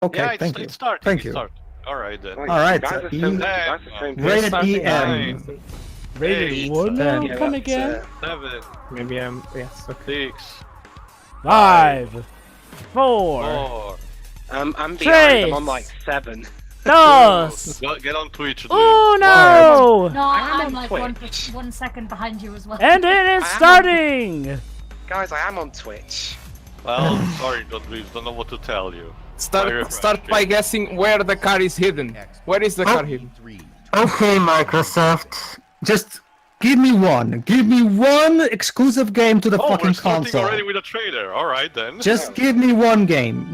Okay, Yeah, thank you. it's starting. Thank it's you. starting. All right then. All right, Guys are so, guys are so rated Nine, EM. Rated eight, what now? Yeah, Come that's, again? 7, Maybe I'm. Yes. Okay. 6, 5, 4, 4. I'm behind. Tres. I'm on like 7. dos, Get on Twitch, dude. uno! No, I'm I'm on like Twitch. 1 second behind you as well. And it is starting! Guys, I am on Twitch. Well, sorry, don't know what to tell you. Start by guessing where the car is hidden. Where is the car hidden? Okay, Microsoft, just give me one exclusive game to the Oh, fucking we're starting console. already with a trailer. All right then. Just give me one game,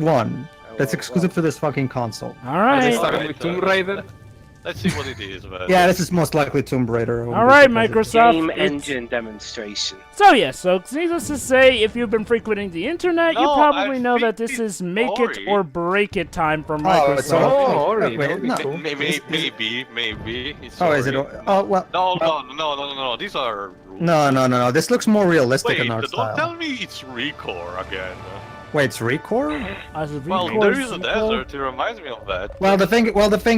that's exclusive to this fucking console. Are they Alright. starting Alright, with Tomb Raider? Let's see what it is, man. Yeah, this is most likely Tomb Raider. Alright, because Microsoft. Game it's- engine demonstration. So yes, so needless to say, if you've been frequenting the internet, you No, probably I know think that this is it's make it Ori. or break it time for Oh, it's Microsoft. Ori. Wait, Ori, no. cool. Maybe. It's Oh, is it? Ori. Oh, well. No. These are. No. This looks more realistic Wait, in art don't style. tell me it's Recore again. Wait, it's Recore? As a Well, recourse there is a sequel. desert. It reminds me of that. Well, the thing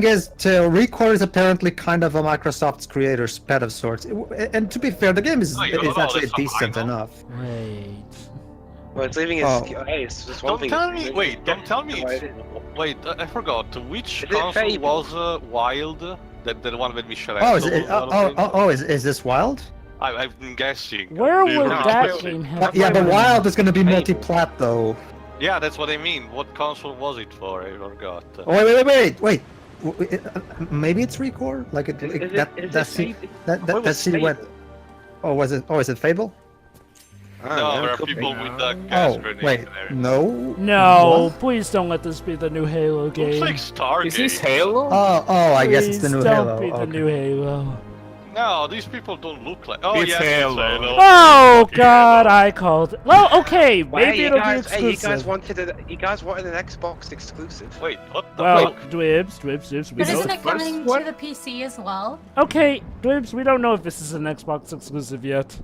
is, Recore is apparently kind of a Microsoft's creator's pet of sorts. And to be fair, the game is No, you don't know, actually that's fine, decent I know. enough. Wait. Well, it's leaving his. Oh. Hey, it's just one Don't thing. tell it's me. leaving Wait, his- don't tell me. Wait. Wait, I forgot. Which Is it console Fable? was Wild? That one with Michel. Oh, is this Wild? I've been guessing. Where Really. would that Fable. game Yeah, have but been? Wild is going to be Fable. multi-plat though. Yeah, that's what I mean. What console was it for? I forgot. Oh, wait. Maybe it's Recore? Like Is it Fable? that city went. Oh, was it? Oh, is it Fable? I don't No, know, there are could be. people with gas Oh, grenades wait, and everything. no. No, What? please don't let this be the new Halo Looks game. like Stargate. Is this Halo? Oh, I guess it's the Please new don't Halo. be the Okay. new Halo. No, these people don't look like. Oh, It's yes, Halo. It's Halo. Oh Fucking God, Halo. I called it. Well, okay, Well, maybe hey, it'll you be exclusive. you guys wanted an Xbox exclusive. Wait, what the Well, fuck? Dwibs. We But don't. isn't it coming what? to the PC as well? Okay, Dwibs. We don't know if this is an Xbox exclusive yet.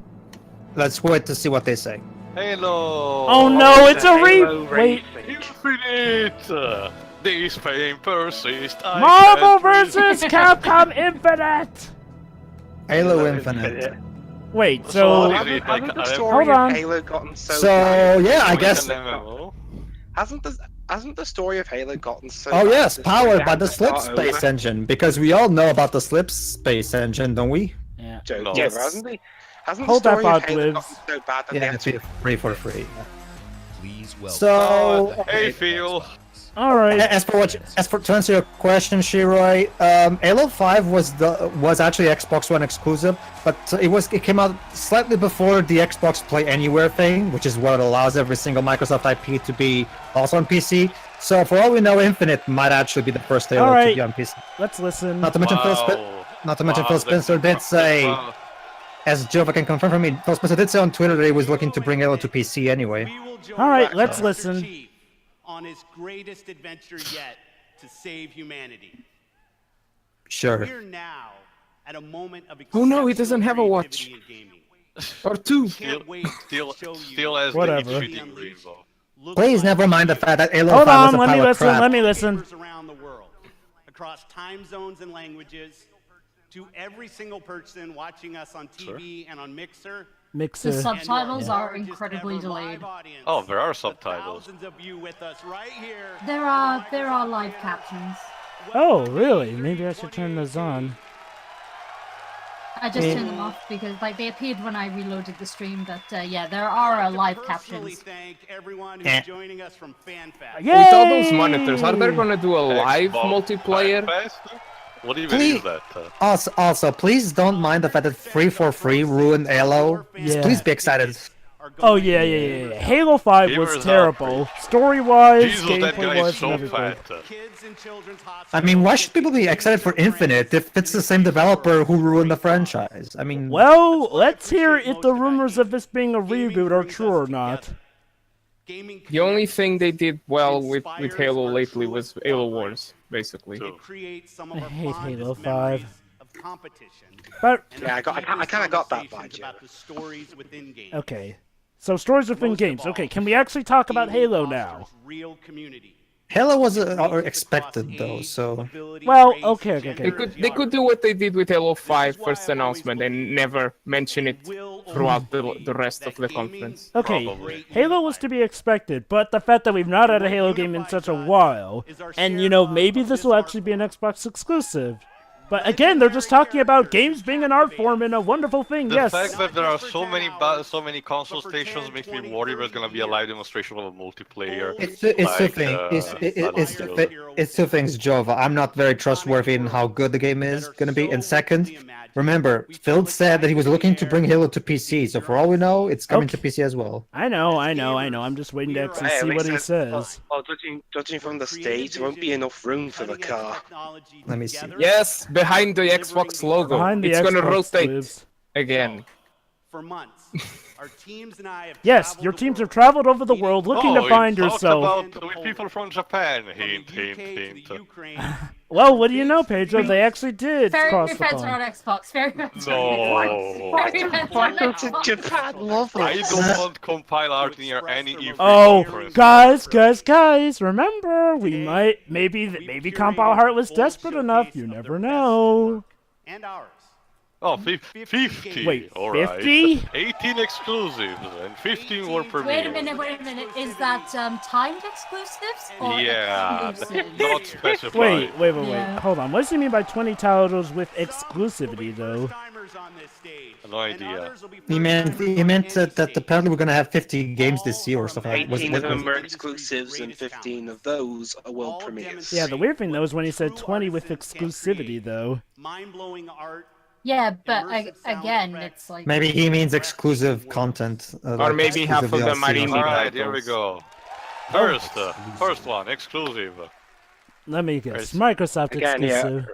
Let's wait to see what they say. Halo. Oh no, it's a Halo wait. Racing. Infinite. This pain persists. I Marvel can't vs. Capcom Infinite. Halo Infinite. Wait, So so what is it, like, Hasn't the hold story on. of Halo gotten so So bad? yeah, I With guess. an MMO? Hasn't the story of Halo gotten so Oh bad? yes, that powered by had the to Slip start Space over? engine, because we all know about the Slip Space engine, don't we? yeah. Joke. No. Yeah, Yes. but hasn't the Hold story that of thought, Halo Liv. gotten so bad that they Yeah, had it's to free for free. Please welcome. So, Hey, Phil. All right. to answer your question, Shiroi, Halo 5 was actually Xbox One exclusive, but it came out slightly before the Xbox Play Anywhere thing, which is what allows every single Microsoft IP to be also on PC. So for all we know, Infinite might actually be the first Halo All to right. be on PC. Let's listen. Not to mention Phil Wow, Spencer did say, as Jova can confirm for me, Phil Spencer did say on Twitter that he was looking to bring Halo to PC anyway. All right, let's listen. Chief on his greatest adventure yet to save humanity. Sure. We're now at a moment of Oh no, he doesn't have a exceptional watch. creativity in gaming. Or two. Can't wait Still to show you has Whatever. the cheating rainbow. looks Please like never mind the fact that Halo Hold 5 was on, a let me pile of listen. crap. Let me listen. gamers around the world, across time zones and languages, to every single person watching us on TV and on Mixer. The Mixer. subtitles are largest incredibly ever delayed. live audience Oh, there are of subtitles. Thousands of you with us right here. There are live captions. Oh, really? Maybe I should turn those on. I just turned them off because they appeared when I reloaded the stream. But yeah, there are live Personally captions. thank everyone Eh. who's joining us from FanFest. Yay! With all those monitors, are they gonna do a live Xbox multiplayer? Fest? What even Please- is that? Also, please don't mind the fact that free for free ruined Halo. Yeah. Please be excited. Oh yeah. Halo 5 Gamers was are terrible. Story-wise, Jesus, that guy is gameplay-wise, so and everything. fat. Kids in children's I mean, why should people be excited for Infinite if it's the same developer who ruined the franchise? I mean, Well, let's hear if the rumors of this being a reboot are true or not. The only thing they did well with Halo lately was Halo Wars, basically. True. I hate Halo 5. competition. But Yeah, I kind of got that vibe. About the stories within games. okay, so stories within Most of games. all, Okay, can we actually talk about gaming Halo now? fosters Real community. Halo was expected though, so Well, okay. They could do what they did with Halo 5 first announcement and never mention it throughout the rest of the conference. Okay, Probably. Halo was to be expected, but the fact that we've not had a Halo game in such a while, and maybe this will actually be an Xbox exclusive. But again, they're just talking about games being an art form and a wonderful thing. The Yes. fact that there are so many console stations makes me worry there's gonna be a live demonstration of a multiplayer. it's two things, Jova. I'm not very trustworthy in how good the game is gonna be. And second, remember, Phil said that he was looking to bring Halo to PC. So for all we know, it's coming to PC as well. I know. I'm just waiting to actually see what he says. Well, judging from the stage, there won't be enough room for the car. Let me see. Yes, behind the Xbox logo. Behind the It's gonna Xbox rotate lives. again. For months, our teams and I have Yes, your teams have traveled over the world looking to find yourself. With people from Japan. Hint, hint, hint. Well, what do you know, Pedro? They actually did Fairy cross the friends are pond. on Xbox. Fairy friends No. Fairy friends are on Xbox. Japan, love I it. don't want compile art near any E3 Oh, conference. guys! Remember, we might maybe Compile Heart was desperate enough. You never know. And ours. Oh, 50. Wait, Alright. 50? 18 exclusives and 15 were premieres. Wait a minute. Is that timed exclusives? Or Yeah, exclusives? not specified. Wait. Yeah. Hold on. What does he mean by 20 titles with exclusivity, though? No idea. He meant that apparently we're gonna have 50 games this year or something. 18 of them are exclusives and 15 of those are world premieres. Yeah, the weird thing though is when he said 20 with exclusivity, though. Mind-blowing art. Yeah, but again, it's like Maybe he means exclusive content. Or like maybe half exclusive of them DLC are or indie something. Alright, here we go. First one, exclusive. Let me guess. Microsoft Again, exclusive.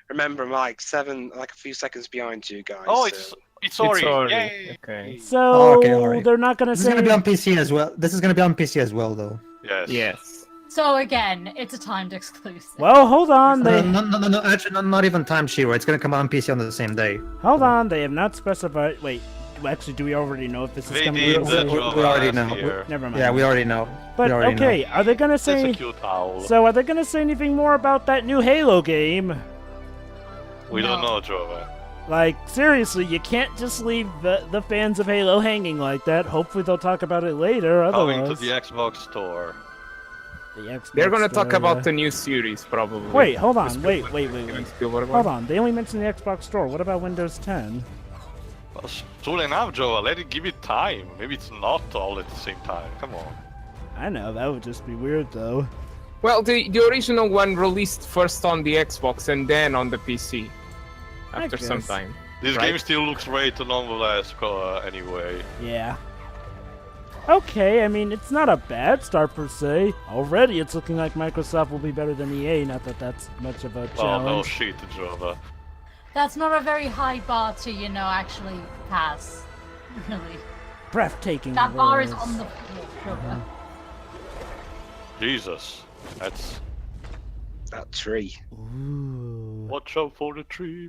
remember, Mike, a few seconds behind you guys. Oh, so- it's Ori. Ori. Yay. Okay. So okay, alright. they're not gonna This is say. gonna be on PC as well. This is gonna be on PC as well, though. Yes. Yes. so again, it's a timed exclusive. Well, hold on. They No. Actually, not even time, Shiro. It's gonna come out on PC on the same day. hold on. They have not specified. Wait. Actually, do we already know if this is They coming? did out? the we job already last know. year. Never mind. Yeah, we already know. But we already okay, are they gonna That's a say? cute owl. So are they gonna say anything more about that new Halo game? We don't know, Jova. Like, seriously, you can't just leave the fans of Halo hanging like that. Hopefully they'll talk about it later, Coming otherwise... to the Xbox store. The Xbox They're gonna talk store, about yeah. the new series, probably. Wait, hold on, wait. Spielberg Hold one. on, they only mentioned the Xbox store. What about Windows 10? Well, soon enough, Jova. Let it give it time. Maybe it's not all at the same time. Come on. I know, that would just be weird, though. Well, the original one released first on the Xbox and then on the PC. After some guess. time. This Right. game still looks great nonetheless, anyway. Yeah. Okay, I mean, it's not a bad start per se. Already it's looking like Microsoft will be better than EA, not that that's much of a Oh, no challenge. shit, Jova. That's not a very high bar to, actually pass. Really. Breathtaking That bar is words. on the floor. Jesus. That's... That tree. Ooh. Watch out for the tree.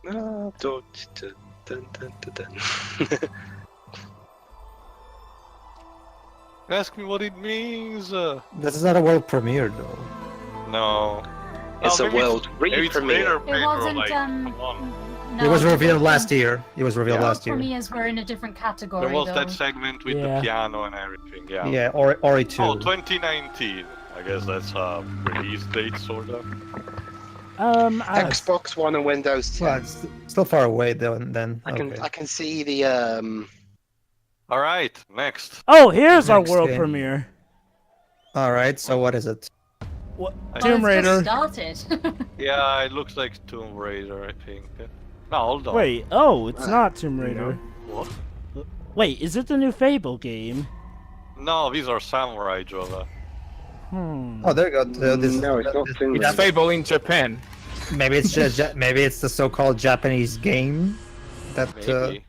Ah, dun, dun, dun, dun, dun, dun. Ask me what it means. This is not a world premiere, though. No. It's a maybe world maybe it's re-premiere. later, It Pedro, wasn't, like, come on. No, It was revealed the last year. It was revealed world last year. premieres were in a different category, There was though. that segment with Yeah. the piano and everything, yeah. Yeah, Ori 2. Oh, 2019. I guess that's release date, sort of. Xbox One and Windows 10. Well, it's still far away, though, and then. I okay. can see the Alright, next. Oh, here's our Next world game. premiere. Alright, so what is it? What? I- Tomb Well, it's Raider. just started. Yeah, it looks like Tomb Raider, I think. No, hold on. Wait, oh, it's not Tomb Raider. What? Wait, is it the new Fable game? No, these are samurai, Jova. Oh, there you go. This, no, it's not this- Tomb It's Raider. Fable in Japan. maybe it's just, maybe it's the so-called Japanese game that. Maybe.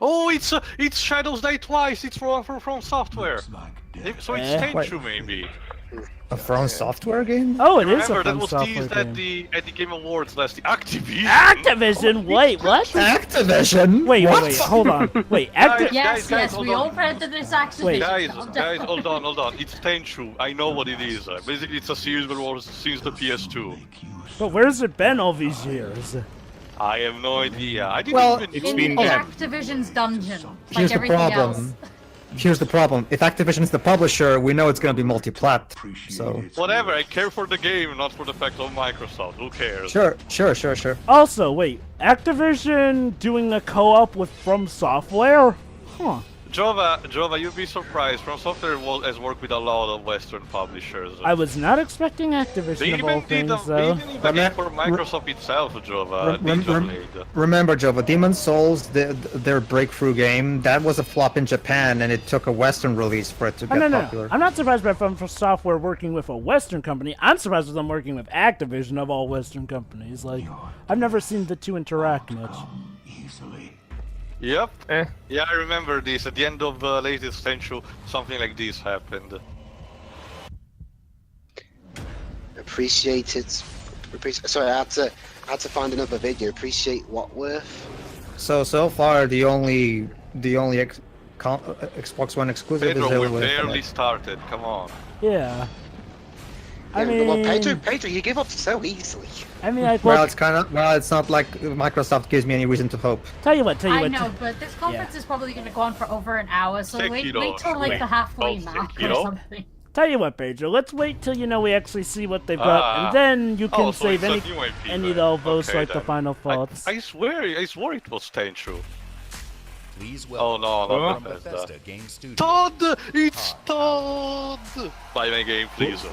Oh, it's Shadows Die Twice. It's from Software. So it's Eh? Tenchu, maybe. A From Software game? Oh, it is a Remember, that From was Software teased game. at the Game Awards last year. Activision! Activision? Wait, what? Activision? Wait, What? hold on. Wait, Yes, Guys, we hold all on. read this Activision. Guys, Calm guys, down. hold on. It's Tenchu. I know what it is. Basically, it's a series that was since the PS2. But where's it been all these years? I have no idea. I didn't Well, even it's In been Activision's dungeon, like Here's the everything problem. else. Here's the problem. If Activision's the publisher, we know it's gonna be multi-plat. So Whatever, I care for the game, not for the fact of Microsoft. Who cares? sure. Also, wait, Activision doing a co-op with From Software? Huh. Jova, you'd be surprised. From Software has worked with a lot of Western publishers. I was not expecting They Activision of all even did things, they though. even did a game for Microsoft itself, Jova. Blade. Remember, Jova, Demon's Souls, their breakthrough game, that was a flop in Japan, and it took a Western release for it to Oh, get no. popular. I'm not surprised by From Software working with a Western company. I'm surprised with them working with Activision of all Western companies. Like, I've never seen the two interact much. Yep. Eh. Yeah, I remember this. At the end of the latest Tenchu, something like this happened. Appreciate it. Sorry, I had to find another video. Appreciate what worth? So far, the only Xbox One exclusive Pedro, is we Halo barely Infinite. started. Come on. Yeah. I Yeah, well, mean, Pedro, you give up so easily. I Well, it's not like Microsoft gives me any reason to hope. tell you what. I know, but this conference is probably going to go on for over an hour, so wait till like the halfway mark or something. Tell you what, Pedro, let's wait till we actually see what they've got, and then you can so save it's a new IP any of then. those Okay, like the then. final thoughts. I swear it was Tenchu. Please Oh welcome no, not from Bethesda. Bethesda Game Studios. Todd! It's Todd! Buy my game, please.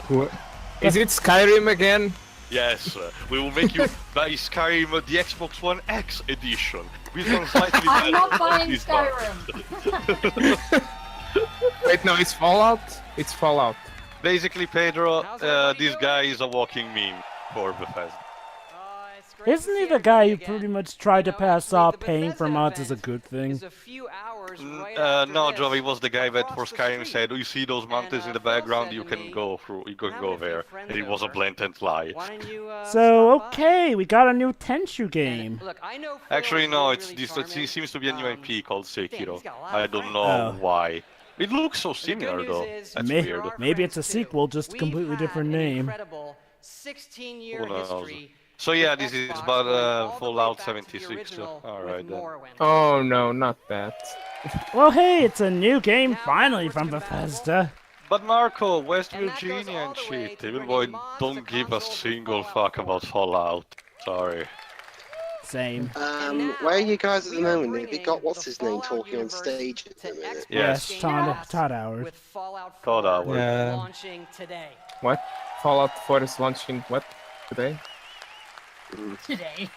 Is it Skyrim again? Yes, we will make you buy Skyrim the Xbox One X edition. With some slightly I'm not better buying discount. Skyrim. Wait, no, it's Fallout? It's Fallout. Basically, Pedro, this guy is a walking meme for Bethesda. Isn't he the guy who pretty much tried to pass off paying for mods as a good thing? No, Joe, he was the guy that for Skyrim said, "You see those mountains in the background? You can go through. You can go there." And it was a blatant lie. So okay, we got a new Tenchu game. Actually, no, it seems to be a new IP called Sekiro. I don't know why. It looks so similar though. That's weird. Maybe it's a sequel, just a completely different name. Who knows? So yeah, this is about Fallout 76. Alright then. Oh no, not that. Well, hey, it's a new game finally from Bethesda. But Marco, West Virginia and shit, even though I don't give a single fuck about Fallout. Sorry. Same. Where are you guys at the moment? Have you got what's his name talking on stage at the minute? Yes. Todd Howard. Todd Howard. Yeah. What? Fallout 4 is launching what? Today? Today.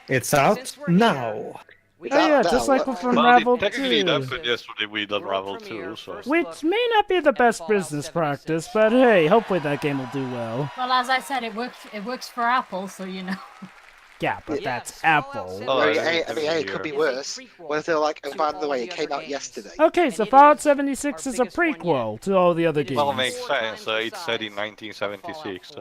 It's out now. Oh yeah, just like with Unravel Technically, it 2. happened yesterday with Unravel 2, so... Which may not be the best business practice, but hey, hopefully that game will do well. Well, as I said, it works for Apple, so you know. Yeah, but that's Apple. Oh, I yeah, mean, it could be worse. What if they're like, oh, by the way, it came out yesterday? Okay, so Fallout 76 is a prequel to all the other games. Well, it makes sense. It's set in 1976.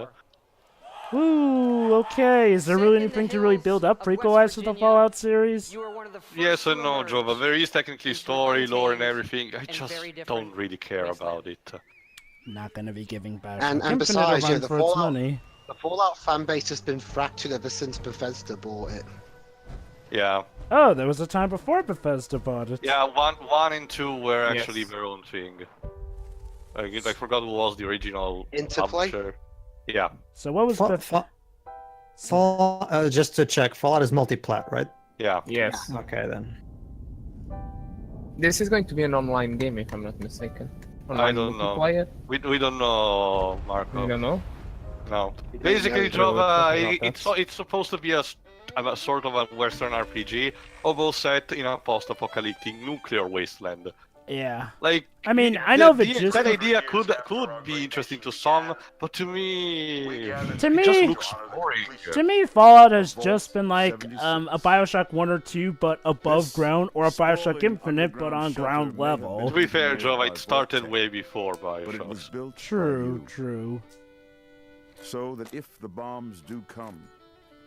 Ooh, okay. Is there really anything to really build up prequel-wise for the Fallout series? Yes and no, Jova. There is technically story, lore, and everything. I just don't really care about it. Not gonna be giving back And Infinite besides, a yeah, run the for its Fallout- money. The Fallout fan base has been fractured ever since Bethesda bought it. Yeah. Oh, there was a time before Bethesda bought it. Yeah, one and two were actually Yes. their own thing. I forgot who was the original Interplay? publisher. Yeah. So what was Fallout, just to check, Fallout is multi-plat, right? Yeah. Yes. Okay then. This is going to be an online game, if I'm not mistaken. I don't know. Multiplayer? We don't know, Marco. You don't know? No. don't Basically, know Jova, about it's supposed to be a sort of a Western RPG, although set in a post-apocalyptic nuclear wasteland. Yeah. Like, I mean, I know the gist. that idea could be interesting to some, but to me, To it just me, looks boring. to me, Fallout has just been like a Bioshock 1 or 2, but above ground, or a Bioshock Infinite, but on ground level. To be fair, Joe, it started way before Bioshock. True. So that if the bombs do come,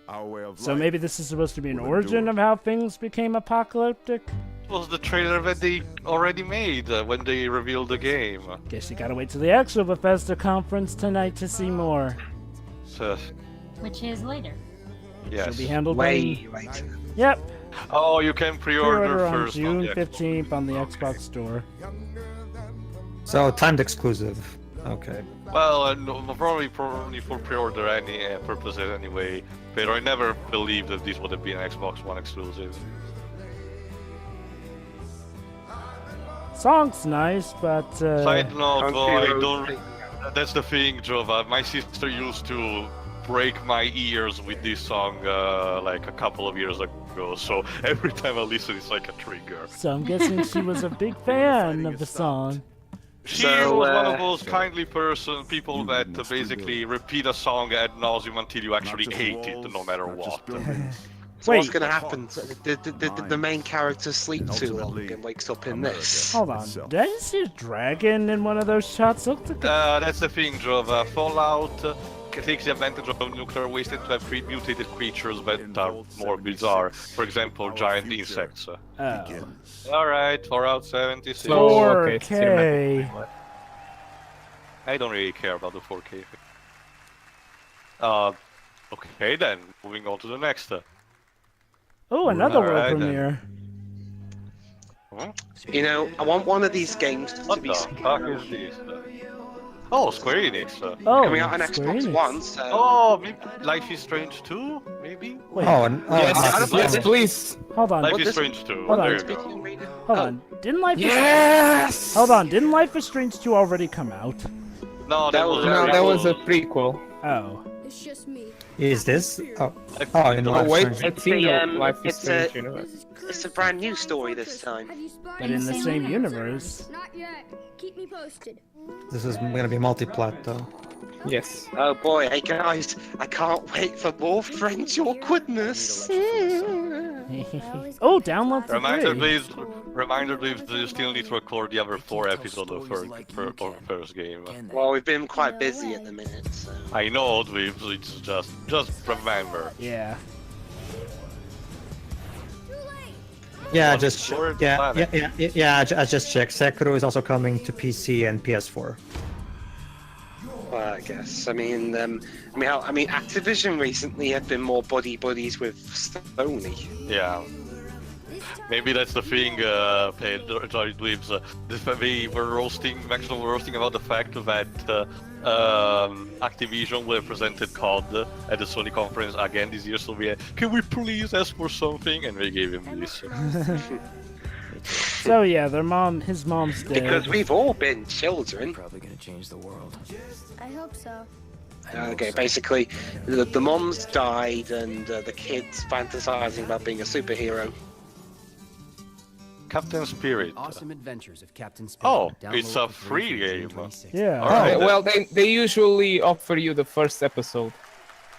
our way of So life maybe this is supposed to be an will origin endure. of how things became apocalyptic? It was the trailer that they already made when they revealed the game. Guess you gotta wait till the actual Bethesda conference tonight to see more. So, Which is later. yes. Should be handled Way by... later. Yep. Oh, you can pre-order Pre-order on first. June the Xbox. 15th on the Xbox Store. So timed exclusive. Okay. Well, probably for pre-order any purposes anyway. But I never believed that this would have been an Xbox One exclusive. Song's nice, but Side note, though, I Hero don't. thing. That's the thing, Jova. My sister used to break my ears with this song like a couple of years ago. So every time I listen, it's like a trigger. so I'm guessing she was a big fan of the song. She So, was one of those kindly people that basically repeat a song ad nauseum until you actually hate it, no matter what. So what's Wait. gonna happen? Did the main character sleep too long and wakes up in this? Hold on, did I just see a dragon in one of those shots? Looked like That's the thing, Jova. Fallout takes the advantage of nuclear waste to have mutated creatures that are more bizarre. For example, giant insects. oh. Alright, Fallout 76. So- okay, it's 4K. I don't really care about the 4K. Okay then, moving on to the next. Oh, another world Alright, then. premiere. Huh? You know, I want one of these games to What be the fuck is this? Oh, Square Enix. Oh, coming out on Square Xbox Enix. One. So Oh, maybe Life is Strange 2? Maybe? Wait, Yes, please. hold on. Life What is does- Strange 2. Hold on. There you Speaking go. of reading- Hold oh, on. Didn't Life Yes. Hold on. Didn't Life is Strange 2 already come out? No, That was- No, that was a prequel. prequel. Oh. It's just me. Is this? Oh, in Oh Life wait, Strange. it's in The, Life is it's Strange a- universe. It's a brand new story this time. But in the same universe. Not yet. Keep me posted. This is gonna be multi-plat though. Yes. Oh boy, hey guys, I can't wait for more French awkwardness. Oh, download for Reminder, free. please. Reminder, please. You still need to record the other 4 episodes of the first game. Well, we've been quite busy at the minute, so. I know, Dweebs. It's just remember. Yeah. Yeah, I Well, just explore the yeah, planet. I just checked. Sekiro is also coming to PC and PS4. Well, I guess. I mean, Activision recently have been more buddies with Sony. Yeah. Maybe that's the thing, Joy Dweebs. They were roasting, Microsoft were roasting about the fact that Activision will have presented COD at the Sony conference again this year, so can we please ask for something? And they gave him this. So yeah, his mom's dead. Because we've all been children. Probably gonna change the world. I hope so. Okay, basically, the mom's died and the kid's fantasizing about being a superhero. Captain Spirit. Awesome Adventures of Captain Spirit. Oh, Download it's a for free free from game. June 26th. Yeah. Alright. Well, they usually offer you the first episode.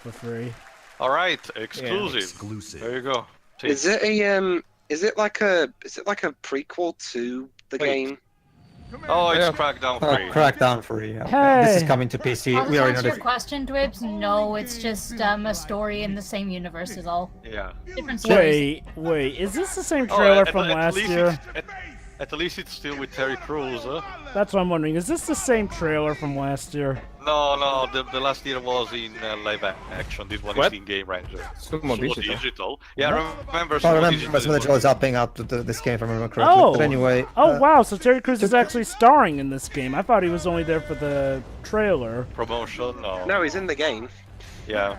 For free. Alright, exclusive. Exclusive. There you go. See. Is it like a prequel to the Wait. game? Oh, it's Yeah. Crackdown Oh, 3. Crackdown free. Yeah. This is Hey. coming to PC. I'll We already answer know your question, Dwibs. No, it's just a story in the same universe is all. Yeah. Different stories. Wait, is this the same Oh, trailer at- from at last least year? At least it's still with Terry Crews. That's what I'm wondering. Is this the same trailer from last year? No, the last year was in live action. This one What? is in Game Ranger. Sumo Digital. Digital. Yeah, remember Oh, Sumo remember, Digital. Sumo Digital is helping out this game, if I remember correctly. Oh. But anyway. Oh wow, so Terry Crews is actually starring in this game. I thought he was only there for the trailer. Promotion? No. No, he's in the game. Yeah.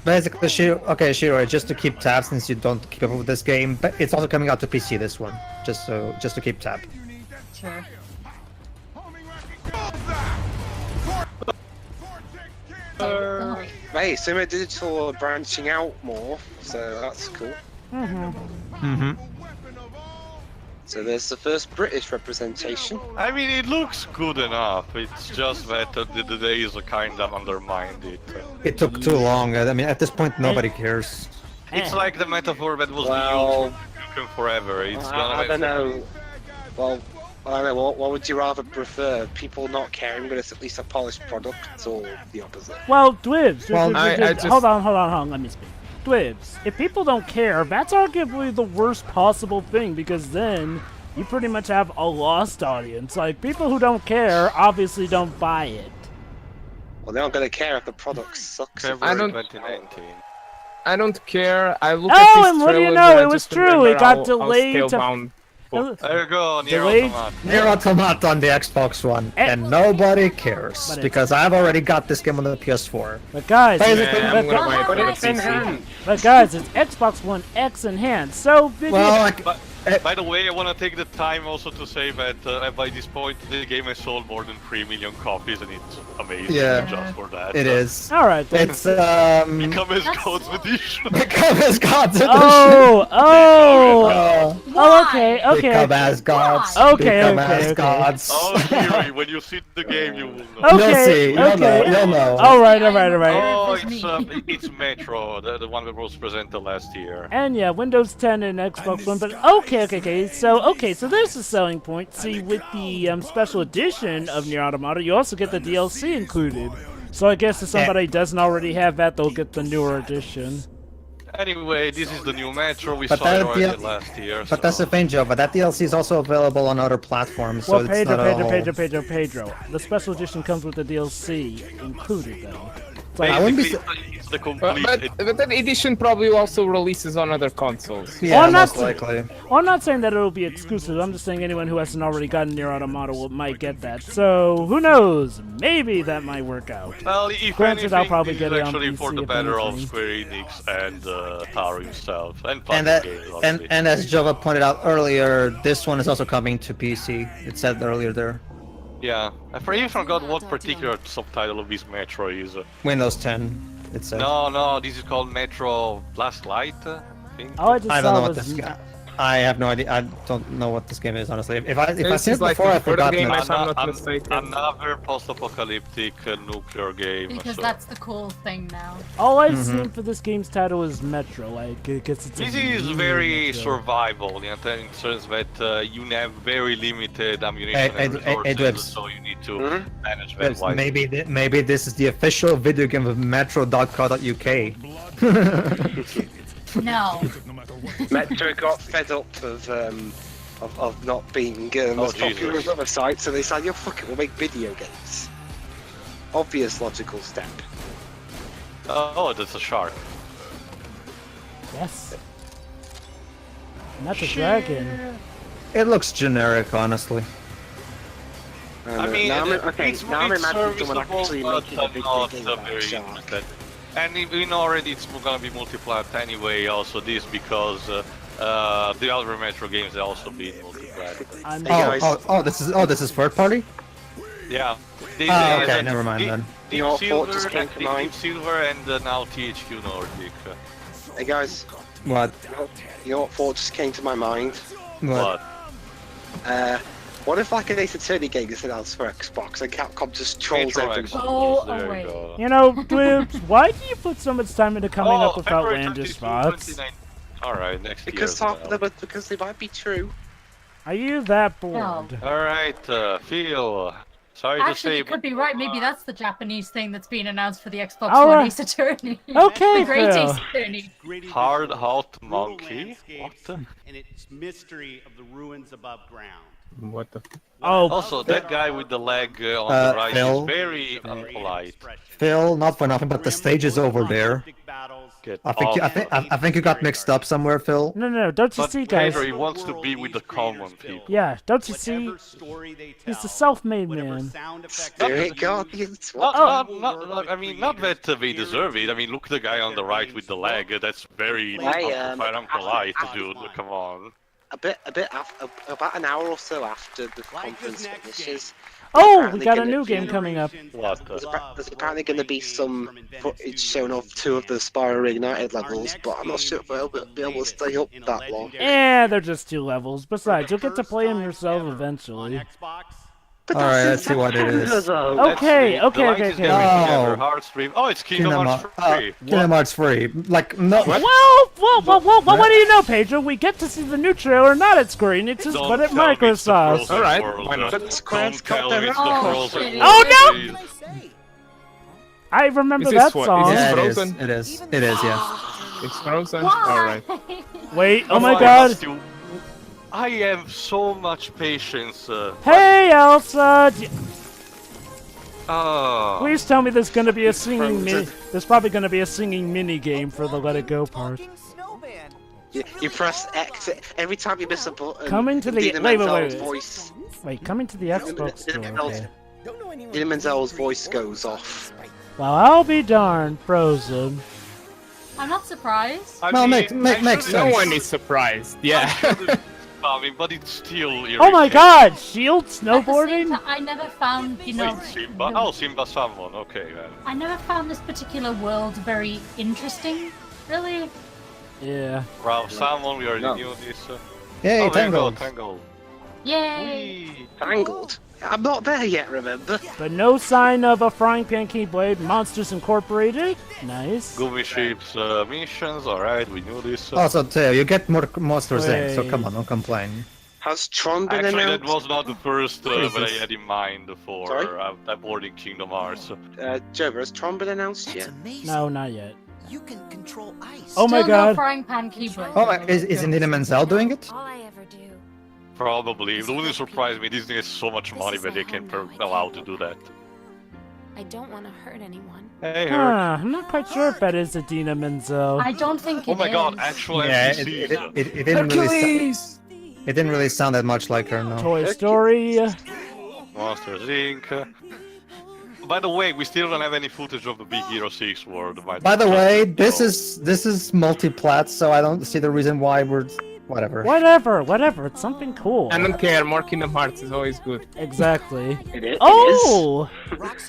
Basically, Shiro, just to keep tabs since you don't keep up with this game, but it's also coming out to PC. This one, just to keep tab. Sure. Hey, Sumo Digital are branching out more, so that's cool. Mm-hmm. So there's the first British representation. I mean, it looks good enough. It's just that the days are kind of undermined it. It took too long. I mean, at this point, nobody cares. It's like the metaphor that was Well, used forever. It's I don't know. Well, I don't know. What would you rather prefer? People not caring, but it's at least a polished product, or the opposite? Well, Dwibs. Well, I just- Hold on. Let me speak. Dwibs. If people don't care, that's arguably the worst possible thing because then you pretty much have a lost audience. Like people who don't care obviously don't buy it. Well, they're not gonna care if the product sucks. February I don't- 2019. I don't care. I look Oh, at these and what do you trailers know? and I It was just true. remember It got how delayed to- scalebound- There you go, Nier Delayed? Automata. Nier Automata on the Xbox One, and nobody cares But it- because I've already got this game on the PS4. But guys, Basically- Yeah, I'm gonna buy it But for the it's in PC. hand. but guys, it's Xbox One X enhanced. So video. Well, like, By the way, I want to take the time also to say that by this point, the game has sold more than 3 million copies, and it's amazing Yeah. just for that. it is. All right. Then. It's Become as That's God's why- edition. become as gods edition. Oh. Oh, okay. Become as gods. Okay, Become okay, as okay. gods. Oh, Kiri, when you see the game, you will know. Okay. You'll see. You'll okay. know. You'll know. All right. Oh, It was it's Metro, the one that was presented last year. And yeah, Windows 10 and Xbox One. But okay. So there's the selling point. See, with the special edition of Nier Automata, you also get the DLC included. So I guess if somebody doesn't already have that, they'll get the newer edition. Anyway, this is the new Metro. We But saw it that already DL last year. But that's the thing, Joe. But that DLC is also available on other platforms, so Well, it's not all... Pedro. The special edition comes with the DLC included, though. It's like, I wouldn't be Basically, it's the complete. But that edition probably also releases on other consoles. Yeah, I'm not most likely. well, I'm not saying that it'll be exclusive. I'm just saying anyone who hasn't already gotten Nier Automata might get that. So who knows? Maybe that might work out. Well, if Granted, anything, I'll probably this get is it on actually PC for the if better of anything. Square Enix and Taro himself, and And Puzzle Games, obviously. and as Jova pointed out earlier, this one is also coming to PC. It said earlier there. Yeah, I even forgot what particular subtitle of this Metro is. Windows 10. It said. No, this is called Metro Last Light, I think. All I just I don't saw know what was this. I have no idea. I don't know what this game is honestly. If I've This seen is it like before, the I've third forgotten game it. if I'm not mistaken. Another post-apocalyptic nuclear game. Because so. that's the cool thing now. all I've seen for this game's title is Metro. Like, I guess it's. This a is new very Metro. survival, in the sense that you have very limited ammunition Hey, and hey, resources, Dwebs. so you need to manage that wisely. Maybe this is the official video game of Metro.co.uk. No. Metro got fed up of not being as popular Jesus. as other sites, so they said, "Yeah, fuck it, we'll make video games." Obvious logical step. Oh, that's a shark. Yes. And that's a dragon. It looks generic, honestly. I mean, now it's I'm imagining someone serviceable, actually but making a video not game about very shark. interested. And we know already it's gonna be multi-plat anyway, also this, because the other Metro games have also been multi-plat. I'm Hey, guys. This is third party. Yeah. Okay, never mind then. You know what thought just came to Deep mind? Silver and now THQ Nordic. Hey guys, What? you know what thought just came to my mind? What? What if like an Ace Attorney game is announced for Xbox and Capcom just trolls Metro everyone? Oh, Exodus, there wait. you go. You know, Dwibs, why do you put so much time into coming up with February outlandish 22, thoughts? 29. Alright, next Because year. half of them, because they might be true. Are you that bored? Alright, Phil. Sorry to Actually, say, you could be right. Maybe that's the Japanese thing that's been announced for the Xbox All One right. Ace Attorney. Okay, The Great Phil. Ace Attorney. Hard Hot Brutal Monkey? landscapes What? And its mystery of the ruins above ground. What the? Oh, Also, that guy with the leg on the right Phil? is very unpolite. Phil, not for nothing, but the stage is over there. Get I think off. I think you got mixed up somewhere, Phil. no, don't you But see, guys? Pedro, he wants to be with the common people. Yeah, don't you see? He's a self-made man. Spirit Guardians? What? I mean, not that they deserve it. I mean, look at the guy on the right with the leg. That's very unpolite, dude. Come on. About an hour or so after the conference finishes, Oh, we got a new game coming up. What? There's apparently going to be some footage shown of 2 of the Spyro Reignited levels, but I'm not sure if they'll be able to stay up that long. They're just 2 levels. Besides, you'll get to play them yourself eventually. Alright, let's see what it is. Okay. Oh, it's Kingdom Hearts 3. Kingdom Hearts 3. Like, no. Well, what do you know, Pedro? We get to see the new trailer not at Square Enix, but at Microsoft. Alright, why not? Don't tell me it's the Oh, Frozen shit. world. Oh, no! I remember Is that this what- song. is Yeah, this it is. Frozen? It is. It is, yeah. It's Frozen? Why? Alright. Wait, oh Oh, my I god. must do- I have so much patience. Hey, Elsa! Oh. Please tell me there's gonna be a singing There's probably gonna be a singing mini game for the Let It Go part. You press X every time you miss a button. Coming to the Dina wait, Menzel's voice. Wait, coming to the Xbox store. Okay. Dina Menzel's voice goes off. Well, I'll be darned, Frozen. I'm not surprised. Well, makes sense. No one is surprised. Yeah. But it's still irritating. Oh my god, shield At the same snowboarding? time, I never found, you know, Wait, Simba? Oh, Simba Salmon. Okay, then. I never found this particular world very interesting. Really? Yeah. Ralph Salmon, we already knew this. Yay, oh, there you go, Tangled. Tangled. Yay! Tangled. I'm not there yet, remember? But no sign of a frying pan keyblade. Monsters Incorporated. Nice. Gummy Ship's missions, alright, we knew this. Also, Teo, you get more monsters in, so Wait. come on, don't complain. Has Tron been Actually, that announced? was not the first that I Jesus. had in mind for Sorry? boarding Kingdom Hearts. Jover, has Tron been announced yet? No, not yet. You can control ice. Oh my Still no god. frying pan keyblade. Oh, is Nina Menzel doing it? All I ever do. Probably. It wouldn't surprise me. Disney has so much money that they can allow to do that. I don't want to hurt anyone. Hey, Huh, Herc. I'm not quite sure if that is Adina Menzel. I don't think it Oh my god, is. actual Yeah, NPCs. it didn't really. It didn't really sound that much like her, no. Toy Story. Monsters Inc. By the way, we still don't have any footage of the Big Hero 6 world. By the way, this is multi-plat, so I don't see the reason why we're whatever. Whatever, it's something cool. I don't care, more Kingdom Hearts is always good. Exactly. It is. Oh!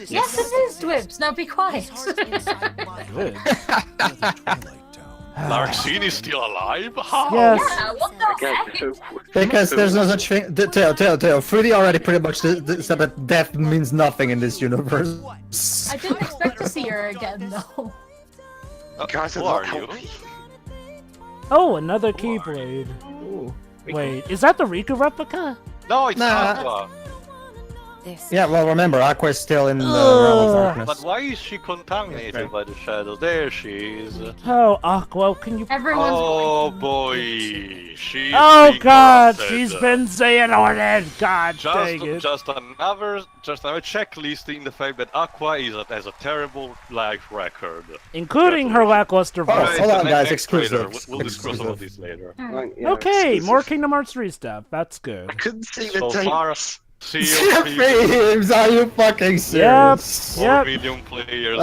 Yes, it is, Dwibs. Now be quiet. Good. Larxene is still alive? How? Yes. Yeah, what the heck? Because there's no such thing. Teo. 3D already pretty much said that death means nothing in this universe. I didn't expect to see her again, though. Guys, who are not are you? healthy. Oh, another Keyblade. Ooh. Wait, is that the Riku replica? No, it's Nah. Aqua. This. Yeah, well, remember, Aqua is still in the realm of But darkness. why is she contaminated by the shadows? There she is. Oh, Aqua, can you... Everyone's Oh going. boy, she's Oh being god, corrupted. she's been Xehanorted! God dang it. Just another checklist in the fact that Aqua has a terrible life record. Including her lackluster Oh, voice. hold on, the guys, next trailer. exclusive. We'll discuss some of this later. Yeah, Okay, exclusive. more Kingdom Hearts 3 stuff. That's good. Couldn't see the So far, dates. James, are you fucking serious? Yep. 4 million players.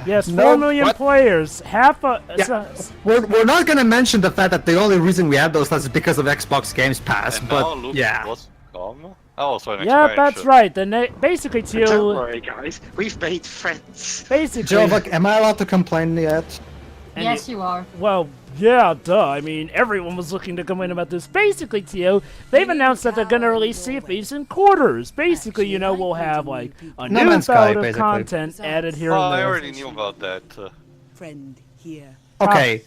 Yes, no, 4 million what? players. Half a... Yeah. We're not gonna mention the fact that the only reason we have those stats is because of Xbox Games Pass, And now but look yeah. what's come. Oh, so an Yeah, expansion. that's right. Basically, Don't Teal... worry, guys. We've made friends. Basically... Joe, look, am I allowed to complain yet? Yes, you are. Well, yeah, duh. I mean, everyone was looking to complain about this. Basically, Tio, they've announced that they're gonna release Sea of Thieves in quarters. Basically, you know, we'll have, like, a No new Man's Sky, bout of basically. content added here Oh, and I there. already knew about that. Friend here Okay,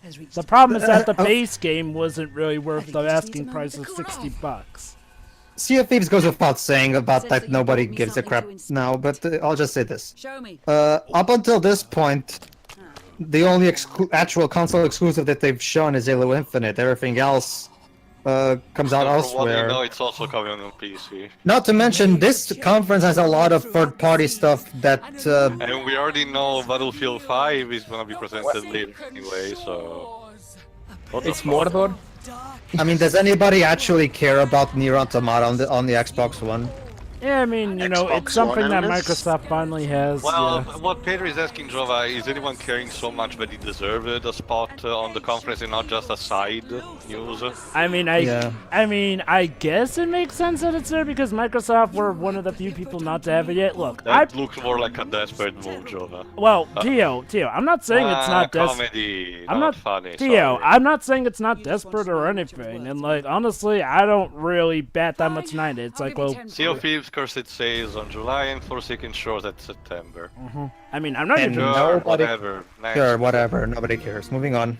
has reached The problem is that the base game wasn't really worth the asking price of $60. Sea of Thieves goes without saying about that nobody gives a crap now, but I'll just say this. Show me. Up until this point, the only actual console exclusive that they've shown is Halo Infinite. Everything else comes out So for what elsewhere. you know, it's also coming on PC. Not to mention, this conference has a lot of third-party stuff that... And we already know Battlefield 5 is gonna be presented later anyway, so... What the It's fuck? Mordor? I mean, does anybody actually care about Nier Automata on the Xbox One? Yeah, I mean, you know, it's Xbox something One that owners? Microsoft finally has. Well, yeah. what Pedro is asking, Jova, is anyone caring so much that he deserved a spot on the conference and not just a side news? I mean, I guess it makes sense that it's there because Microsoft were one of the few people not to have it yet. Look, That looks more like a desperate move, Jova. Well, Tio, I'm not saying it's not comedy, I'm not not funny. Tio, sorry. I'm not saying it's not desperate or anything. And like, honestly, I don't really bat that much behind it. It's like, well, Sea of Thieves Cursed Sails on July and Forsaken Shores at September. I mean, I'm not And even. Sure, nobody- whatever. Next. Sure, whatever. Nobody cares. Moving on.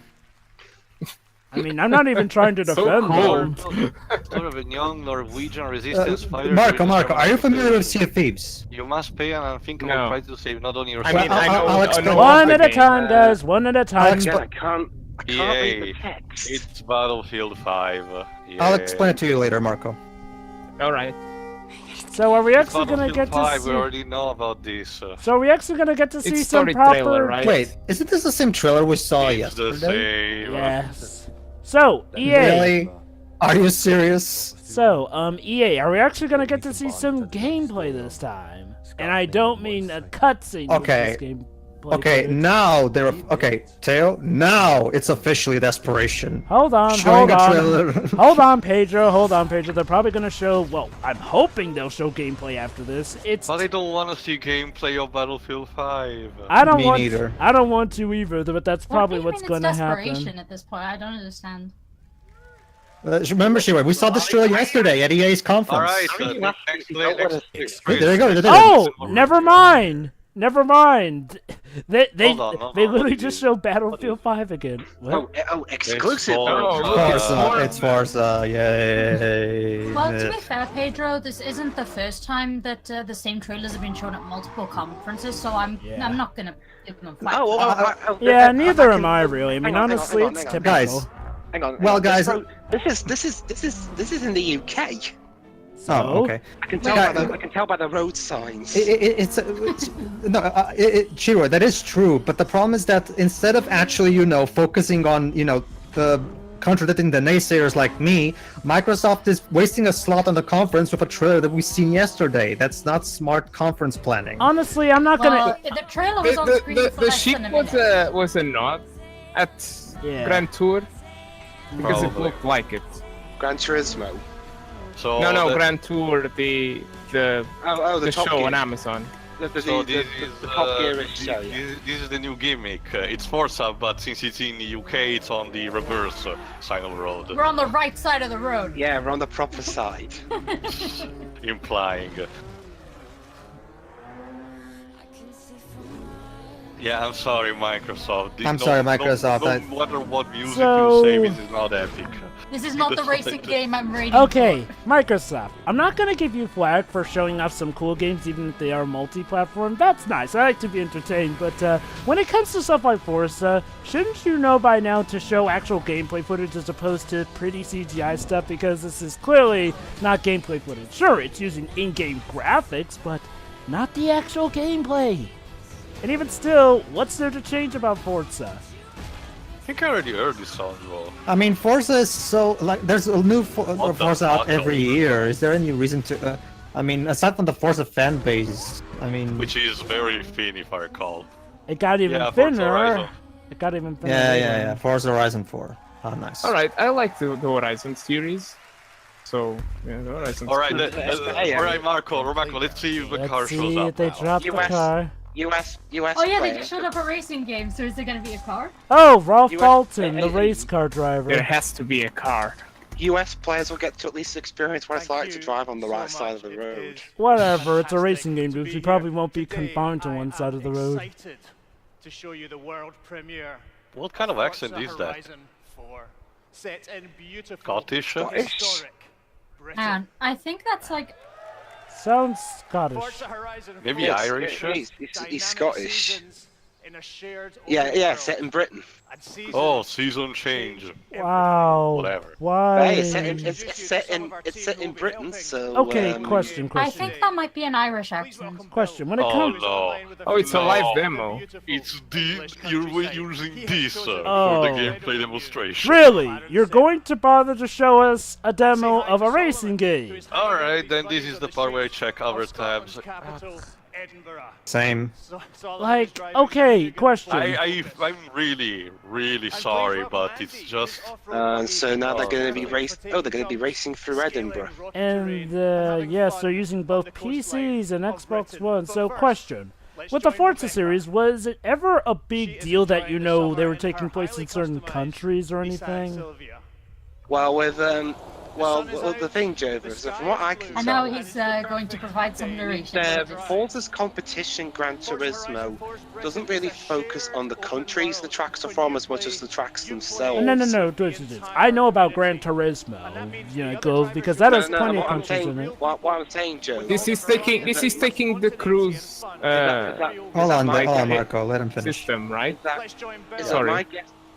I mean, I'm not even trying to defend them. Sort of a young Norwegian resistance fighter. Marco, are you familiar with Sea of Thieves? You must pay an unthinkable No. price to save not only I yourself. mean, I know. I'll explain. One at a time, guys. One at a time. Yeah, I can't read the EA, text. it's Battlefield 5. I'll explain it to you later, Marco. All right. So are we It's actually gonna Battlefield get to 5, see? we already know about this. So are we actually gonna get to see It's some story proper? trailer, right? Wait, isn't this the same trailer we saw It's the yesterday? same. Yes. So EA. Really? Are you serious? So EA, are we actually gonna get to see some gameplay this time? And I don't mean a cutscene. Okay. With this gameplay Okay, footage. now they're okay. Teo, now it's officially desperation. Hold on, Showing hold a on. trailer. Hold on, Pedro. They're probably gonna show. Well, I'm hoping they'll show gameplay after this. It's. But I don't want to see gameplay of Battlefield 5. I don't Me want. neither. I don't want to either, but that's probably what do you what's mean gonna it's desperation happen. at this point? I don't understand. Remember, Shiva, we saw this trailer yesterday at EA's conference. Alright, next play. There you go. They did it. Oh, never mind. They Hold on, they literally what just is- showed Battlefield 5 again. What? Oh, exclusive. Forza. It's Forza. Yay. Well, to be fair, Pedro, this isn't the first time that the same trailers have been shown at multiple conferences, so I'm not gonna give them a fight. Yeah, neither am I really. I mean, honestly, it's typical. Guys. Hang on. Well, guys. This is in the UK. Oh, okay. I can tell by the road signs. It's Chiro, that is true, but the problem is that instead of actually, focusing on, the contradicting the naysayers like me, Microsoft is wasting a slot on the conference with a trailer that we seen yesterday. That's not smart conference planning. Honestly, I'm not gonna. Well, the trailer was on screen for The less sheep than a minute. was a nod at Yeah. Grand Tour because it Probably. looked like it. Gran Turismo. So No, the- Grand Tour, the The show Top Gear. on Amazon. So this is the Top Gear show. this is the new gimmick. It's Forza, but since it's in the UK, it's on the reverse side of the road, We're on the right side of the road. Yeah, we're on the proper side. implying. Yeah, I'm sorry, Microsoft. I'm sorry, Microsoft, No matter what music So- you say, this is not epic. This is not the racing game I'm rating. Okay, Microsoft. I'm not gonna give you flack for showing off some cool games, even if they are multi-platform. That's nice. I like to be entertained, but when it comes to stuff like Forza, shouldn't you know by now to show actual gameplay footage as opposed to pretty CGI stuff? Because this is clearly not gameplay footage. Sure, it's using in-game graphics, but not the actual gameplay. And even still, what's there to change about Forza? I think I already heard this song, though. I mean, Forza is so there's a new the Forza out fuck? every year. Is there any reason to? I mean, aside from the Forza fan base, I mean, Which is very thin, if I recall. It got even Yeah, Forza thinner. Horizon. It got even thinner. yeah. Forza Horizon 4. Oh, nice. All right, I like the Horizon series. So yeah, the Horizon. All right, Hey, all right, Marco, let's see if the car Let's shows see up. if they now. drop the US. car. US Oh yeah, they players. just showed up a racing game, so is there gonna be a car? Oh, Ralph US Fulton, the hey, race car driver. There has to be a car. US players will get to at least experience what it's like to drive on the right side of the road. Whatever, it's a racing game, dude. You probably won't be confined to one side of the road. Excited to show you the world premiere. What kind of accent is that? Horizon 4, set in beautiful Scottish? historic Britain. And I think that's like Sounds Scottish. Forza Horizon Maybe 4 Irish? He's dynamic Scottish. seasons in Yeah, set in Britain. Oh, season change. Wow. Whatever. Why? Hey, it's set in Britain, so. Okay, question. I think that might be an Irish accent. Question. When it Oh comes. no. Oh, it's a No. live demo. It's you're using this for the Oh. gameplay demonstration. Really? You're going to bother to show us a demo of a racing game? Alright, then this is the part where I check other tabs. Same. Like, okay, question. I'm really sorry, but it's just... So now they're going to be they're going to be racing through Edinburgh. And, yes, they're using both PCs and Xbox One. So, question. With the Forza series, was it ever a big deal that, you know, they were taking place in certain countries or anything? Well, with, the thing, Jover, is that from what I can I tell... know he's going to provide some narration. Forza's competition, Gran Turismo, doesn't really focus on the countries the tracks are from as much as the tracks themselves. No, I know about Gran Turismo, you know, because that has plenty of countries in it. What I'm saying, Joe... This is taking the cruise Hold on, Marco, let him finish. system, right? Sorry.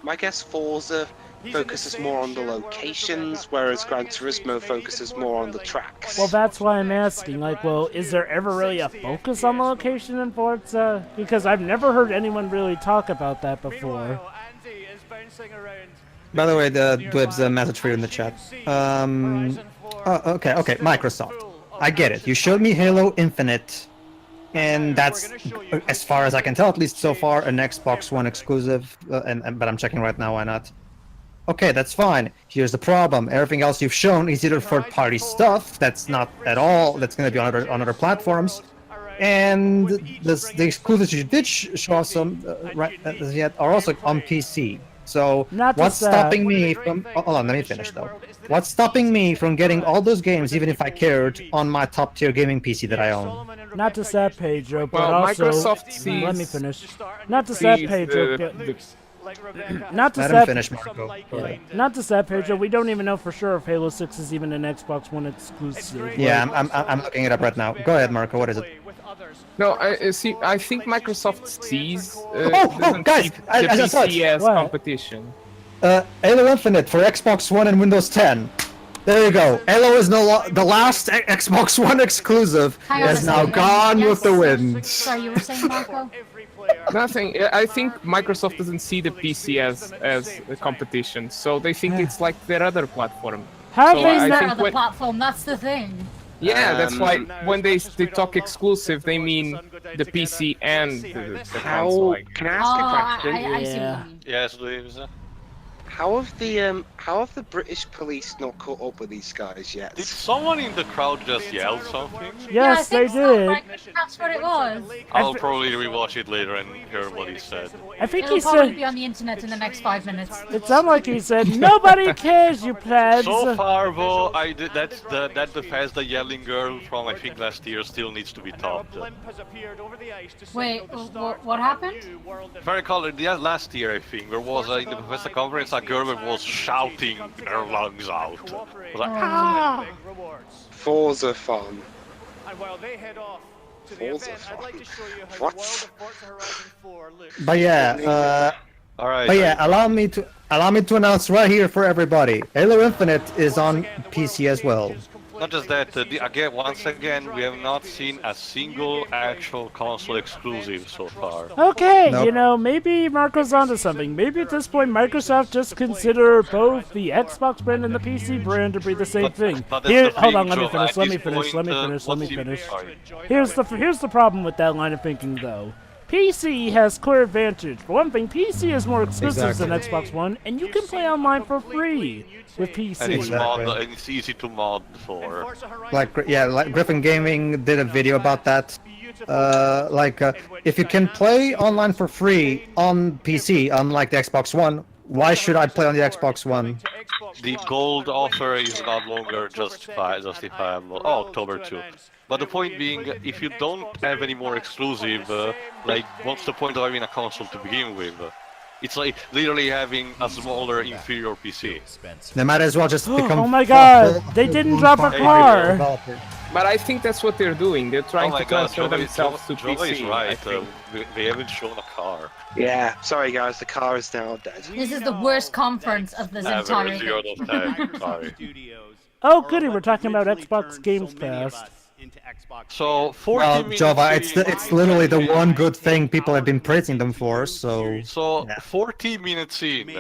My guess Forza focuses more on the locations, whereas Gran Turismo focuses more on the tracks. Well, that's why I'm asking, like, well, is there ever really a focus on the location in Forza? Because I've never heard anyone really talk about that before. By the way, the Dweb's a message for you in the chat. Okay, Microsoft. I get it. You showed me Halo Infinite, and that's, as far as I can tell, at least so far, an Xbox One exclusive. But I'm checking right now. Why not? Okay, that's fine. Here's the problem. Everything else you've shown is either third-party stuff that's not at all. That's going to be on other platforms, and the exclusives you did show us some yet are also on PC. So what's stopping me from? Hold on, let me finish though. What's stopping me from getting all those games, even if I cared, on my top-tier gaming PC that I own? Not to sad Pedro, but Well, also Microsoft sees, let me finish. Not to sad Pedro. Not to Let sad. him finish, Marco. Not to sad Pedro. We don't even know for sure if Halo 6 is even an Xbox One exclusive. Yeah, I'm looking it up right now. Go ahead, Marco. What is it? No, I think Microsoft sees guys, the PC as competition. Halo Infinite for Xbox One and Windows 10. There you go. Halo is the last Xbox One exclusive has now gone with the wind. Sorry, you were saying, Marco? Nothing. I think Microsoft doesn't see the PC as a competition, so they think it's like their other platform. How is their other platform? That's the thing. Yeah, that's why when they talk exclusive, they mean the PC and the console. Can I ask a question? I see what you mean. Yes, Louise. How have the British police not caught up with these guys yet? Did someone in the crowd just yell something? Yes, they did. Like, that's what it was. I'll probably rewatch it later and hear what he said. I think It'll he probably said. be on the internet in the next 5 minutes. It sounded like he said, "Nobody cares, you plebs." So far, though, that Bethesda yelling girl from I think last year still needs to be topped. Wait, what happened? If I recall, last year I think there was in the Bethesda conference a girl that was shouting her lungs out. It was like, ah! Forza fun. Forza fun. What? But yeah, all right. But yeah, allow me to announce right here for everybody. Halo Infinite is on PC as well. Not just that, once again, we have not seen a single actual console exclusive so far. Okay, Nope. you know, maybe Marco's onto something. Maybe at this point Microsoft just consider both the Xbox brand and the PC brand to be the same thing. But Here, that's the hold on, thing, let me Joe, finish, at let me this finish, let me point, finish, let me what's finish. Here's the problem with that line of thinking, though. PC has clear advantage. For one thing, PC is more exclusive than Xbox One, and you can play online for free with PC. And it's easy to mod for. Like Griffin Gaming did a video about that. If you can play online for free on PC, unlike the Xbox One, why should I play on the Xbox One? The gold offer is not longer justifiable. Oh, October 2. But the point being, if you don't have any more exclusive, what's the point of having a console to begin with? It's like literally having a smaller, inferior PC. They might as well just become. Oh my god, they didn't drop a car! But I think that's what they're doing. They're trying Oh my to god, transfer themselves to Jova PC. is I right. think. They haven't shown a car. Yeah, sorry guys, the car is now dead. This is the worst conference of this entire Never zero thing. of time. Sorry. Oh, goody, we're talking about Xbox Games Pass. So 40 Well, minutes. Java, in- it's literally the one good thing people have been praising them for. So So yeah. 40 minutes in,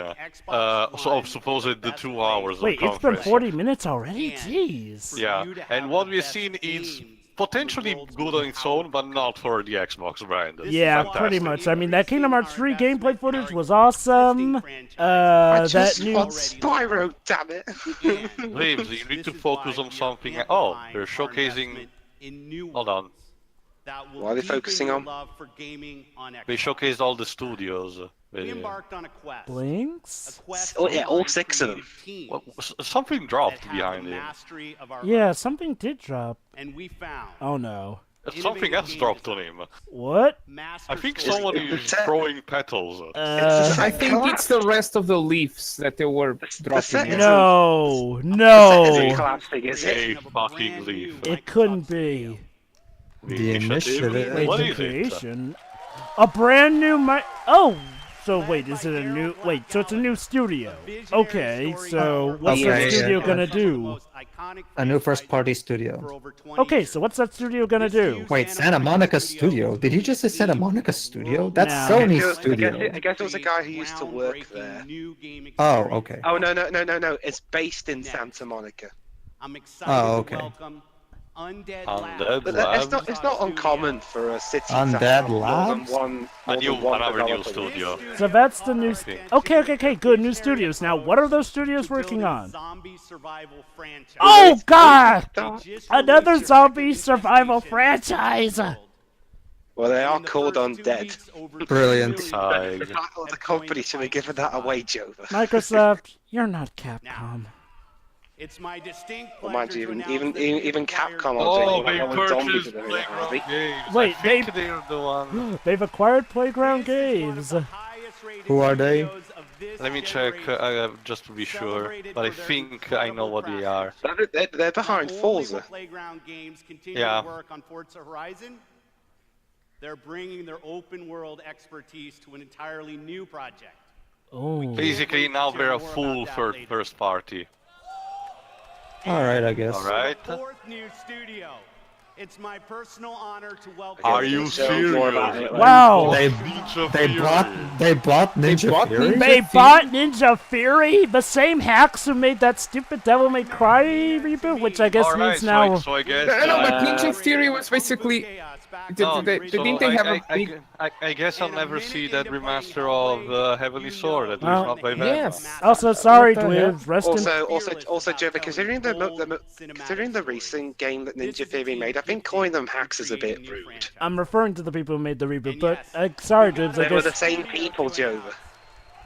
so supposed the 2 hours of Wait, it's been conference. 40 minutes already? Jeez. Yeah, and what we've seen is potentially good on its own, but not for the Xbox brand. Yeah, pretty much. I mean, that Kingdom Hearts 3 gameplay footage was awesome. I That just new... want Spyro, damn it! Lives, you need to focus on something. Oh, they're showcasing. Hold on. What are they focusing on? They showcased all the studios. We embarked on a quest. Blinks? Oh yeah, all 6 of them. Well, something dropped behind him. Yeah, something did drop. And we found Oh no. Something else dropped on him. What? I think someone is throwing petals. I think it's the rest of the leaves that they were dropping. No, Isn't no. collapsing, is it? A fucking leaf. It couldn't be. The initiative. Wait, What the is it? creation? A brand new Oh! So wait, is it a new... Wait, so it's a new studio. Okay, so what's Okay, that studio yeah. gonna do? A new first-party studio. Okay, so what's that studio gonna do? Wait, Santa Monica Studio? Did you just say Santa Monica Studio? That's No. Sony's studio. I guess it was a guy who used to work there. Oh, okay. Oh no! It's based in Santa Monica. I'm excited Oh, okay. to welcome Undead Undead But Labs. it's not uncommon for a city to Undead have more Labs? than one. more than one Another new developer. studio. So that's the new... Okay, good, new studios. Now, what are those studios working on? Zombie survival franchise. Oh, God! Another zombie survival franchise! Well, they are called Undead. Brilliant. The title of the company should be given that away, Jova. Microsoft, you're not Capcom. It's my distinct Well, mind pleasure you, to even announce Capcom Oh, are they doing zombies purchased at the minute, are Playground they? Games. Wait, I think they're the one. They've acquired Playground Games. Who are they? Let me check just to be sure. But I think I know what they are. They're behind Forza. Playground Games continue Yeah. to work on Forza Horizon. They're bringing their open world expertise to an entirely new project. Oh. Basically, now they're a full first party. Alright, I guess. Alright. Fourth new studio. It's my personal honor to welcome. Are you serious? Wow! They Ninja they Fury. bought Ninja Fury? They bought Ninja Fury, the same hacks who made that stupid Devil May Cry reboot, which I guess Alright, means now... so I guess. No, but Ninja Fury was basically... No, Didn't they have a big... I guess I'll never see that remaster of Heavenly Sword. That was Well, not by them. Yes. Also, sorry, What the hell? Dwib, rest in... Also, Jova, considering the recent game that Ninja Fury made, I think calling them hacks is a bit rude. I'm referring to the people who made the reboot, but sorry, Dwibs, I They were the guess... same people, Jova.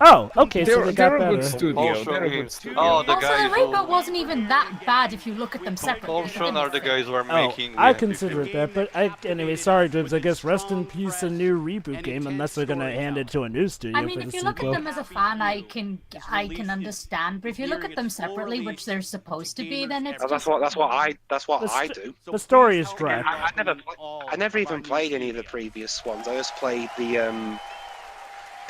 Oh, okay, so They're, they got they're a good better. studio. Also, They're a good studio. oh, the Also, the guys reboot wasn't even that bad if you look at them separately. Potion are the guys who are Oh, making. I the consider it that, but anyway, sorry, Dwibs, I guess rest in peace a new reboot game, unless they're gonna hand it to a new studio I mean, for if the you look at sequel. them as a fan, I can understand. But if you look at them separately, which they're supposed to be, then it's That's just... what I do. The story is trash. I never even played any of the previous ones. I just played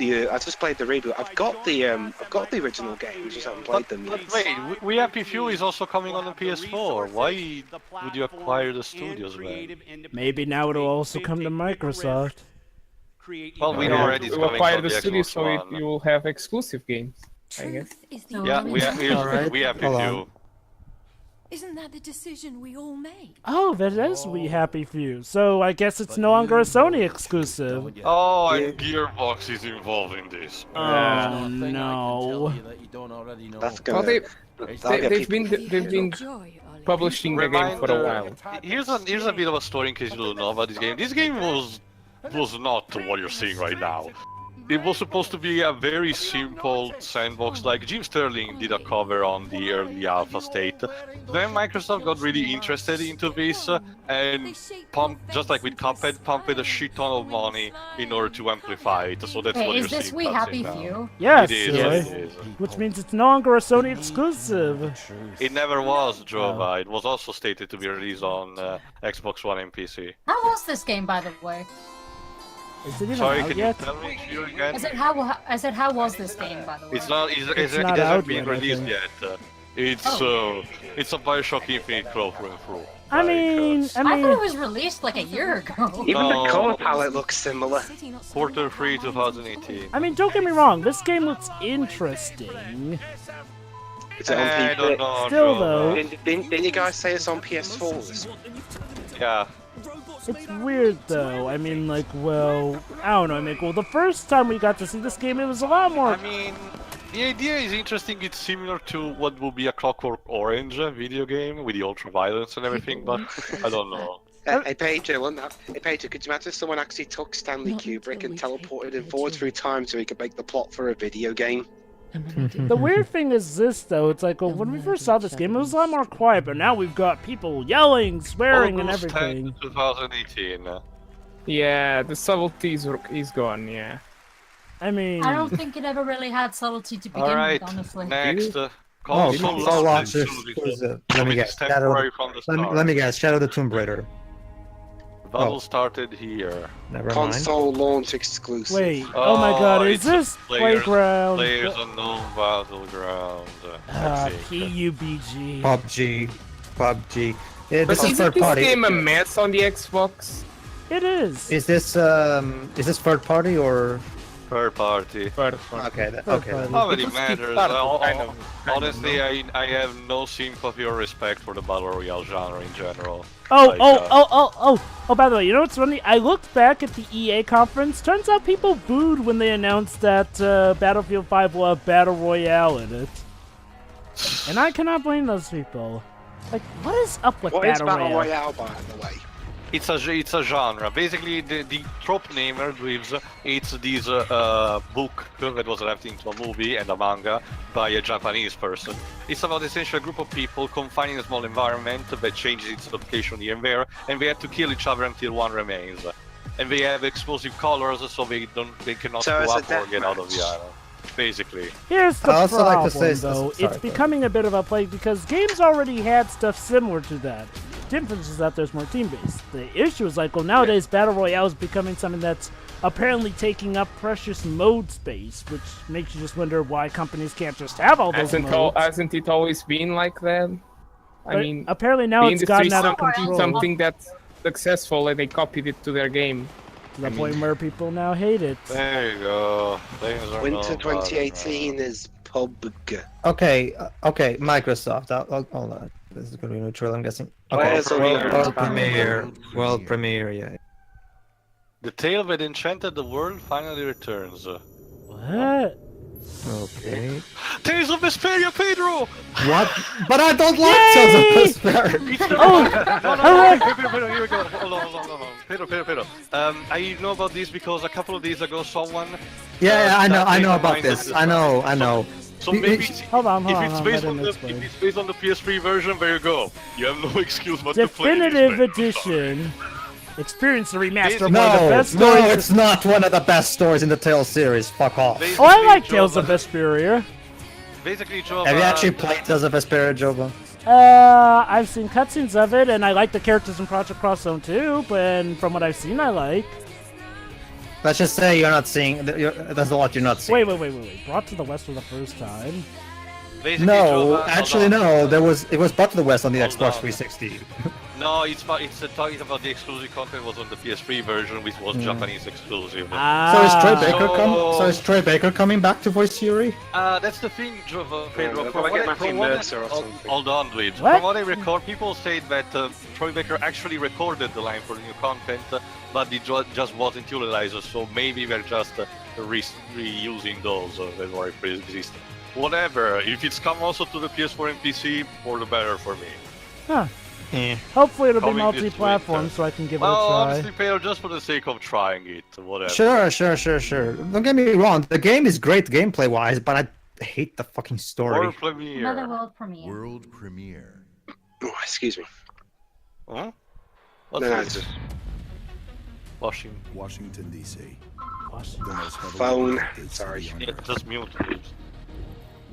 I just played the reboot. I've got the original games, just haven't played them yet. But wait, We Happy Few is also coming on the PS4. Why would you acquire the studios, man? Maybe now it'll also come to Microsoft. Well, we know already it's You coming acquire from the the studio Xbox so One. you will have exclusive games, I guess. Yeah, We Happy Few. Isn't that the decision we all made? Oh, that is We Happy Few. So I guess it's no longer a Sony exclusive. Oh, and Gearbox is involved in this. Oh no. That's Well, gonna. they've been publishing the game for a while. Here's a bit of a story in case you don't know about this game. This game was not what you're seeing right now. it was supposed to be a very simple sandbox, like Jim Sterling did a cover on the early alpha state. Then Microsoft got really interested into this and pumped, just like with Cuphead, pumped a shit ton of money in order to amplify it. So that's Wait, what is you're this seeing We Happy now. Few? Yes, it is. Roy. Yes, it is. Which means it's no longer a Sony exclusive. It never was, Jova. It was also stated to be released on Xbox One and PC. How was this game, by the way? Is it even Sorry, out can yet? you tell me you again? I said, how was this game, by the way? It's not. It not hasn't out been yet, I released think. yet. It's a Bioshock Infinite through and through. I mean, I thought it was released like a year ago. Even No. the color palette looks similar. Quarter 3, 2018. I mean, don't get me wrong. This game looks interesting. Is it on I don't know. Still, Jova. though, Didn't you guys say it's on PS4? This one? Yeah. it's weird though. I mean, like, well, I don't know. I mean, well, the first time we got to see this game, it was a lot more. I mean, the idea is interesting. It's similar to what would be a Clockwork Orange video game with the ultra violence and everything, but I don't know. Hey Pedro, could you imagine if someone actually took Stanley Kubrick and teleported him forward through time so he could make the plot for a video game? The weird thing is this, though. It's like, well, when we first saw this game, it was a lot more quiet, but now we've got people yelling, swearing, and August 10th, everything. 2018. Yeah, the subtlety is gone, yeah. I mean, I don't think it ever really had subtlety to begin Alright, with, honestly. next. Oh, Console console launch launcher exclusive. exclusive. Let So me it guess. is temporary from the start. Let me guess. Shadow of the Tomb Raider. Battle started here. Never mind. Console launch exclusive. wait. Oh my God, is it's a this Playground? Players Unknown Battleground. Ah, I think. PUBG. PUBG. Yeah, But this is isn't third this party. game a mess on the Xbox? It is. Is this third party or? Third party. Okay. Third Okay. party. Not really It was matters. Kickstarter, kind of, Honestly, I have no sympathy or respect for the battle royale genre in general. Oh, Like, oh, by the way, you know what's funny? I looked back at the EA conference. Turns out people booed when they announced that Battlefield 5 will have Battle Royale in it. And I cannot blame those people. Like, what is up with What is Battle Battle Royale? Royale, by the way? It's a genre. Basically, the trope namer drives. It's this book that was adapted into a movie and a manga by a Japanese person. It's about essentially a group of people confined in a small environment that changes its location here and there, and they have to kill each other until one remains. And they have explosive colors, so they cannot So go it's a up or get out of the deathmatch. island. Basically. Here's the I also problem, like to say- though. sorry, It's go becoming a bit of a plague because games already had stuff similar to that. The difference is that there's more team-based. The issue is like, well, nowadays Battle Royale is becoming something that's apparently taking up precious mode space, which makes you just wonder why companies can't just have all those modes. Hasn't it always been like that? I But mean, apparently now the it's gotten industry out of control. something that's successful and they copied it to their game. To the point where people now hate it. There you go. Things are Winter not 2018 is PUBG. Okay. Okay. Microsoft. Hold on. This is gonna be neutral, I'm guessing. Okay. Where's the World World premiere. World premiere. Yeah. The tale that enchanted the world finally returns. What? Okay. Tales of Vesperia, Pedro! What? But I don't like Tales of Vesperia. Pedro, here we go. Hold on. Pedro. I know about this because a couple of days ago someone... Yeah, I know made about reminded this. this I know. So maybe Hold on, if it's based let on him the explain. if it's based on the PS3 version, there you go. You have no excuse but to play Definitive this, Edition. Experience the remaster of No, one of the best no, stories. it's not one of the best stories in the Tales series. Fuck off. Oh, I like Tales of Vesperia. Basically, Joe. Have you actually played Tales of Vesperia, Joba? I've seen cutscenes of it, and I like the characters in Project Cross Zone too, but from what I've seen, I like. Let's just say you're not seeing. There's a lot you're not seeing. Wait. Brought to the West for the first time. Basically, No, Joe, actually no. It was brought to the West on the Hold Xbox on. 360. No, it's talking about the exclusive content was on the PS3 version, which was Japanese exclusive. So is Troy Baker coming back to voice Yuri? That's the thing, Pedro. Yeah, From like what a I- Matthew from what I- Mercer or something. Hold on, Dweebs. What? From what I record, people say that Troy Baker actually recorded the line for the new content, but it just wasn't utilized, so maybe they're just reusing those that already pre-exist. Whatever, if it's come also to the PS4 and PC, for the better for me. Huh. Hopefully it'll be Coming this multi-platform winter. so I can give Well, it a try. honestly, Pedro, just for the sake of trying it, whatever. Sure. Don't get me wrong. The game is great gameplay-wise, but I hate the fucking story. World premiere. Another world premiere. World premiere. Oh, excuse me. Huh? What's No, this? it's Washington, D.C. Washington. The most heavily Phone. protected Sorry. city on Yeah, Earth. just mute, please.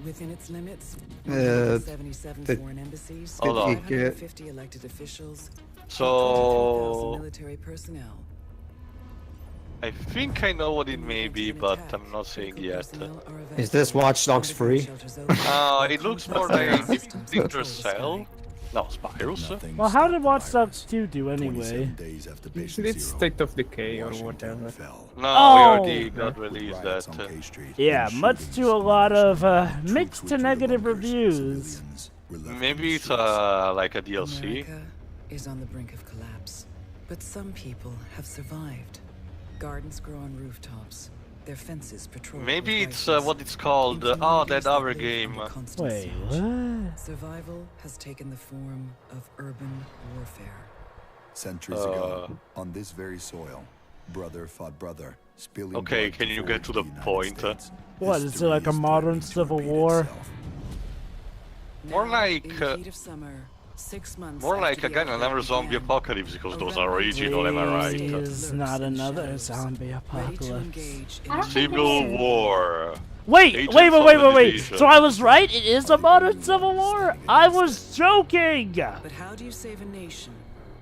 Within its limits, Uh, 77 the- foreign embassies, Hold on. 550 elected officials, So... military personnel. I think I know what it may be, but I'm not saying yet. Is this Watch Dogs free? It looks more like Splinter Cell. No, Spyros. Nothing Well, how did stopped Watch the Dogs pirate. 2 do anyway? 27 days after It's Patient Zero, State of Decay or Washington whatever. fell. No, Oh. we already got released Riots that. on K Street, Yeah, and much shootings to a lot of nationwide. mixed Troops to withdrew negative bunkers, reviews. civilians were left Maybe on it's the streets. like a DLC. America is on the brink of collapse, but some people have survived. Gardens grow on rooftops. Their fences patrol. Maybe with it's rifles. what it's called. In Oh, communities that other live game. under constant Wait, siege. what? Survival has taken the form of urban warfare. Centuries ago, on this very soil, brother fought brother, spilling Okay, blood can you get forge to the United point? States. What, is it History like a is modern threatening to civil repeat war? itself. More Now, like, in the heat of summer, 6 months More after like the again outbreak another zombie began, apocalypse because those a are remnant original, am I right? Please, not lurks in another shadows, zombie ready to apocalypse. engage in I don't a think Civil War. Wait, Agents wait, of wait, the wait, wait. Division. So I was right? It is a modern civil war? I was joking! But how do you save a nation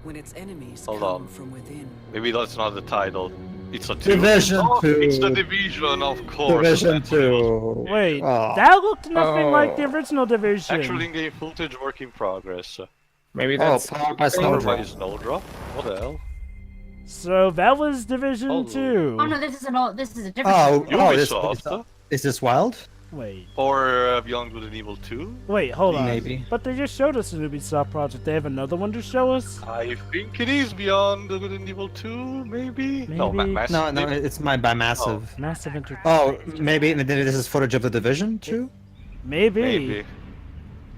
when its enemies Hold come on. from within? Maybe that's not the title. It's a two. Division Oh, 2. It's the Division, of course. Division That's what it was. 2. Wait, Oh. that looked nothing like the Oh. original Division. Actual in-game footage, work in progress. Maybe Oh, that's powered by Powered Snowdrop. by Snowdrop? What the hell? So that was Division Oh. 2. Oh no, this is a different. Oh, one. oh, Ubisoft? is this Wild? Wait, Or Beyond Good and Evil 2? wait, hold on. Maybe. But they just showed us an Ubisoft project. They have another one to show us? I think it is Beyond Good and Evil 2, maybe? No, Maybe. Massive. No, it's by Massive. Massive Entertainment. Oh, maybe this is footage of the Division too. Maybe. Maybe.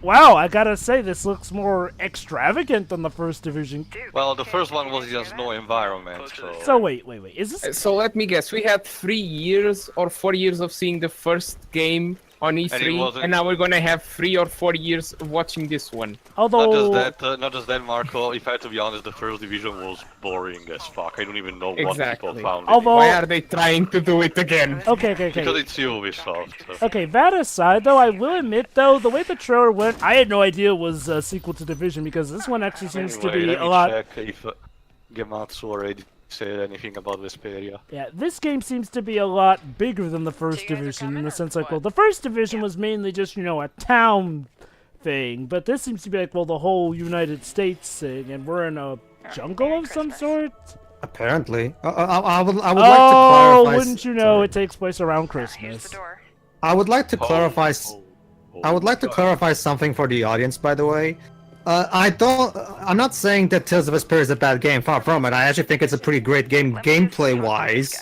Wow, I gotta say, this looks more extravagant than the first Division. Well, the first one was just no environment, so... So wait, is this... So let me guess, we had 3 years or 4 years of seeing the first game on And it E3, wasn't- and now we're gonna have 3 or 4 years of watching this one. Although... Not just that, Marco, if I have to be honest, the first division was boring as fuck. I don't even know what people Exactly. found it. Although- Why are they trying to do it again? Okay. Because it's Ubisoft. Okay, that aside, though, I will admit, though, the way the trailer went, I had no idea it was a sequel to Division, because this one actually seems to Anyway, be let a me lot... check if Gematsu already said anything about Vesperia. Yeah, this game seems to be a lot bigger than the first Division, in the sense like, well, the first Division was mainly just, you know, a town thing, but this seems to be like, well, the whole United States thing, and we're in a jungle of some sort? Apparently, I would like to clarify. Wouldn't you know, it takes place around Christmas. I would like to clarify. I would like to clarify something for the audience, by the way. I'm not saying that Tales of Vesperia is a bad game. Far from it. I actually think it's a pretty great game, gameplay-wise.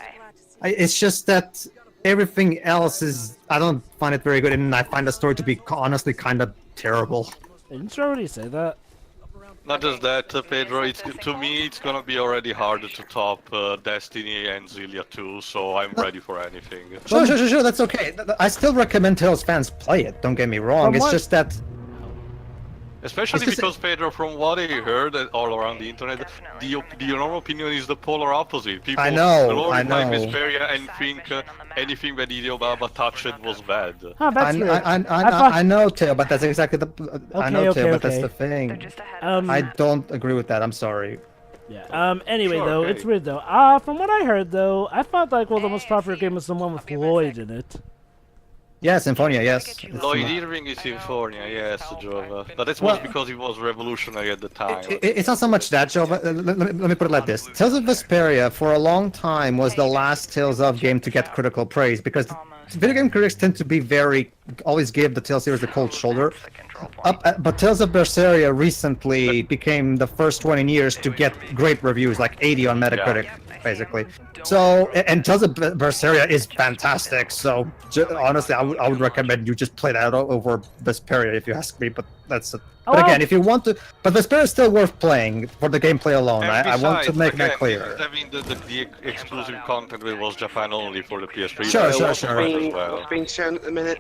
It's just that everything else is. I don't find it very good, and I find the story to be honestly kind of terrible. Didn't you already say that? Not just that, Pedro, to me it's gonna be already harder to top Destiny and Xillia 2, so I'm ready for anything. Sure, that's okay. I still recommend Tales fans play it, don't get me wrong. It's just that... Especially because, Pedro, from what I heard all around the internet, the normal opinion is the polar opposite. People glorify Vesperia and think anything that Hideo Baba touched was bad. Oh, that's weird. I know, Tail, but that's exactly the... I know, Tail, but that's okay. the thing. I don't agree with that, I'm sorry. Yeah, anyway, Sure, though, okay. it's weird, though. From what I heard, though, I thought, like, well, the most popular game was the one with Lloyd in it. Yeah, Symphonia, yes. Lloyd Irving is Symphonia, yes, Jova. But that's mostly because he was revolutionary at the time. It's not so much that, Joe, but let me put it like this. Tales of Vesperia, for a long time, was the last Tales of game to get critical praise, because video game critics tend to be very always gave the Tales series the cold shoulder. But Tales of Berseria recently became the first one in years to get great reviews, like 80 on Metacritic, basically. So, and Tales of Berseria is fantastic. So, honestly, I would recommend you just play that over Vesperia if you ask me. But that's it. But again, if you want to, but Vesperia is still worth playing for the gameplay alone. I want to make that clear. I mean, the exclusive content was Japan only for the PS3. Sure. What's being shown at the minute?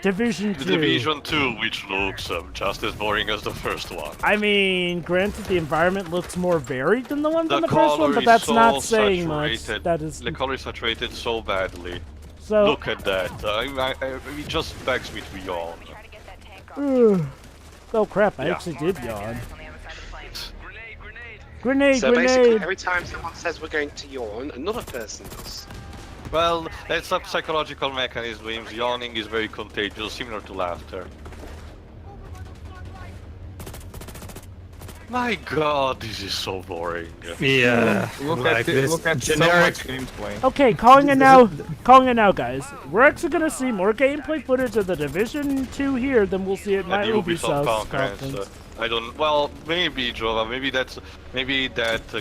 Division 2. Division 2, which looks just as boring as the first one. I mean, granted, the environment looks more varied than the one from the first one, but that's not saying much. That is... The color is saturated so badly. So... Look at that. It just begs me to yawn. Oh crap, I actually did yawn. Grenade, so grenade! basically, every time someone says we're going to yawn, another person does. Well, it's a psychological mechanism. Yawning is very contagious, similar to laughter. My god, this is so boring. Yeah. Look at generic gameplay. Okay, calling it now, guys. We're actually gonna see more gameplay footage of the Division 2 here than we'll see at my Ubisoft conference. I don't. Well, maybe Jova. Maybe that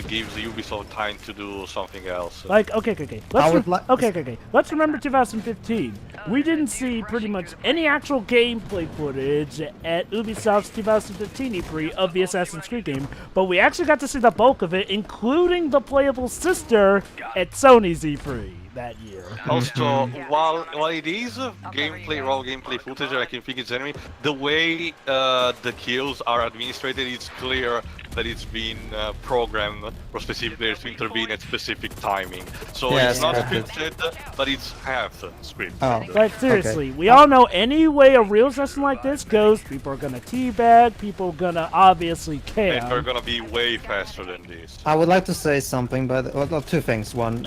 gives Ubisoft time to do something else. Like, okay. Let's remember 2015. We didn't see pretty much any actual gameplay footage at Ubisoft's 2015 E3 of the Assassin's Creed game, but we actually got to see the bulk of it, including the playable sister at Sony's E3 that year. Also, while it is raw gameplay footage, I can think it's enemy. The way the kills are administrated, it's clear that it's been programmed for specific players to intervene at specific timing. So it's not scripted, but it's half scripted. Oh. Like seriously, we all know any way a real session like this goes, people are gonna teabag, people are gonna obviously care. They're gonna be way faster than this. I would like to say something, but well, two things. One,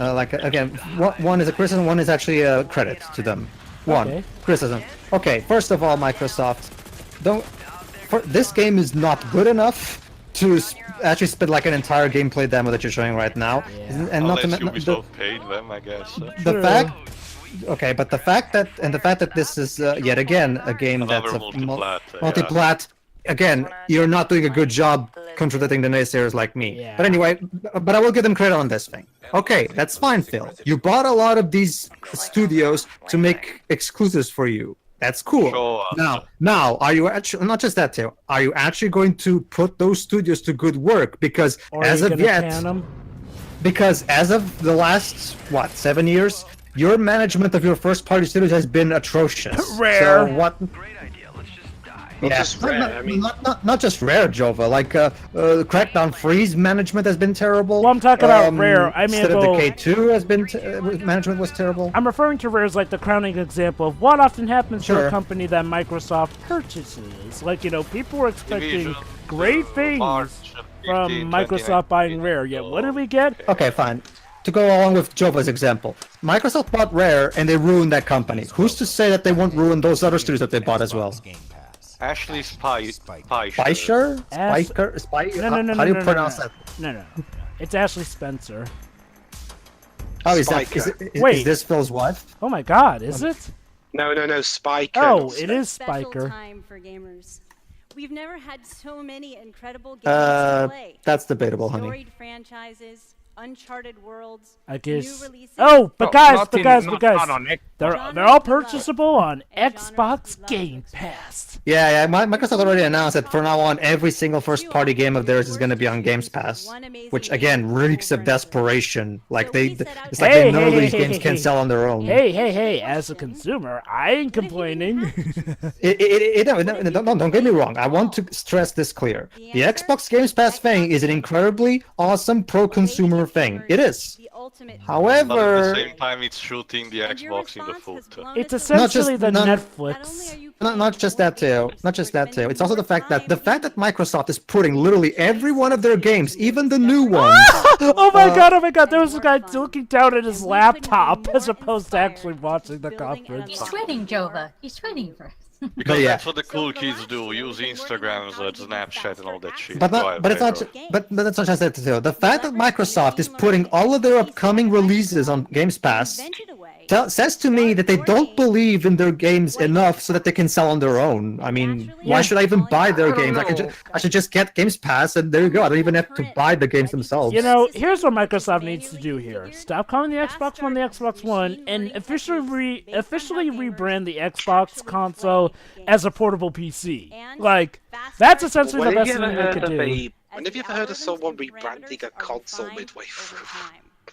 one is a criticism, one is actually a credit to them. Criticism. Okay, first of all, Microsoft, this game is not good enough to actually spit like an entire gameplay demo that you're showing right now. And unless Ubisoft paid them, I guess. The fact that this is yet again a game that's a multi-plat. Again, you're not doing a good job contradicting the naysayers like me. Yeah. But anyway, but I will give them credit on this thing. Okay, that's fine, Phil. You bought a lot of these studios to make exclusives for you. That's cool. Sure. Now, are you actually, not just that, Theo, are you actually going to put those studios to good work? Because as of the last, 7 years, your management of your first-party studios has been atrocious. Rare. So what? Not just Rare, not just Rare, Jova. Like, Crackdown Freeze management has been terrible. Well, I'm talking about Rare. I mean, State of Decay 2 has been management was terrible. I'm referring to Rare as like the crowning example of what often happens to a company that Microsoft purchases. Like, people were expecting great things from Microsoft buying Rare. Yet, what did we get? Okay, fine. To go along with Jova's example, Microsoft bought Rare and they ruined that company. Who's to say that they won't ruin those other studios that they bought as well? Ashley Spicer? Spiker? No. How do you pronounce that? No. It's Ashley Spencer. Oh, is this Phil's wife? Oh my god, is it? No, Spiker. Oh, it is Spiker. Time for gamers. We've never had so many incredible games to play. That's debatable, honey. Storied franchises, uncharted worlds, I guess. new releases. Oh, but guys, they're all purchasable on Xbox Game Pass. Yeah, Microsoft already announced that from now on, every single first-party game of theirs is going to be on Game Pass, which again reeks of desperation. Like they know these games can't sell on their own. Hey! As a consumer, I ain't complaining. Don't get me wrong. I want to stress this clear: the Xbox Game Pass thing is an incredibly awesome pro-consumer thing. It is. However, at the same time, it's shooting the Xbox in the foot. It's essentially the Netflix. Not just that too. It's also the fact that Microsoft is putting literally every one of their games, even the new ones. Oh my god! There was a guy looking down at his laptop as opposed to actually watching the conference. He's tweeting, Jova. He's tweeting for us. Because that's what the cool kids do. Use Instagrams, Snapchat, and all that shit. But that's not just that too. The fact that Microsoft is putting all of their upcoming releases on Games Pass says to me that they don't believe in their games enough so that they can sell on their own. I mean, why should I even buy their games? I should just get Games Pass, and there you go. I don't even have to buy the games themselves. You know, here's what Microsoft needs to do here. Stop calling the Xbox One, and officially rebrand the Xbox console as a portable PC. Like, that's essentially the best thing they could do. When have you ever heard of someone rebranding a console midway through?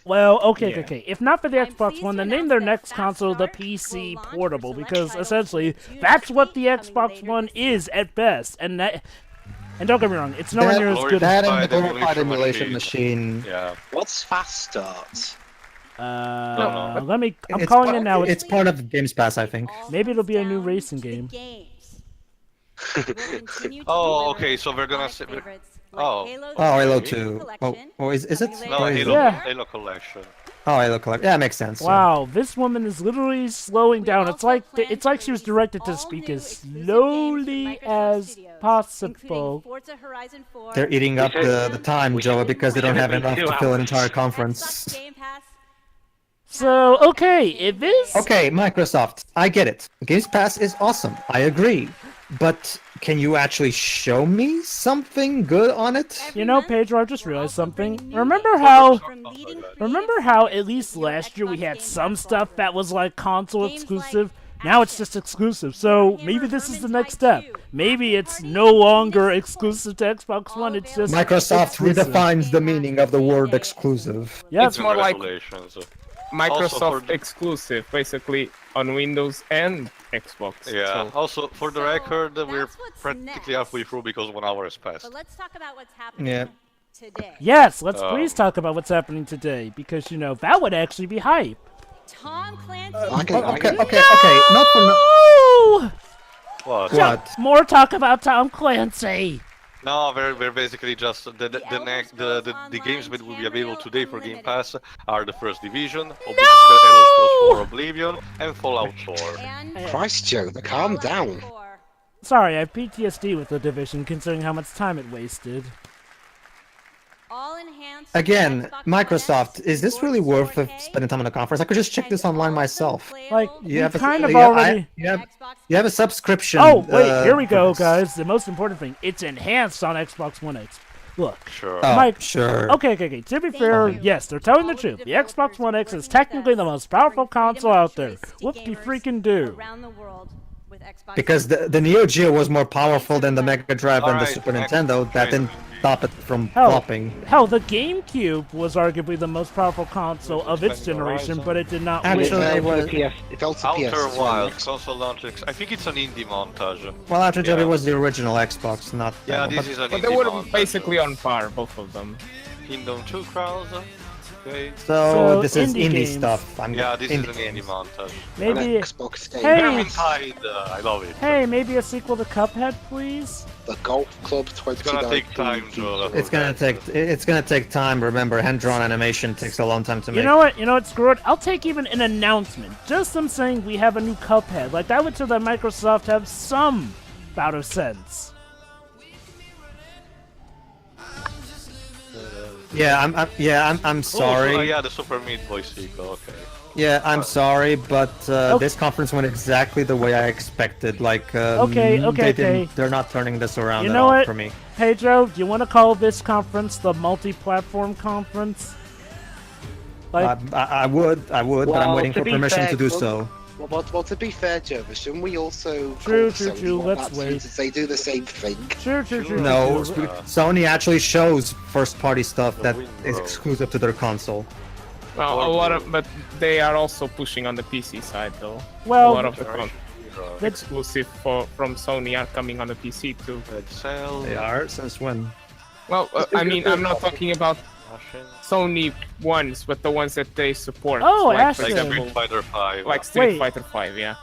Well, okay. If not for the Xbox One, then name their next console the PC Portable, because essentially that's what the Xbox One is at best. And don't get me wrong, it's nowhere near as good as that and the glorified emulation machine. Yeah. What's Fast Start? I'm calling it now. It's part of Games Pass, I think. Maybe it'll be a new racing game. Oh, okay. So we're gonna. Halo 2. Oh, is it? No, Halo Collection. Oh, Halo Collection. Yeah, makes sense. Wow, this woman is literally slowing down. It's like she was directed to speak as slowly as possible. They're eating up the time, Joe, because they don't have enough to fill an entire conference. So, okay, if this... Okay, Microsoft, I get it. Games Pass is awesome. I agree. But can you actually show me something good on it? You know, Pedro, I just realized something. Remember how at least last year we had some stuff that was like console exclusive? Now it's just exclusive. So maybe this is the next step. Maybe it's no longer exclusive to Xbox One. It's just Microsoft redefines the meaning of the word exclusive. Yeah, it's more like Microsoft exclusive, basically on Windows and Xbox. Yeah. So. Also, for the record, we're practically halfway through because 1 hour has passed. But let's talk about what's happening today. Yes, let's please talk about what's happening today, because you know that would actually be hype. Tom Clancy. Okay. Not for no. What? More talk about Tom Clancy. No, we're basically just the games that will be available today for Game Pass are the First Division, Oblivion, and Fallout 4. Christ, Joe, calm down. Sorry, I have PTSD with the Division, considering how much time it wasted. Again, Microsoft, is this really worth spending time on a conference? I could just check this online myself. Like, you have already... You have a subscription. Oh, wait, here we go, guys. The most important thing. It's enhanced on Xbox One X. Look. Sure. Sure. Okay. To be fair, yes, they're telling the truth. The Xbox One X is technically the most powerful console out there. Whoop-de-freaking-do. Because the Neo Geo was more powerful than the Mega Drive and the Super Nintendo. That didn't stop it from flopping. Hell, the GameCube was arguably the most powerful console of its generation, but it did not win. Actually, it was Outer Wilds, console launch. I think it's an indie montage. Well, Outer Wilds was the original Xbox, not. Yeah, this is an indie montage. But they were basically on par, both of them. Kingdom 2 Crowns. Okay. So this is indie games. stuff. This is an indie montage. Maybe. Xbox game. Hey, I love it. hey, maybe a sequel to Cuphead, please. The Golf Club 2019. It's gonna take time, Joel. It's gonna take time. Remember, hand-drawn animation takes a long time to make. You know what? Screw it. I'll take even an announcement. Just them saying we have a new Cuphead. Like that would show that Microsoft have some bout of sense. I'm sorry. Oh, yeah, the Super Meat Boy sequel. Okay. Yeah, I'm sorry, but this conference went exactly the way I expected. Like, Okay. They're not turning this around You at know all what, for me. Pedro? Do you want to call this conference the multi-platform conference? Like, I would, but I'm waiting for permission to do so. Well, to be fair, Joe, shouldn't we also True. Sony Let's wait. since they do the same thing? True. No, Sony actually shows first-party stuff that is exclusive to their console. Well, but they are also pushing on the PC side, though. Well, a lot of the exclusive from Sony are coming on the PC too. They are? Since when? Well, I mean, I'm not talking about Sony ones, but the ones that they support. Oh, like, Ashton. for example, Street Fighter 5. like Street Fighter 5, yeah.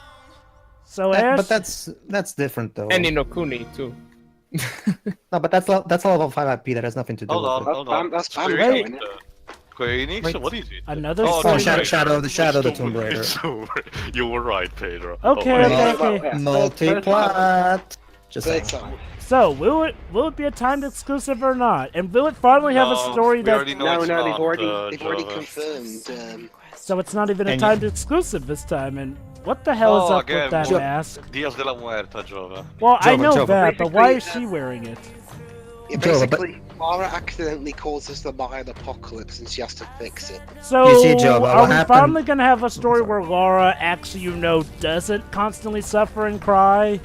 So but that's different though. And Inokuni too. No, but that's level 5 IP. That has nothing to do with it. Hold on. That's Square fine. Enix? What is it? Another Shadow the Tomb Raider. You were right, Pedro. Okay. Multi-plat. Just saying. So, will it be a timed exclusive or not? And will it finally have a story that... No, they've already confirmed. So it's not even a And timed exclusive this time, and what the hell is up with that mask? Dias de la Muerta, Jova. Well, I Jova, know Jova. that, but why is she wearing it? Yeah, Jova, but- basically, Lara accidentally causes the Mayan apocalypse and she has to fix it. So, You see, Jova, are what we happened- finally gonna have a story where Lara actually, doesn't constantly suffer and cry?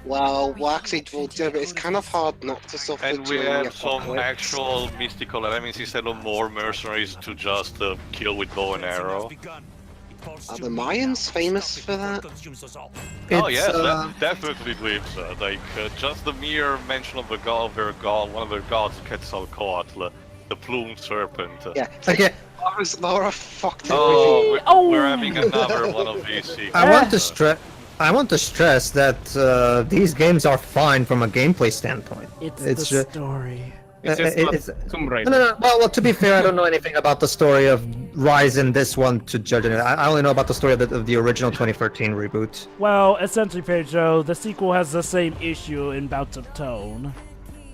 Well, actually, it's kind of hard not to suffer And we during the have some apocalypse. actual mystical elements instead of more mercenaries to just kill with bow and arrow. Are the Mayans famous for that? Oh yes, definitely believe so. Like, just the mere mention of a god, of their god, one of their gods, Quetzalcoatl, the plumed serpent. Yeah. Okay. Laura fucked Oh, everything. we're having another one of these sequels. I want to stress that these games are fine from a gameplay standpoint. It's ju- the story. It's just it's- not Tomb Raider. No. Well, to be fair, I don't know anything about the story of Rise in this one to judge it. I only know about the story of the original 2013 reboot. Well, essentially, Pedro, the sequel has the same issue in bouts of tone.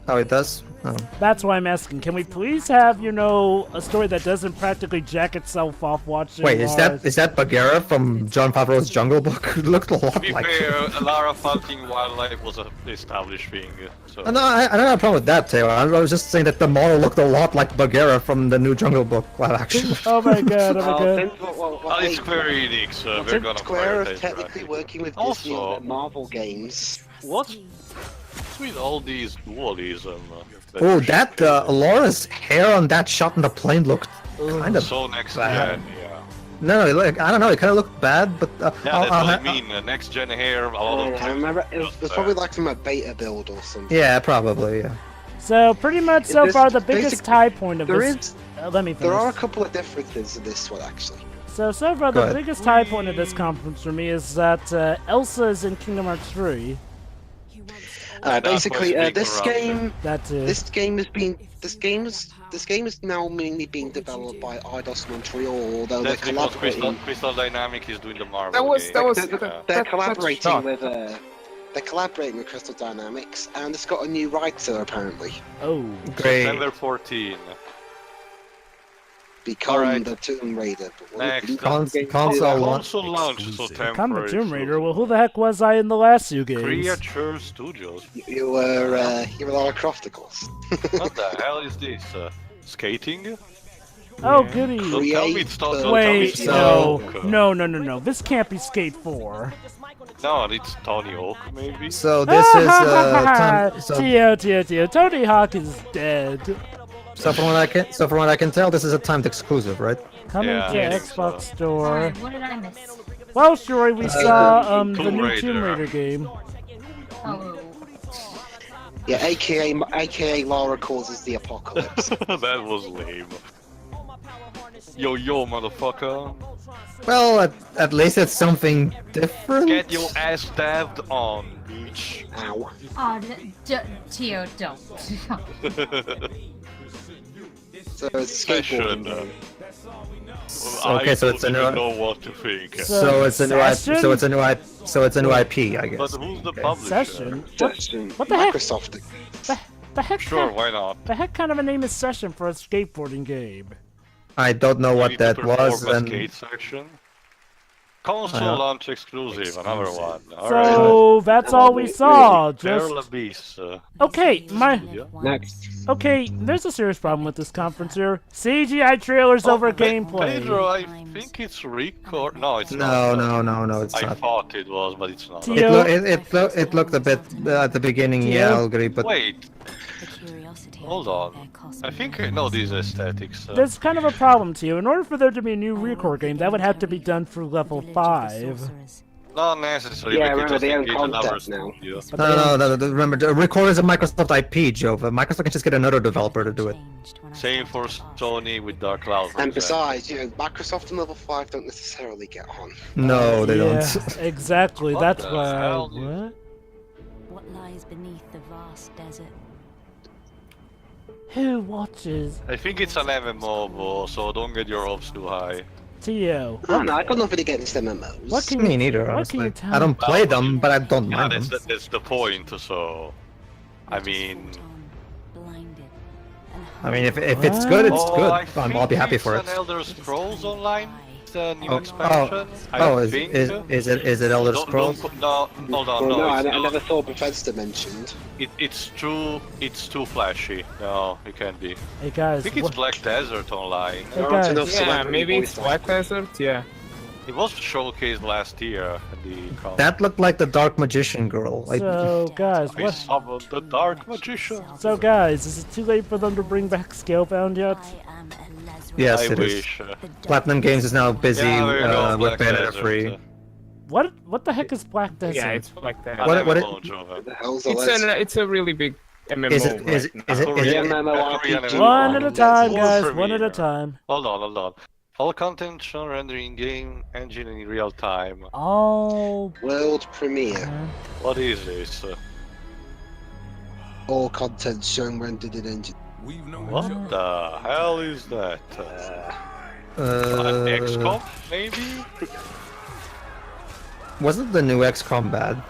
Oh, it does? Oh. That's why I'm asking, can we please have, a story that doesn't practically jack itself off watching Wait, is Rise? that Bagheera from John Favreau's Jungle Book? It looked a lot To be like fair, him. Lara fighting wildlife was an established thing. So. No, I don't have a problem with that, Taylor. I was just saying that the model looked a lot like Bagheera from the new Jungle Book live action. Oh my god, oh my god. Oh, it's Square Enix, they're gonna Square are prioritize technically that. working with Also- Disney on their Marvel games. What's with all these dualism? Oh, that Laura's hair on that shot in the plane looked kind of So next bad. gen, yeah. No, like, I don't know. It kind of looked bad, but Yeah, that's what I mean. Next gen hair, a lot of I remember it was probably like from a beta build or something. yeah, probably, yeah. So, pretty much so This- far, the biggest basically, high point of there this... is- let me finish. There are a couple of differences in this one, actually. So far, Go the ahead. biggest high point of this conference for me is that Elsa is in Kingdom Hearts 3. Basically, this game, That's it. this game is now mainly being developed by Eidos Montreal, although they're That's because collaborating. Crystal Dynamics is doing the Marvel That was- game. that was- They're that's collaborating shot. with they're collaborating with Crystal Dynamics, and it's got a new writer apparently. Oh. Great. September 14. Become Alright. the Tomb Raider. But what Next. it- Console Console launch, so Become the temporary. Tomb Raider? Well, who the heck was I in the last few games? Creature Studios. You were Lara Croft, of course. What the hell is this? Skating? Oh, goody. Don't tell me it's not. Don't Wait, tell me it's no. This can't be Skate 4. No, it's Tony Hawk, maybe. So this is Tio. Tony Hawk is dead. So from what I can tell, this is a timed exclusive, right? Coming Yeah, to I think Xbox so. Store. Alright, what did I miss? Well, Shuri, we saw the Tomb new Raider. Tomb Raider game. Oh. Yeah, aka Lara causes the apocalypse. That was lame. Yo, motherfucker. Well, at least it's something different. Get your ass stabbed on, bitch. Ow. Oh, Tio, don't. So it's a Session. skateboarding. Okay, so I it's a don't new. even know what to think. So it's a new. Session? So it's a new IP, I But guess. who's the publisher? Session? Session. What the heck? Microsoft. The heck? Sure, why not? The heck kind of a name is Session for a skateboarding game? I don't know You what need to that perform was, a and skate section. Console launch exclusive, another one. So that's all we saw. Just Perla Beast. okay. Next. Okay. There's a serious problem with this conference here. CGI trailers over gameplay. Pedro, I think it's record. No, it's not. no, it's I not. thought it was, but it's not. Tio? It looked a bit at the beginning. Yeah, I'll agree, but Wait, hold on. I think I know these aesthetics. There's kind of a problem to you. In order for there to be a new record game, that would have to be done through level 5. Not necessarily. Yeah, we remember, can just they own engage another concept now. studio. no. Remember, the Record is a Microsoft IP, Jova. Microsoft can just get another developer to do it. Same for Sony with Dark Cloud. for And example. besides, Microsoft and Level 5 don't necessarily get on. No, they Yeah, don't. exactly. What That's the why. hell, dude? What? What lies beneath the vast desert? Who watches I think it's an MMO, so don't get your hopes too high. Tio? I don't know, I got nothing against MMOs. What can Me you, neither, what can honestly. you tell I don't play them, but I don't Yeah, mind them. that's the point. So, I mean, I mean, if it's good, it's oh, good. I I'll be think happy it's for an it. Elder Scrolls Online. the new expansion. Is it Elder Scrolls? No, hold on, Well, no, I it's never thought Bethesda mentioned. It's too flashy. No, it can't be. Hey guys, I think it's Black Desert Online. Hey guys. Yeah, maybe it's Black Desert. Yeah. It was showcased last year at the con. That looked like the Dark Magician girl. So guys, We summoned the Dark Magician. So guys, is it too late for them to bring back Scalebound yet? Yes, I it is. wish. Platinum Games is now busy Yeah, there you go, with Black Bayonetta Desert. 3. What the heck is Black Desert? Yeah, it's Black Desert. It's a really big MMO. Is it MMORPG. One at a time, guys. One at a time. Hold on. All content shown rendering game engine in real time. Oh. World premiere. What is this? All content shown rendered in engine. What the hell is that? An XCOM, maybe? Wasn't the new XCOM bad?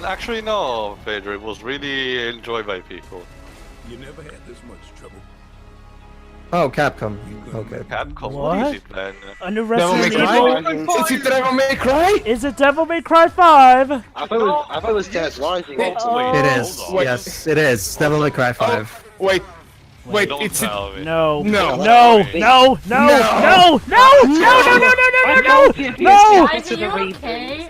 Actually, no, Pedro. It was really enjoyed by people. You never had this much trouble. Oh, Capcom. Okay. Capcom, what is it then? A new Devil May Resident Cry? Is it Devil May Cry? Is it Devil May Cry 5? I thought it was Dead Rising. It is. Yes, it is. Devil May Cry 5. Wait, Don't it's tell me. No. No. No. Guys, are you okay?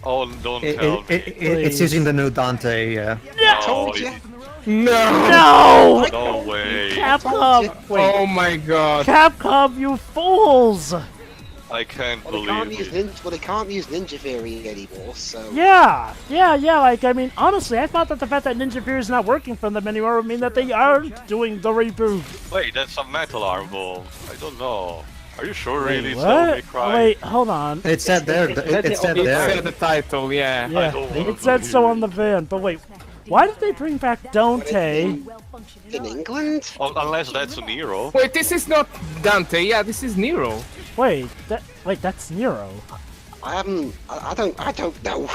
Oh, don't tell me. It's using the new Dante, yeah. Oh, No! no way. Capcom! Oh my god. Capcom, you fools! I can't Well, they can't believe use it. they can't use Ninja Theory anymore, so... Yeah, like, I mean, honestly, I thought that the fact that Ninja Fury is not working for them anymore would mean that they aren't doing the reboot. Wait, that's a Metal Arm ball. I don't know. Are you sure really it's What? Devil May Cry? Wait, hold on. It said there. It said It there. said the title, yeah. Yeah, it said so on the van, but wait, why did they bring back Dante? In England? Oh, unless that's a Nero. Wait, this is not Dante. Yeah, this is Nero. Wait, that's Nero. I don't know.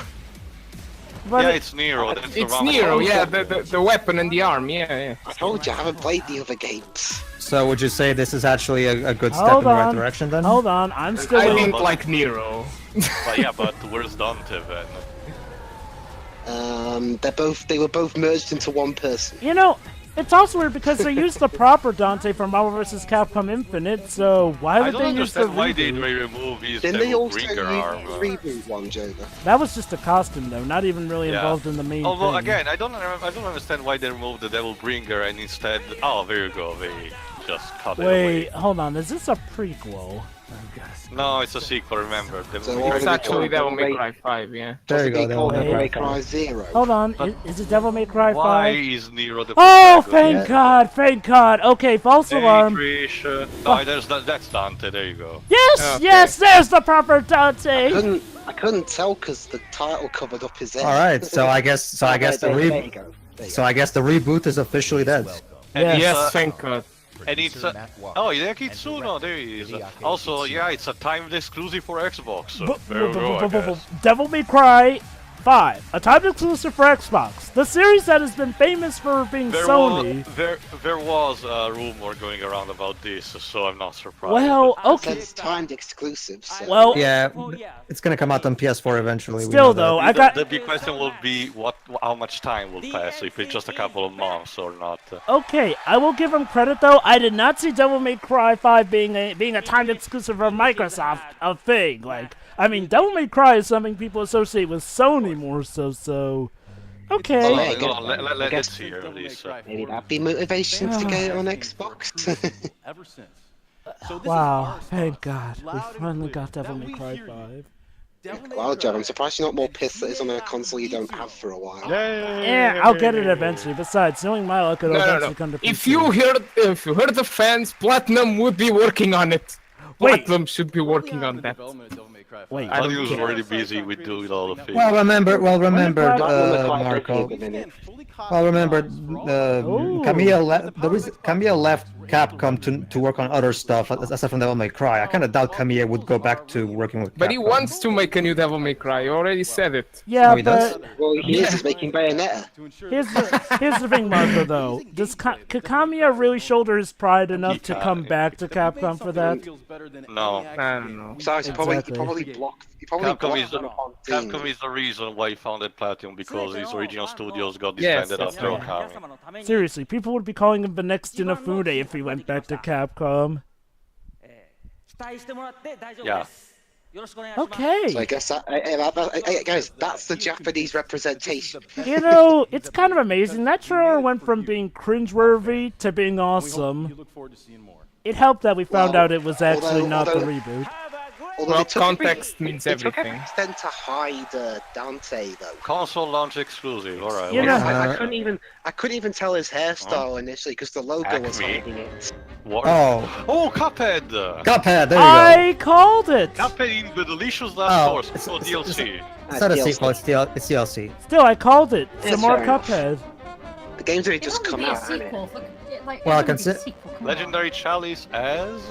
But Yeah, it's Nero. That's the It's wrong Nero. one. Yeah, the weapon and the arm. Yeah. I told you, I haven't played the other games. So would you say this is actually a good step Hold in the right on. direction then? Hold on, I'm still I waiting. didn't like Nero. But yeah, but where's Dante then? They were both merged into one person. You know, it's also weird because they used the proper Dante from Marvel vs. Capcom Infinite, so why I would don't they use the understand why they reboot? remove his Didn't they Devil also use Bringer the armor. reboot one, Joker? That was just a costume, though, not even really Yeah. involved in the main Although thing. again, I don't understand why they removed the Devil Bringer and instead, oh, there you go, they just cut it away. Wait, hold on, is this a prequel? No, it's a sequel. Remember, Devil So Bringer It's actually Devil May Cry 5. Yeah. There you go. They call Devil May Devil May Cry. Cry 0. Hold on, is it Devil May Cry 5? Why is Nero the Oh, protagonist? thank God. Okay, false Hey, alarm. Trish, no, that's Dante. There you go. Yes, Okay. yes, there's the proper Dante. I couldn't tell because the title covered up his head. All right, so I guess the There you go. reboot is officially dead. And Yes. it's, Thank God. and it's oh, Hideki Tsuno, there he is. Also, yeah, it's a timed exclusive for Xbox. So there you go, I guess. Devil May Cry 5, a timed exclusive for Xbox. The series that has been famous for being Sony. There was a rumor going around about this, so I'm not surprised. Well, okay. It's timed exclusive. So. Well, Yeah, it's gonna come out on PS4 eventually. we still know that. though, I got The big question will be how much time will pass, if it's just a couple of months or not. okay. I will give him credit though. I did not see Devil May Cry 5 being a timed exclusive for Microsoft a thing. Like, I mean, Devil May Cry is something people associate with Sony more so. Okay. Oh, let's see here. Maybe that'd be motivation to get it on Xbox. Ever since. Wow, thank God. We finally got Devil May Cry 5. Well, Joe, I'm surprised you're not more pissed that it's on a console you don't have for a while. Yeah, I'll get it eventually. Besides, knowing my luck, it'll eventually come to PC. If you heard the fans, Platinum would be working on it. Wait. Platinum should be working on that. Wait, Buddy was already busy with doing all the things. Well, remember, Marco. Marco. Well, remember, Camille left. The reason Camille left Capcom to work on other stuff aside from Devil May Cry. I kind of doubt Camille would go back to working with Capcom. But he wants to make a new Devil May Cry. He already said it. Yeah, Oh, he does? Well, he is. He's making Bayonetta. Here's the thing, Marco. Though, does Kakamiya really shoulder his pride enough to come back to Capcom for that? No. I don't know. Besides, he probably blocked. He probably blocked them upon Steam. Capcom is the reason why he founded Platinum, because his original studios got disbanded after Okami. Seriously, people would be calling him the next Inafune if he went back to Capcom. Yeah. Okay. So I guess guys, that's the Japanese representation. You know, it's kind of amazing. That trailer went from being cringeworthy to being awesome. It helped that we found out it was actually not the reboot. Well, context means everything. It took an extent to hide Dante, though. Console launch exclusive, alright. You know, I couldn't even tell his hairstyle initially because the logo was hiding it. What? Oh, Cuphead! Cuphead. There you I called it. Cuphead in the delicious last source. It's DLC. It's not a sequel. It's DLC. Still, I called it. Some Yes, more fair enough. Cuphead. The game's only It just wouldn't come be a out, hasn't it? sequel. Well, I it can wouldn't be a say- sequel, come on. Legendary Chalice as...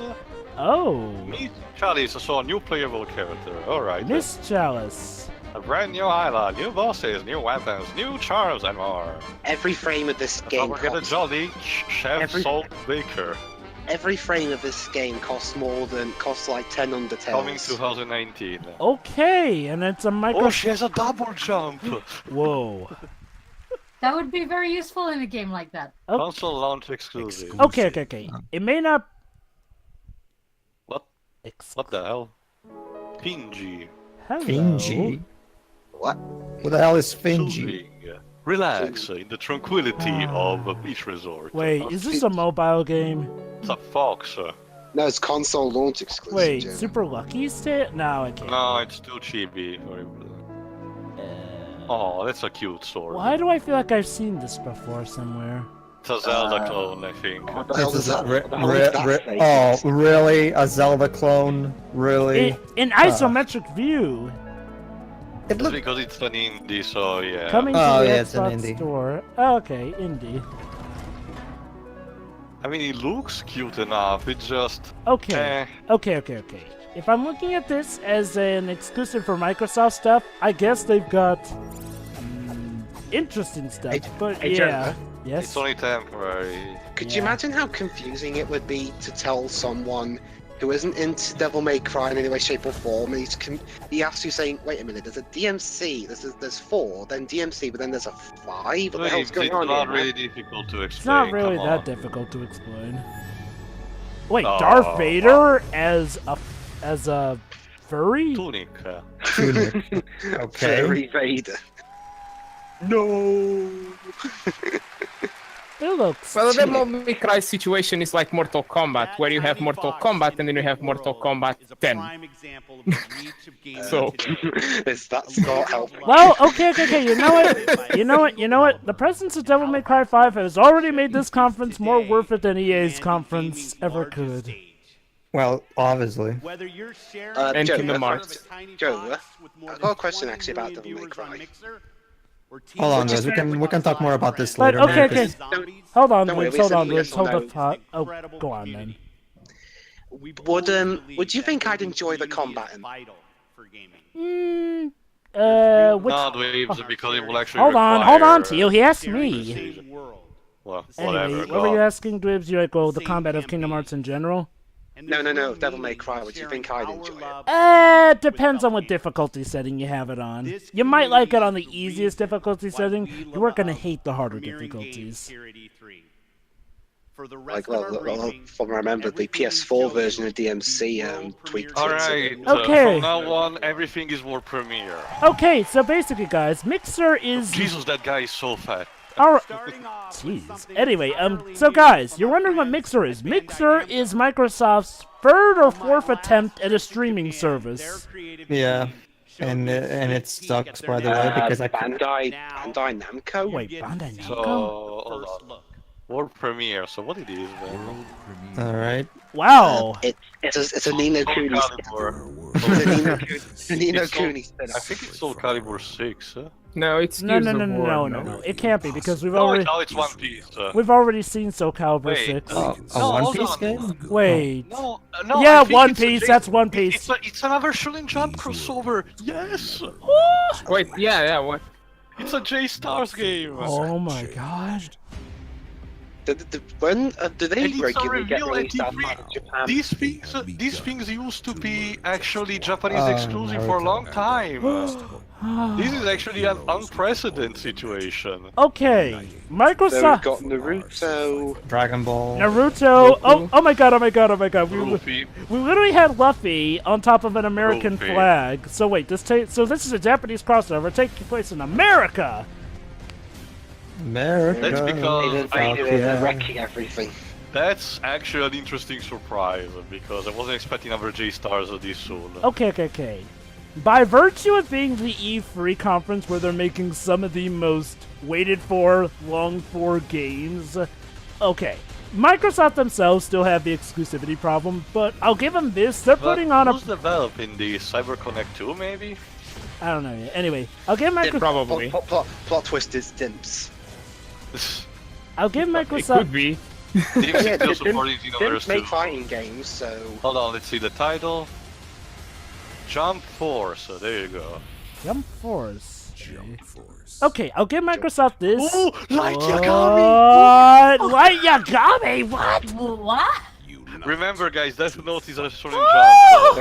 Oh. Miss Chalice, so a new playable character. Alright. Miss Chalice. A brand new island, new bosses, new weapons, new charms, and more. Every frame of this game Don't forget a jolly Chef Salt Baker. Every frame of this game costs like 10 Undertales. Coming 2019. Okay, and it's a micro. Oh, she has a double jump! Whoa. That would be very useful in a game like that. Console launch exclusive. Okay. It may not. What the hell? Finji. Hello. Finji. What? What the hell is Finji? Soothing. Relax in the tranquility of a beach resort. Wait, is this a mobile game? It's a fox. No, it's console launch exclusive. Wait, Jim. Super Lucky State? No, I can't. No, it's too chibi. Oh, that's a cute sword. Why do I feel like I've seen this before somewhere? It's a Zelda clone, I think. Oh, really? A Zelda clone? Really? In isometric view. It's because it's an indie, so yeah. Coming to the it's an Xbox indie. store. Okay, indie. I mean, it looks cute enough, it's just... Okay. Okay. If I'm looking at this as an exclusive for Microsoft stuff, I guess they've got interesting stuff. But yeah. Yes. It's only temporary. Could you imagine how confusing it would be to tell someone who isn't into Devil May Cry in any way, shape, or form, and he asks you saying, "Wait a minute, there's a DMC, there's 4, then DMC, but then there's a 5. What the hell's going on It's not here?" really difficult to explain. It's not really come that on. difficult to explain. Wait, Oh. Darth Vader as a furry? Tunic. Tunic. Okay. Furry Vader. No. It looks. Well, the Devil May Cry situation is like Mortal Kombat, where you have Mortal Kombat and then you have Mortal Kombat 10. So that's not helping. Well, okay. You know what? The presence of Devil May Cry 5 has already made this conference more worth it than EA's conference ever could. Well, obviously. And Joe, Kingdom Hearts. Joe, I've got a question actually about Devil May Cry. Hold on, guys. We can talk more about this But later. okay. Hold on, Don't worry, Ribs. we Hold said on, yes Ribs. or Hold no. up, hot. Oh, go on then. Would you think I'd enjoy the combat? Which... Not waves, because it will actually Hold require on, Teal. He asked me. Well, Anyway, whatever. what were you asking, Dwibs? You're like, well, the combat of Kingdom Hearts in general? No, Devil May Cry. Would you think I'd enjoy it? Depends on what difficulty setting you have it on. You might like it on the easiest difficulty setting. You weren't gonna hate the harder difficulties. Like, well, from what I remember, the PS4 version of DMC tweaked it. Alright, Okay. from now on, everything is more Premiere. Okay, so basically, guys, Mixer is... Jesus, that guy is so fat. Jeez. Anyway, so guys, you're wondering what Mixer is. Mixer is Microsoft's third or fourth attempt at a streaming service. Yeah. And it sucks, by the way, because I Bandai Namco. Wait, Bandai Namco? So, hold on. World premiere. So what it is, man? All right. Wow. It's a Nino Soul Cooney. Calibur. It's a Nino It's Cooney I spin-off. think it's Soul Calibur 6. No, it's No, Gears no, of no, no, War, no, no, no. It can't be because we've already It's One Piece. we've already seen Soul Calibur Wait, 6. A No, One hold Piece on. game? Wait. No, I Yeah, think One it's a Piece. J- That's One Piece. It's another Shonen Jump crossover. Yes. Wait, yeah, what? It's a J-Stars game. Oh my god. Do they And it's a regularly get reveal released at outside of E3. Japan? These things used to be actually Japanese exclusive for a Naruto. long time. This is actually an unprecedented situation. Okay, So we've Microsoft. got Naruto. Dragon Ball. Naruto. Oh my god. Oh my god. Oh my god. Luffy. We literally had Luffy on top of an American Luffy. flag. So wait, this is a Japanese crossover taking place in America. America. That's because They're wrecking everything. that's actually an interesting surprise because I wasn't expecting another J-Stars this soon. Okay. By virtue of being the E3 conference where they're making some of the most waited for, longed for games, okay. Microsoft themselves still have the exclusivity problem, but I'll give them this. They're putting on a. Who's developing the CyberConnect 2, maybe? I don't know yet. Anyway, I'll give Microsoft. Probably. Plot twist is Dimps. I'll give It Microsoft. could be. Yeah, Still supporting Dimps Xenoverse make 2. fighting games, so... Hold on, let's see the title. Jump Force, so there you go. Jump Force. Okay, I'll give Microsoft this. Ooh, Light Yagami! What? Light Yagami? What? What? Remember, guys, Death Note is a Shonen Oh!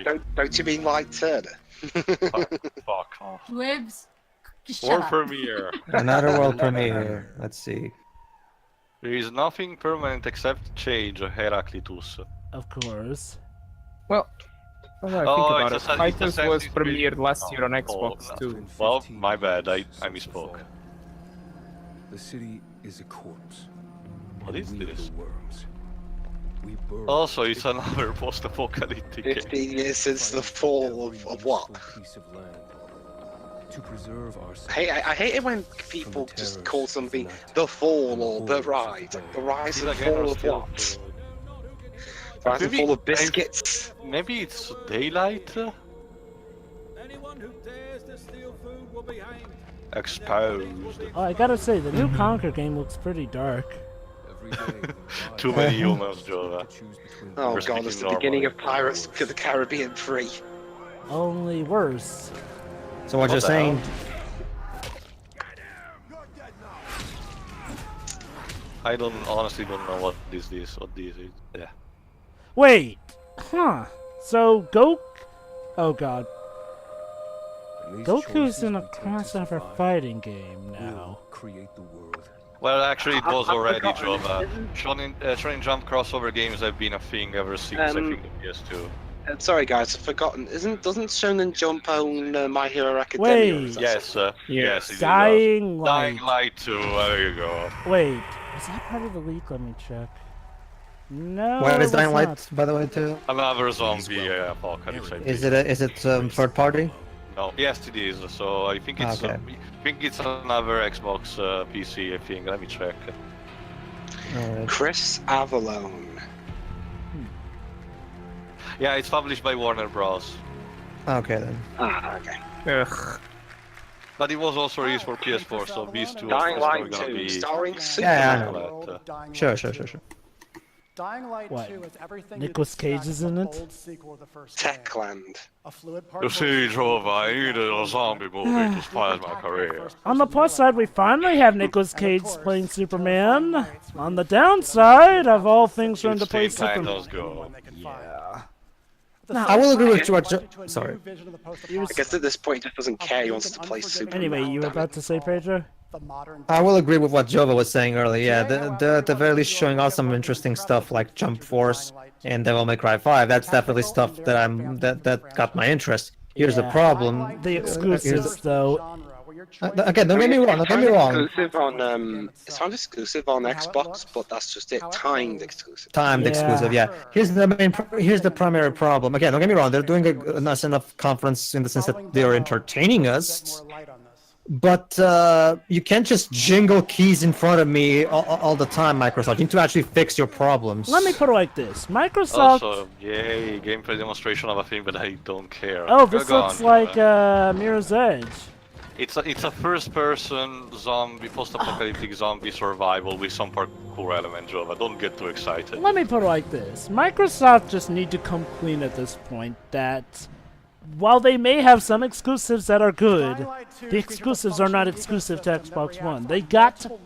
Jump Don't you mean Light Turner? Fuck off. Wibs. Shut World up. premiere. Another world premiere. Let's see. There is nothing permanent except change, Heraclitus. Of course. Well, I think Oh, about it. it's a Titans was Assassin's Creed. premiered last year on Oh, Xbox no. too. Well, my bad, I misspoke. The city is a corpse. What is We this? the worms. We burrow Also, it's another post-apocalyptic game. 15 years since the fall of what? piece of land. To preserve our I hate it when people just call something the fall or the rise. The rise and fall of what? Rise and Maybe- fall of biscuits. Maybe it's daylight? Exposed. Oh, I gotta say, the new Conquer game looks pretty dark. Too many humans, Joe. Oh We're god, it's speaking the beginning normally. of Pirates of the Caribbean 3. Only worse. So what you're the saying? I honestly don't know what this is. Yeah. Wait. Huh. So, Oh god. Goku's in a crossover fighting game now. create the world. Well, actually, it was I've already, forgotten. Joe. Shonen Jump crossover games have been a thing ever since, I think, the PS2. Sorry guys, I've forgotten. Doesn't Shonen Jump own My Hero Academia? or Wait. is that Yes, something? yes, it does. Dying Light. Dying Light 2, there you go. Wait. Is that part of the leak? Let me check. No. What is it was Dying Light, not. by the way, too? Another zombie apocalypse. I Is think. it third party? No, yes, it is. So I think it's Okay. another Xbox PC. I think. Let me check. Alright. Chris Avalone. Yeah, it's published by Warner Bros. Okay then. Ah, okay. Ugh. But it was also released for PS4, so these two Dying are Light gonna 2, be. starring Superman. Yeah, I know. But, Sure. Dying Light What? 2 is everything Nicolas you'd expect Cage is from in the it? old sequel of the first game. Techland. A fluid You particle see, Joe, I needed a zombie movie to inspire my career. On the plus side, we finally have Nicolas Cage playing Superman. On the downside, of all things for him to It's play Teen Superman. Titans Go. Yeah. I will agree with what sorry. I guess at this point he just doesn't care, he wants to play Superman. Anyway, you were about to say, Pedro? I will agree with what Jova was saying earlier. Yeah, the very least showing us some interesting stuff like Jump Force and Devil May Cry 5. That's definitely stuff that that got my interest. Here's the Yeah. problem. The exclusives, though. Again, don't get me wrong. Don't get me wrong. It's not exclusive on Xbox, but that's just it. Timed exclusive. Timed Yeah. exclusive, yeah. Here's the primary problem. Again, don't get me wrong. They're doing a nice enough conference in the sense that they are entertaining us. but you can't just jingle keys in front of me all the time, Microsoft. You need to actually fix your problems. Let me put it like this: Microsoft. Also, yay, gameplay demonstration of a thing that I don't care. Oh, this Go looks on, like Mirror's Edge. It's a first-person zombie, post-apocalyptic zombie survival with some parkour element, Jova. Don't get too excited. Let me put it like this: Microsoft just need to come clean at this point that while they may have some exclusives that are good, the exclusives are not exclusive to Xbox One. They got to...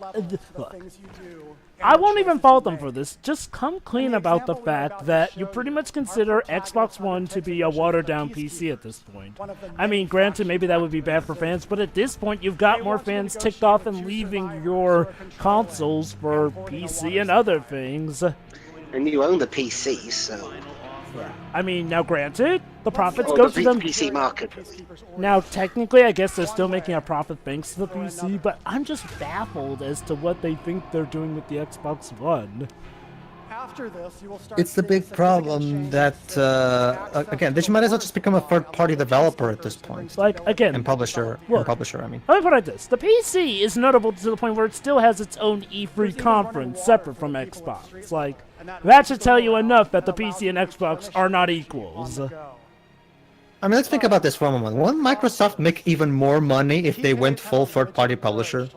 I won't even fault them for this. Just come clean about the fact that you pretty much consider Xbox One to be a watered-down PC at this point. I mean, granted, maybe that would be bad for fans, but at this point, you've got more fans ticked off and leaving your consoles for PC and other things. And you own the PC, so... I mean, now granted, the profits Oh, go the to them. PC market. Now, technically, I guess they're still making a profit thanks to the PC, but I'm just baffled as to what they think they're doing with the Xbox One. After this, you will start It's the big problem that, again, they might as well just become a third-party developer at this point. Like, again... And publisher, look, I mean. Let me put it like this. The PC is notable to the point where it still has its own E3 conference separate from Xbox. It's like, that should tell you enough that the PC and Xbox are not equals. I mean, let's think about this for a moment. Won't Microsoft make even more money if they went full third-party publisher?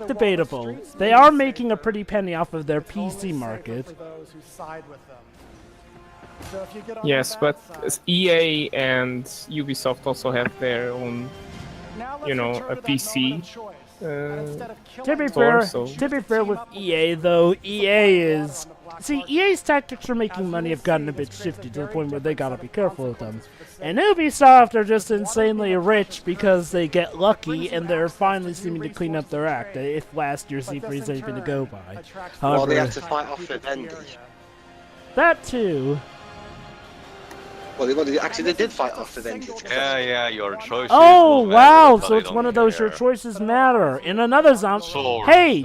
Debatable. They are making a pretty penny off of their PC market. Yes, but EA and Ubisoft also have their own, you know, a PC. To be store, fair, so. to be fair with EA though, EA is... See, EA's tactics for making money have gotten a bit shifty to the point where they gotta be careful with them. And Ubisoft are just insanely rich because they get lucky and they're finally seeming to clean up their act, if last year's E3 is anything to go by. However, Well, they had to fight off Vivendi. that too. Well, actually, they did fight off Vivendi. Yeah, your choice. Oh, wow, so it's one of those your choices matter. In another zombie... Hey,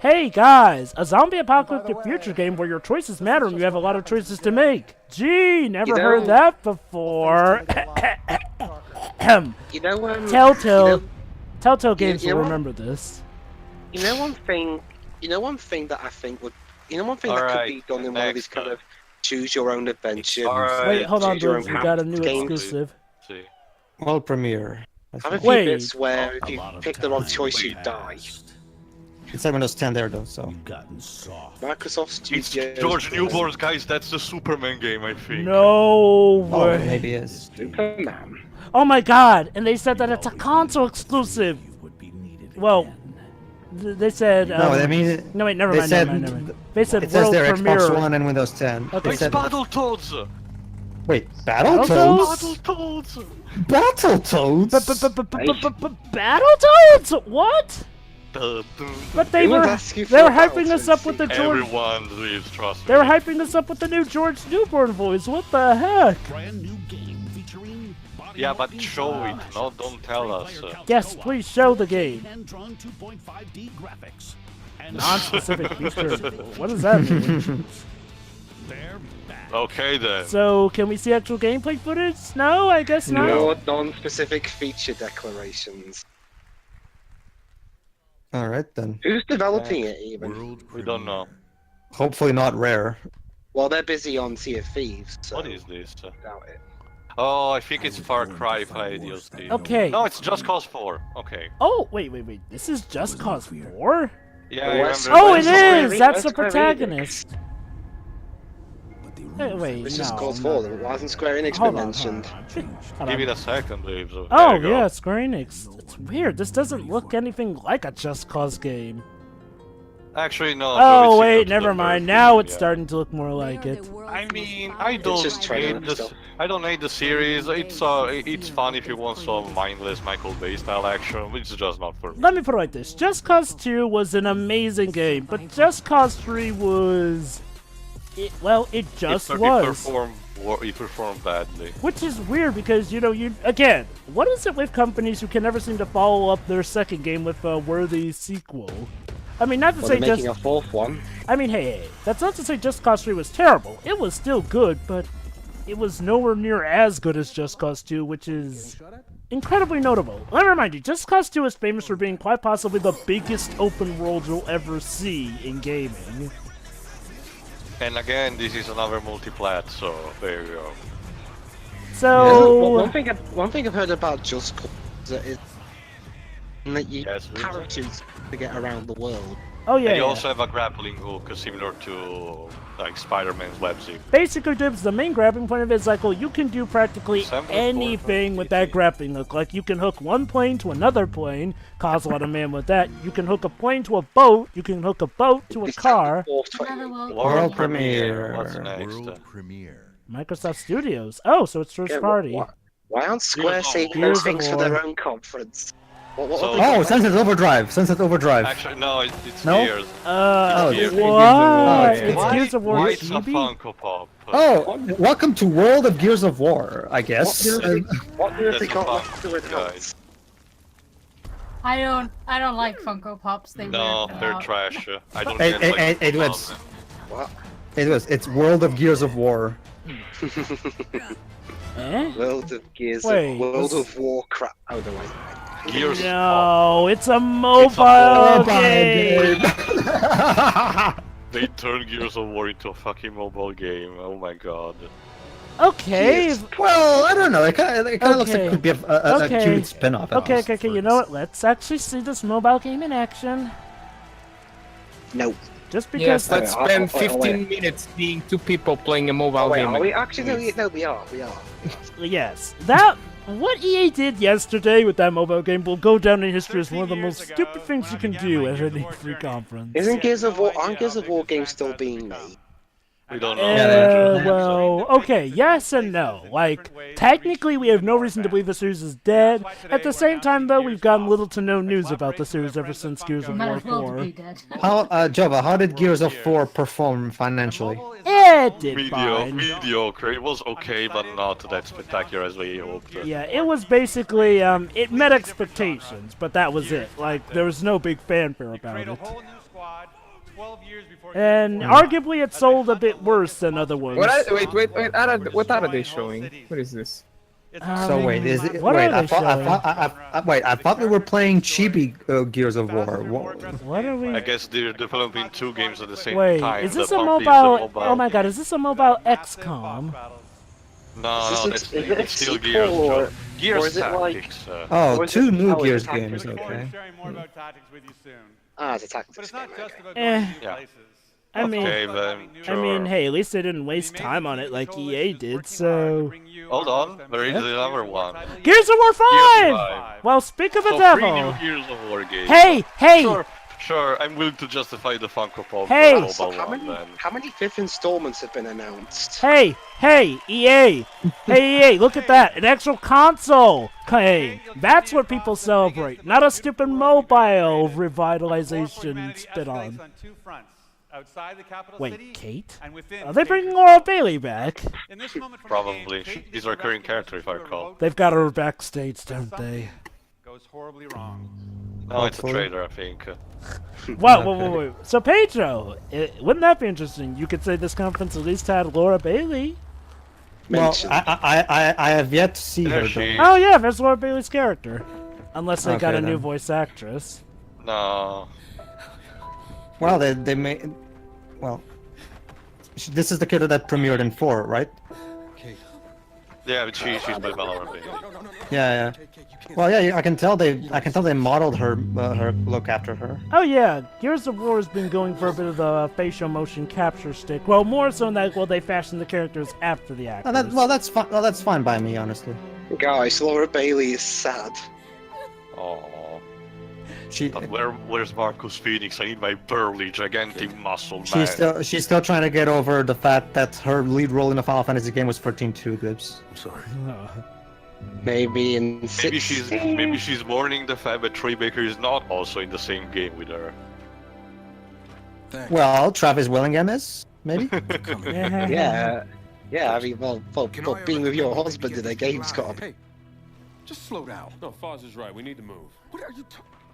Hey, guys, a zombie apocalyptic future game where your choices matter and you have a lot of choices to make. Gee, never heard that before. You know, Telltale Games will remember this. You know one thing that I think would... You know one thing that could be done in one of these kind of choose-your-own-adventure... Wait, hold on, dude. We got a new exclusive. World premiere. Have a few bits where if you pick the wrong choice, you die. It's like Windows 10 there, though, so... Microsoft Studios... It's George Newborn's, guys. That's the Superman game, I think. No way. Oh, maybe it is. Superman. Oh my god, and they said that it's a console exclusive. Well... They said. No, I mean. No, wait, never mind. They said it says world there premiere. Xbox One and Windows 10. Okay. It's Battletoads. Wait, Battletoads? Battletoads. Battletoads? Battletoads? What? But they were hyping us up with the George. Everyone leaves, trust me. They were hyping us up with the new George Newborn voice. What the heck? Brand new game featuring Yeah, but show it, no, don't tell us. Yes, please show the game. hand-drawn 2.5D graphics. Non-specific feature. What does that mean? Okay then. So, can we see actual gameplay footage? No, I guess not. No non-specific feature declarations. Alright then. Who's developing it even? We don't know. Hopefully not Rare. Well, they're busy on Sea of Thieves, so... What is this? Doubt it. Oh, I think it's Far Cry 5 DLC. Okay. No, it's Just Cause 4. Okay. Oh, wait. This is Just Cause 4? Yeah, I remember. Oh, it is! That's the protagonist. Wait, It's no. Just Cause 4, why hasn't Square Enix been mentioned? Give it a second, please. Oh, yeah, Square Enix. It's weird. This doesn't look anything like a Just Cause game. Actually, no. Oh, wait, never mind. Now it's starting to look more like it. I mean, I don't hate the series. It's fun if you want some mindless Michael Bay style action. It's just not for me. Let me put it like this. Just Cause 2 was an amazing game, but Just Cause 3 was... It just was. It performed badly. Which is weird because, again, what is it with companies who can never seem to follow up their second game with a worthy sequel? I mean, not to say they're making a fourth one. I mean, hey, that's not to say Just Cause 3 was terrible. It was still good, but it was nowhere near as good as Just Cause 2, which is incredibly notable. Let me remind you, Just Cause 2 is famous for being quite possibly the biggest open world you'll ever see in gaming. And again, this is another multi-plat, so there you go. So one thing I've heard about Just Cause is that you parachutes to get around the world. Oh yeah. And you also have a grappling hook, similar to like Spider-Man's web zip. Basically, Dibs, the main grappling point of it is like, well, you can do practically anything with that grappling hook. Like, you can hook one plane to another plane, cause a lot of man with that. You can hook a plane to a boat. You can hook a boat to a car. World premiere. What's next? World premiere. Microsoft Studios. Oh, so it's first party. Why aren't Square saying those things for their own conference? Oh, Sunset Overdrive. Sunset Overdrive. Actually, no, it's No? Gears. Oh, Gears. What? It's It's Gears of War Why it's a Chibi? Funko Pop? Oh, welcome to World of Gears of War, I guess. What do That's they a got Funko to do with guys. I don't like Funko Pops. They No, weird me they're out. trash. I don't Hey, get hey, like hey, hey, Funko What? It's World of Gears of War. Eh? World of Gears Wait, World what's- of Warcraft. Oh, the way. Gears No, it's a mobile game. They turned Gears of War into a fucking mobile game. Oh my god. Okay. Well, I don't know. It kind of looks like Okay. it could be a Okay. cute spin-off. Okay, you know what? Let's actually see this mobile game in action. No. Just because. Yes, let's Oh, spend oh, 15 minutes being two people playing a mobile game. Are we actually? No, we are. Yes, what EA did yesterday with that mobile game will go down in history as one of the most stupid things you can do at any free conference. Aren't Gears of War games still being made? We don't know. Well, okay, yes and no. Like, technically we have no reason to believe the series is dead. At the same time, though, we've gotten little to no news about the series ever since Gears of Might War as well 4. be dead. How, Jova, how did Gears of 4 perform financially? It did fine. Mediocre. It was okay, but not that spectacular as we hoped. Yeah, it was basically, it met expectations, but that was it. Like, there was no big fanfare about it. And arguably it sold a bit worse than other ones. Wait, what are they showing? What is this? So wait, is it? What Wait, are I they thought. Wait, I thought we were playing chibi Gears of War. What are we? I guess they're developing two games at the same Wait, time. is this The a Pumpy is mobile? the Oh my god, is this a mobile XCOM? No, Is it it's still sequel Gears. or Gears is it like- Tactics. Oh, Or is two it- new oh, Gears it's a games. tactics. Okay. Sharing more about tactics with you soon. It's a tactics But it's not game. just Okay. about Eh. going to new Yeah. places. I mean, Okay, then, I mean, sure. hey, at least they didn't waste time on it like EA did. So, Hold on, there is another one. Gears of War 5. Gears 5. Well, speak of the So devil. 3 new Gears of War games. Hey, hey. Sure, I'm willing to justify the Funko Pop Hey. mobile How one many, then. how many fifth installments have been announced? Hey, EA! Hey, EA, look at that! An actual console! Hey, that's what people celebrate, not a stupid mobile revitalization spit on. Wait, Kate? Are they bringing Laura Bailey back? Probably. She's a recurring character if I recall. They've got her backstage, don't they? Goes horribly wrong. No, it's a trailer, I think. Wait. So, Pedro, wouldn't that be interesting? You could say this conference at least had Laura Bailey. Well, I have yet to see her. she- Though. Oh yeah, there's Laura Bailey's character. Unless they got Okay, a new then. voice actress. No. Well, they made. Well, this is the kid that premiered in 4, right? Yeah, but she's by Valorant. Yeah. Well, yeah, I can tell they modeled her look after her. Oh yeah, Gears of War has been going for a bit of the facial motion capture stick. Well, more so than that, well, they fashioned the characters after the actors. That's fine. Well, that's fine by me, honestly. Guys, Laura Bailey is sad. Oh. But where's Marcus Phoenix? I need my burly, gigantic muscle man. She's still trying to get over the fact that her lead role in a Final Fantasy game was 13-2 Gibbs. I'm sorry. Maybe in Maybe she's mourning the fact that Troy Baker is not also in the same game with her. Well, Travis Willingham is maybe. Yeah. I mean, well, being with your husband in a game's got to be. Just slow down. No, Foz is right. We need to move. What are you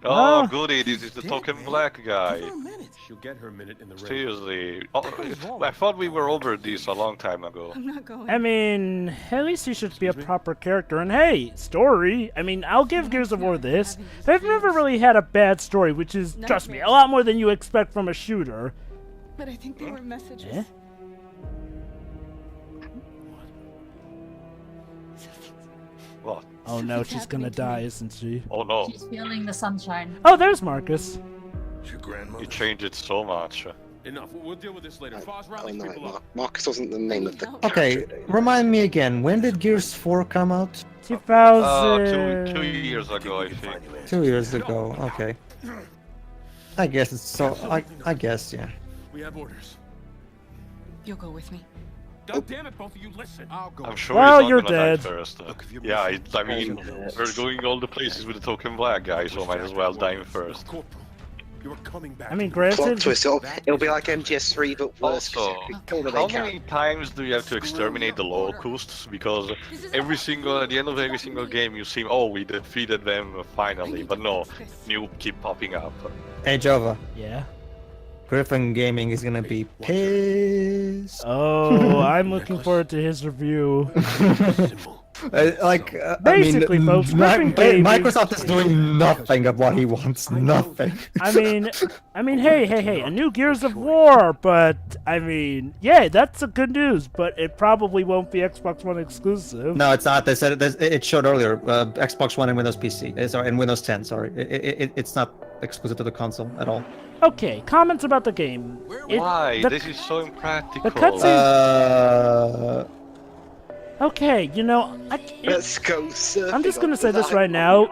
Oh, goody, this is the token black guy. She'll get her minute in the ring. Seriously. Oh, I thought we were over this a long time ago. I'm not going. I mean, at least he should be a proper character. And hey, story. I mean, I'll give Gears of War this. They've never really had a bad story, which is, trust me, a lot more than you expect from a shooter. But I think they were messages. Eh? What? Oh no, she's gonna die, isn't she? Oh no. She's feeling the sunshine. Oh, there's Marcus. You changed it so much. Enough. We'll deal with this later. Foz, Oh rally no, people up. Marcus wasn't the name of the Okay, remind me again. When did Gears 4 come out? 2000. 2 years ago, I think. 2 years ago. Okay. I guess it's so. I guess, yeah. We have orders. You'll go with me. God damn it, both of you, listen. I'll go. I'm sure Well, he's you're not gonna dead. die first. Yeah, I mean, we're going all the places with the token black guy, so might as well die first. Corporal, you're coming back. I mean, plot granted. twist. It'll be like MGS3 but worse. 'cause Also, you kill the how main many times do you have to exterminate the locusts? Because at the end of every single game, you see, oh, we defeated them finally, but no, new keep popping up. Hey, Jova. Yeah. Griffin Gaming is gonna be pissed. Oh, I'm looking forward to his review. Basically, folks, Griffin Gaming. Microsoft is doing nothing of what he wants. Nothing. I mean, hey, a new Gears of War, but I mean, yeah, that's a good news, but it probably won't be Xbox One exclusive. No, it's not. They said it showed earlier. Xbox One and Windows PC. Sorry, and Windows 10. Sorry, it's not exclusive to the console at all. Okay, comments about the game. Why? This is so impractical. The cutscenes. Okay, you know, Let's go surfing. I'm just gonna on say the this right now.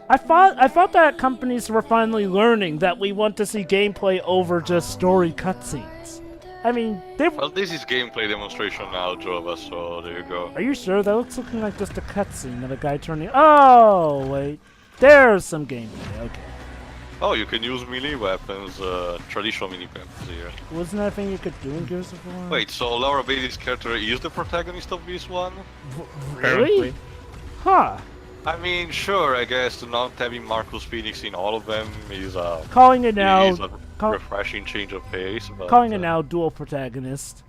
I thought that companies were finally learning that we want to see gameplay over just story cutscenes. I mean, Well, this is gameplay demonstration now, Jova, so there you go. Are you sure? That looks looking like just a cutscene of a guy turning. Oh wait, there's some gameplay. Okay. Oh, you can use melee weapons, traditional melee weapons here. Wasn't that a thing you could do in Gears of War? Wait, so Laura Bailey's character is the protagonist of this one? Really? Huh. I mean, sure, I guess not having Marcus Phoenix in all of them is Calling it now. is a refreshing change of pace. But, Calling it now dual protagonist.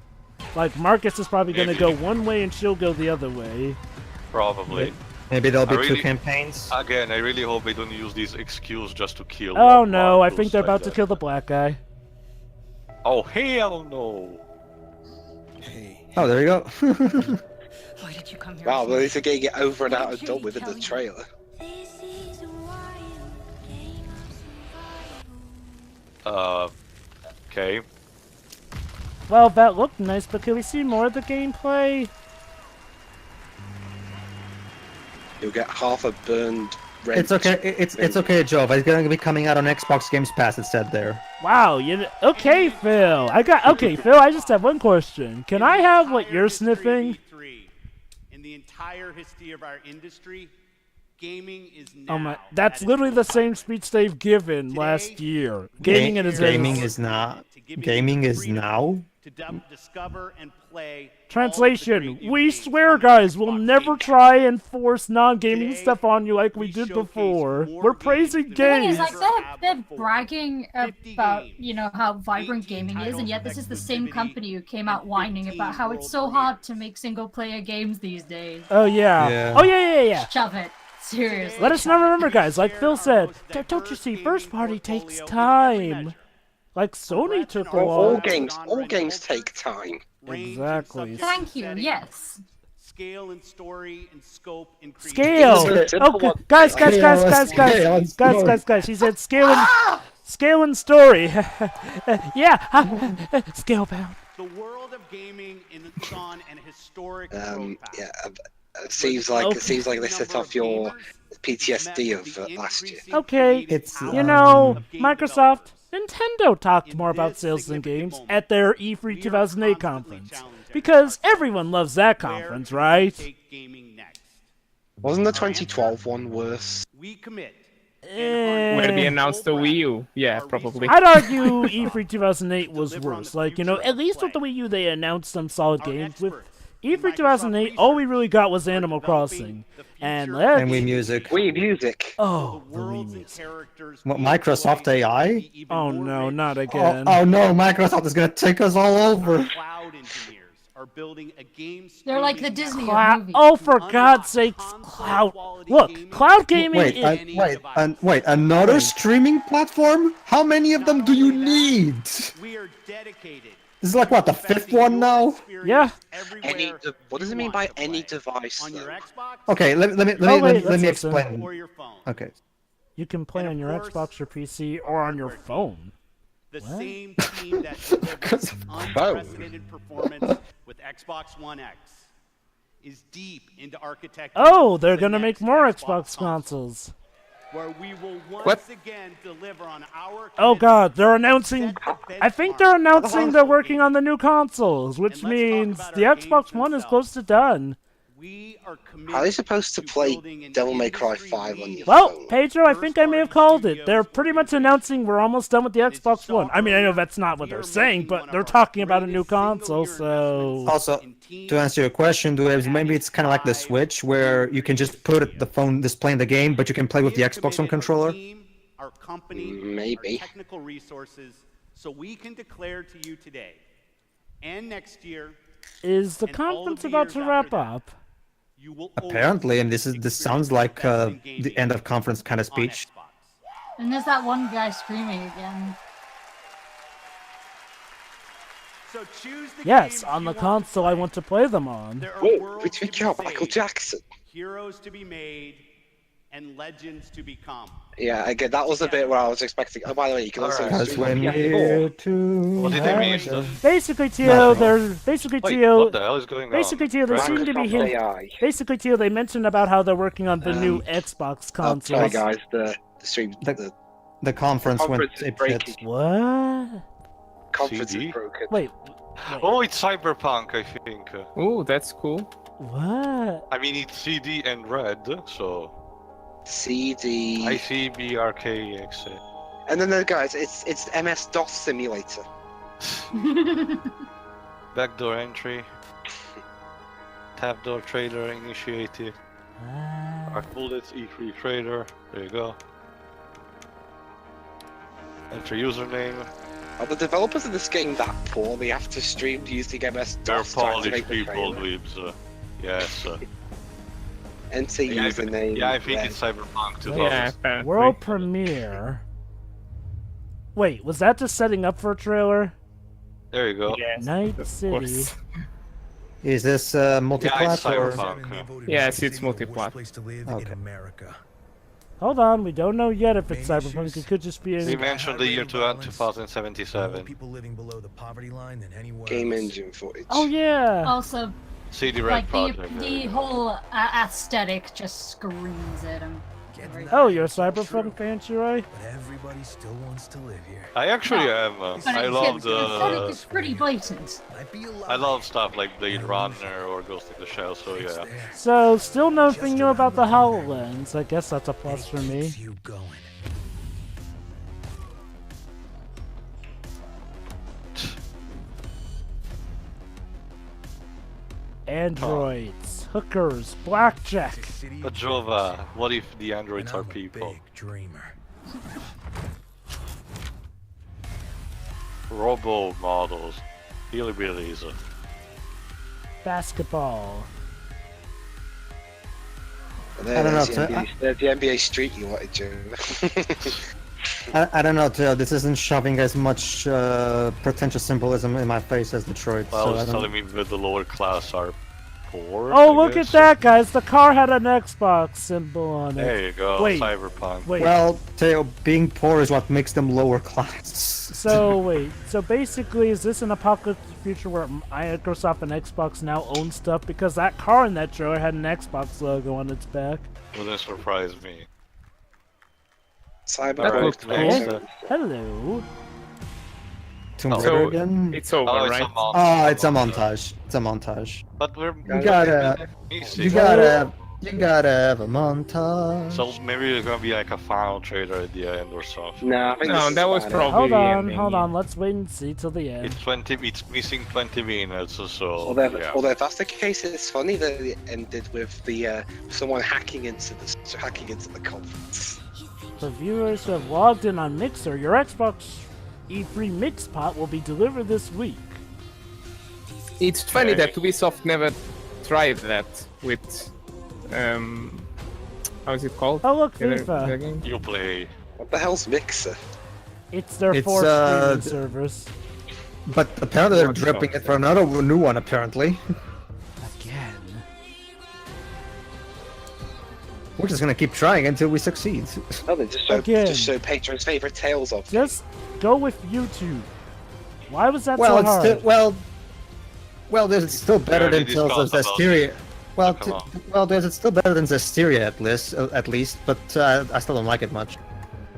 Like Marcus is probably gonna maybe. go one way and she'll go the other way. Probably. Maybe there'll be I two really- campaigns. Again, I really hope they don't use this excuse just to kill. Oh one no, I Marcus think they're like about to that. kill the black guy. Oh hell no! Oh, there you go. Why did you come here? Wow, well, at least they're getting it over and out and done with in the trailer. Okay. Well, that looked nice, but can we see more of the gameplay? You'll get half a burned red. It's okay. It's okay, Joe. But it's gonna be coming out on Xbox Games Pass. It said there. Wow, okay, Phil. Okay, Phil. I just have one question. Can I have what you're sniffing? In the entire history of our industry, gaming is now. Oh my! That's literally the same speech they've given last year. Gaming is not. Gaming is now. To discover and play. Translation: We swear, guys, we'll never try and force non-gaming stuff on you like we did before. We're praising The thing is, games. like, they're bragging about, you know, how vibrant gaming is, and yet this is the same company who came out whining about how it's so hard to make single-player games these days. Oh yeah. Oh yeah. Shove it. Seriously. Let us now remember, guys. Like Phil said, don't you see? First party takes time. Like Sony took a All while. games take time. Exactly. Thank you. Yes. Scale and story and scope increase. Scale. Okay, guys. She said scale and story. Yeah. Scale bound. The world of gaming is on an historic growth path. Yeah, it seems like they set off your PTSD of last year. Okay. It's You know, Microsoft, Nintendo talked more about sales than games at their E3 2008 conference. Because everyone loves that conference, right? Wasn't the 2012 one worse? We commit. Where they announced the Wii U? Yeah, probably. I'd argue E3 2008 was worse. Like, you know, at least with the Wii U they announced some solid games. With E3 2008, all we really got was Animal Crossing. And let's... And Wii Music. Wii Music. Oh, the Wii Music. What, Microsoft AI? Oh no, not again. Oh no, Microsoft is gonna take us all over. Cloud engineers are building a game. They're like the Disney of movies. Oh, for God's sakes, Cloud. Look, cloud gaming Wait, another streaming platform? How many of them do you need? We are dedicated. This is like what, the 5th one now? Yeah. What does it mean by any device? Okay, let me explain. Okay. You can play on your Xbox or PC or on your phone. The same team that delivers unprecedented performance with Xbox One X is deep into architecture. Oh, they're gonna make more Xbox consoles. Where we will once again deliver on our. Oh God, they're announcing. I think they're announcing they're working on the new consoles, which means the Xbox One is close to done. How are they supposed to play Devil May Cry 5 on your Well, phone? Pedro, I think I may have called it. They're pretty much announcing we're almost done with the Xbox One. I mean, I know that's not what they're saying, but they're talking about a new console, so... Also, to answer your question, maybe it's kind of like the Switch, where you can just put the phone displaying the game, but you can play with the Xbox One controller? Our company, maybe. Our technical resources, so we can declare to you today and next year. Is the conference about to wrap up? Apparently, and this sounds like the end of conference kind of speech. And there's that one guy screaming again. So choose the yes, on the console I want to play them on. Whoa, we took out Michael Jackson. Heroes to be made and legends to become. Yeah, again, that was a bit where I was expecting. Oh, by the way, you can also. What did they mean? Basically, Tio, they're What the hell is going on? Basically, Tio, they seem to be hinting. Basically, Tio, they mentioned about how they're working on the new Xbox consoles. Sorry, guys, the stream. The conference went breaking. What? Conference CD? is broken. Wait. Oh, it's Cyberpunk, I think. Oh, that's cool. What? I mean, it's CD and red, so. CD. ICBRKX. And then, guys, it's MS-DOS simulator. Backdoor entry. Tab door trader initiated. Arc bullets, E3 trader. There you go. Enter username. Are the developers of this game that poor? They have to stream using MS-DOS. They're to Polish activate the people, trailer? dweebs. Yes. Enter username. Yeah, I think it's Cyberpunk 2000. Yeah, World premiere. Wait, was that just setting up for a trailer? There you go. Yes, Night City. Is this multi-plat or? Yes, it's multi-plat. Okay. Hold on, we don't know yet if it's Cyberpunk. It could just be They a... mentioned the year 2077. Game engine footage. Oh yeah! Also, CD like Red the Project. whole aesthetic just screams at him. Oh, you're a Cyberpunk fan, Shirai? But everybody still wants to live here. I actually am. I love the... It's pretty blatant. I love stuff like Blade Runner or Ghost in the Shell, so yeah. So, still nothing new about the HoloLens. I guess that's a plus for me. Androids, hookers, blackjack. But Jova, what if the androids are people? Robo models, hillbillies. Basketball. And I don't know. There's the NBA Street you wanted, Joe. I don't know, Teo. This isn't shoving as much pretentious symbolism in my face as Detroit. Well, so it's telling me that the lower class are poor. Oh, I look guess. at that, guys! The car had an Xbox symbol on it. There you go, wait, Cyberpunk. Wait. Well, Teo, being poor is what makes them lower class. So wait, so basically, is this an apocalyptic future where Microsoft and Xbox now own stuff? Because that car in that trailer had an Xbox logo on its back. Wouldn't surprise me. Cyberpunk. Hello. Tomb Raider again? It's over, right? Oh, it's a montage. It's a montage. But we're... You gotta You gotta have a montage. So maybe there's gonna be like a final trailer at the end or something. No, I think No, this is that was about it. probably Hold the on, ending. hold on. Let's wait and see till the end. It's missing 20 minutes, so Although, yeah. although if that's the case, it's funny that it ended with the someone hacking into the conference. For viewers who have logged in on Mixer, your Xbox E3 Mixpot will be delivered this week. It's funny that Ubisoft never tried that with, how is it called? Oh look, The other- FIFA. the game? You play. What the hell's Mixer? It's their It's, fourth streaming d- servers. But apparently they're Watch dripping out. it for another new one, apparently. Again. We're just gonna keep trying until we succeed. Oh, they just Again. show patrons' favorite tales of. Just go with YouTube. Why was that Well, so it's hard? still well, there's still better already than Tales of discussed about Zestiria. Well, Come on. there's still better than Zestiria at least, but I still don't like it much.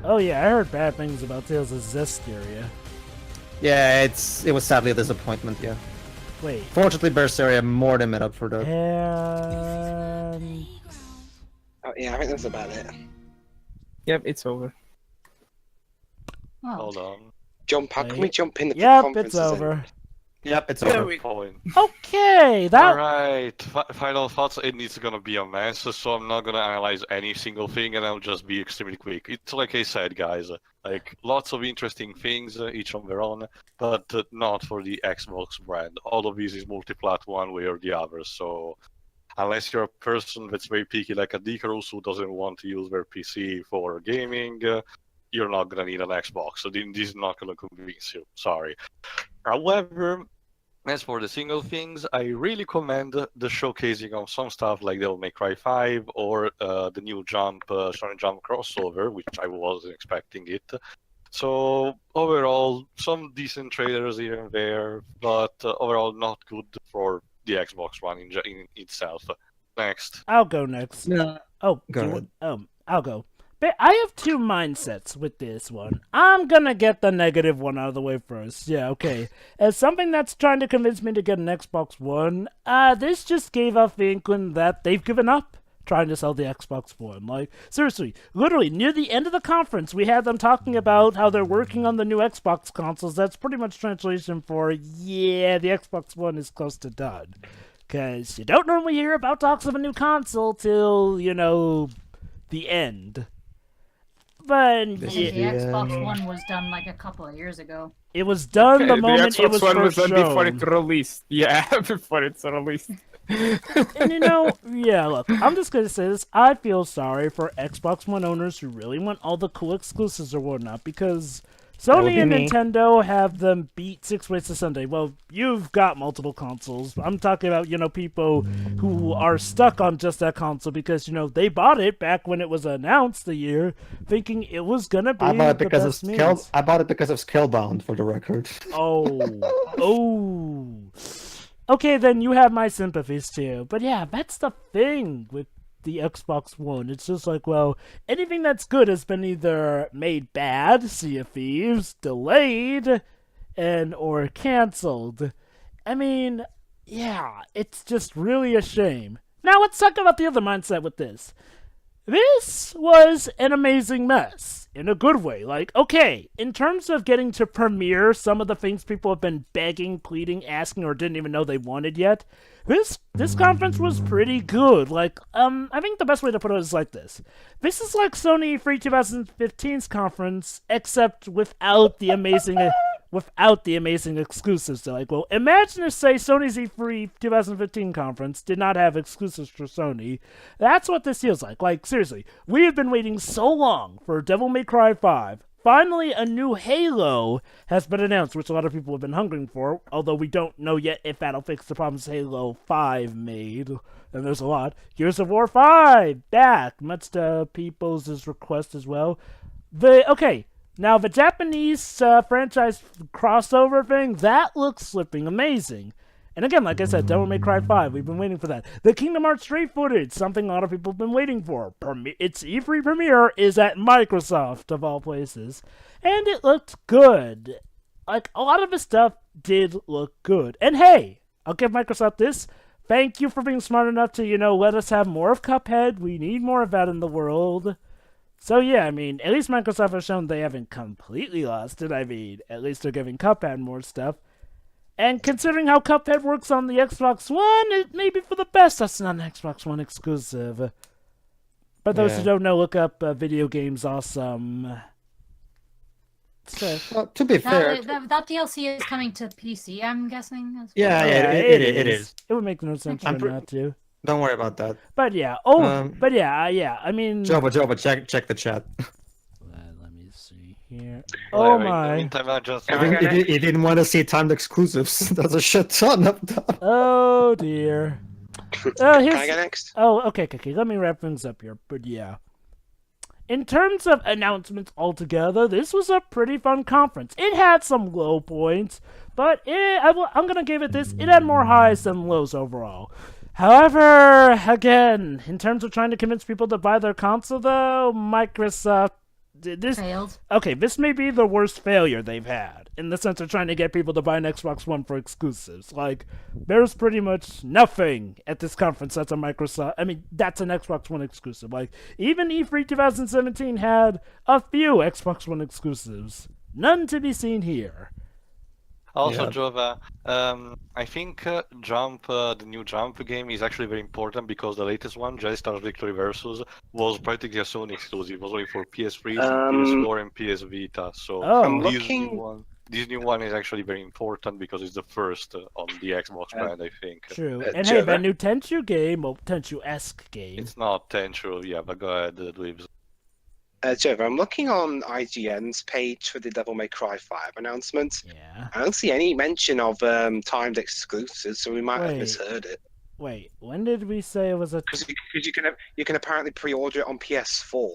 Oh yeah, I heard bad things about Tales of Zestiria. Yeah, it was sadly a disappointment. Yeah. Wait. Fortunately, Berseria more than made up for that. And Oh, yeah, I think that's about it. Yep, it's over. Oh. Hold on. Jump, how can we jump in the yep, conferences? it's over. Yep, it's There over. we go. Okay, that Alright, final thoughts. It needs gonna be a mess, so I'm not gonna analyze any single thing and I'll just be extremely quick. It's like I said, guys, like lots of interesting things, each on their own, but not for the Xbox brand. All of these is multi-plat one way or the other, so unless you're a person that's very picky like a Decarus who doesn't want to use their PC for gaming, you're not gonna need an Xbox, so this is not gonna convince you. Sorry. However, as for the single things, I really commend the showcasing of some stuff like Devil May Cry 5 or the new Shonen Jump crossover, which I wasn't expecting it. So overall, some decent trailers here and there, but overall not good for the Xbox One in itself. Next. I'll go next. No. Oh, Go do you ahead. want- I'll go. But I have two mindsets with this one. I'm gonna get the negative one out of the way first. Yeah, okay. As something that's trying to convince me to get an Xbox One, this just gave off the inkling that they've given up trying to sell the Xbox One. Like, seriously, literally, near the end of the conference, we had them talking about how they're working on the new Xbox consoles. That's pretty much translation for, yeah, the Xbox One is close to done. Because you don't normally hear about talks of a new console till, you know, the end. But I think the Xbox One was done like a couple of years ago. it was done the The moment Xbox it was One was first done before shown. it released. Yeah, before it's released. And you know, yeah, look, I'm just gonna say this. I feel sorry for Xbox One owners who really want all the cool exclusives or whatnot, because Sony and Nintendo have them beat 6 ways to Sunday. Well, you've got multiple consoles. I'm talking about, you know, people who are stuck on just that console because, you know, they bought it back when it was announced the year, thinking it was gonna be I bought it the because of best means. I bought it because of Scalebound, for the record. Oh. Okay, then you have my sympathies too. But yeah, that's the thing with the Xbox One. It's just like, well, anything that's good has been either made bad, Sea of Thieves, delayed, and or canceled. I mean, yeah, it's just really a shame. Now let's talk about the other mindset with this. This was an amazing mess, in a good way. Like, okay, in terms of getting to premiere some of the things people have been begging, pleading, asking, or didn't even know they wanted yet, this conference was pretty good. Like, I think the best way to put it is like this. This is like Sony E3 2015's conference, except without the amazing exclusives. So, like, well, imagine if, say, Sony's E3 2015 conference did not have exclusives for Sony. That's what this feels like. Like, seriously, we have been waiting so long for Devil May Cry 5. Finally, a new Halo has been announced, which a lot of people have been hungering for, although we don't know yet if that'll fix the problems Halo 5 made. And there's a lot. Gears of War 5, back, much to people's request as well. Now, the Japanese franchise crossover thing, that looks flipping amazing. And again, like I said, Devil May Cry 5, we've been waiting for that. The Kingdom Hearts 3 footage, something a lot of people have been waiting for. Its E3 premiere is at Microsoft, of all places. And it looked good. Like, a lot of the stuff did look good. And hey, I'll give Microsoft this. thank you for being smart enough to, let us have more of Cuphead. We need more of that in the world. So yeah, I mean, at least Microsoft has shown they haven't completely lost it. I mean, at least they're giving Cuphead more stuff. And considering how Cuphead works on the Xbox One, it may be for the best that's not an Xbox One exclusive. But those who don't know, look up Video Games Awesome. So, well, to be fair, that DLC is coming to PC, I'm guessing. As well. Yeah, it is. It would make no sense for not to. Don't worry about that. But yeah, I mean... Jova, check the chat. Let me see here. Well, Oh anyway, my. In the meantime, I just... He didn't want to see timed exclusives. There's a shit ton of them. Oh dear. Can I go next? Oh, okay. Let me wrap things up here. But yeah. In terms of announcements altogether, this was a pretty fun conference. It had some low points, but I'm going to give it this. It had more highs than lows overall. However, again, in terms of trying to convince people to buy their console, though, Microsoft... failed. Okay, this may be the worst failure they've had, in the sense of trying to get people to buy an Xbox One for exclusives. Like, there's pretty much nothing at this conference that's an Xbox One exclusive. Like, even E3 2017 had a few Xbox One exclusives. None to be seen here. Also, Jova, I think Jump, the new Jump game is actually very important because the latest one, Jedi Star Victory Versus, was practically a Sony exclusive. It was only for PS3, PS4, and PS Vita. So this new one is actually very important because it's the first on the Xbox brand, I think. True. And hey, that new Tenchu game, or Tenchu-esque game. It's not Tenchu, yeah, but go ahead, Dweebs. Trevor, I'm looking on IGN's page for the Devil May Cry 5 announcement. Yeah. I don't see any mention of timed exclusives, so we might have misheard it. Wait, when did we say it was a... Because you can apparently pre-order it on PS4.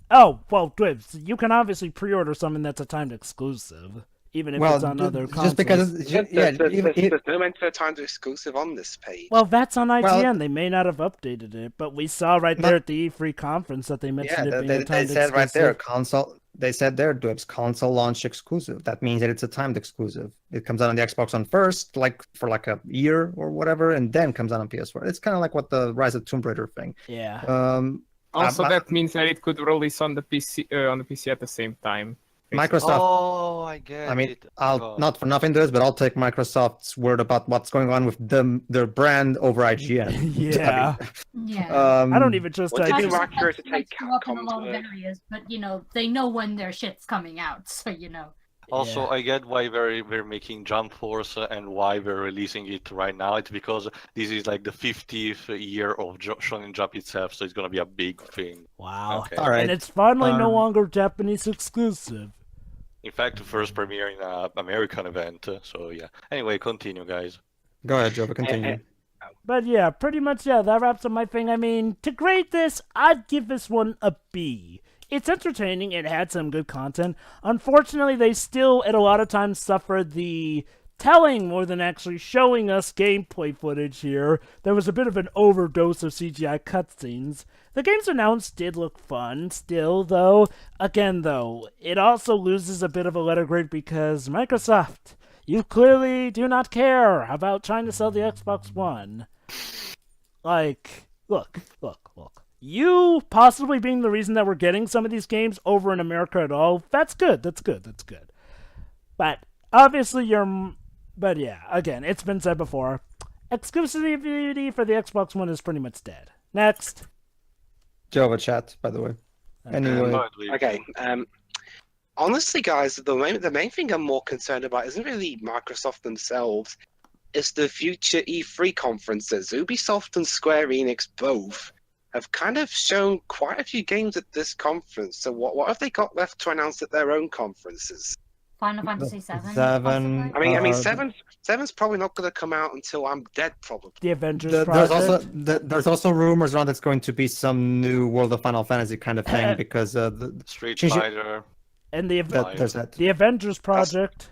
Oh, well, Dwibs, you can obviously pre-order something that's a timed exclusive, even if it's on other consoles. Just because... There's no mention of timed exclusive on this page. Well, that's on IGN. They may not have updated it, but we saw there at the E3 conference that they mentioned it being a timed exclusive. They said right there, they said there, Dwibs, console launch exclusive. That means that it's a timed exclusive. It comes out on the Xbox One first, for a year or whatever, and then comes out on PS4. It's kind of like what the Rise of Tomb Raider thing. Yeah. Also, that means that it could release on the PC at the same time. Microsoft. Oh, I get it. I'll not for nothing this, but I'll take Microsoft's word about what's going on with their brand over IGN. Yeah. Yeah. I don't even trust IGN. Microsoft to take up in a lot of areas, but they know when their shit's coming out, so Also, I get why we're making Jump Force and why we're releasing it right now. It's because this is like the 50th year of Shonen Jump itself, so it's gonna be a big thing. Wow. Okay. All right. And it's finally no longer Japanese exclusive. In fact, the first premiere in an American event, so yeah. Anyway, continue, guys. Go ahead, Jova, continue. But yeah, pretty much, that wraps up my thing. I mean, to grade this, I'd give this one a B. It's entertaining, it had some good content. Unfortunately, they still, at a lot of times, suffered the telling more than actually showing us gameplay footage here. There was a bit of an overdose of CGI cutscenes. The games announced did look fun still, though. Again, though, it also loses a bit of a letter grade because Microsoft, you clearly do not care about trying to sell the Xbox One. Like, look. You possibly being the reason that we're getting some of these games over in America at all, that's good. But obviously but yeah, again, it's been said before, exclusivity for the Xbox One is pretty much dead. Next. Jova chat, by the way. Anyway. Okay. Honestly, guys, the main thing I'm more concerned about isn't really Microsoft themselves. It's the future E3 conferences. Ubisoft and Square Enix both have kind of shown quite a few games at this conference. So what have they got left to announce at their own conferences? Final Fantasy VII. I mean, seven's probably not going to come out until I'm dead, probably. The Avengers project. There's also rumors around it's going to be some new World of Final Fantasy kind of thing because the Street Fighter. And there's that. The Avengers project.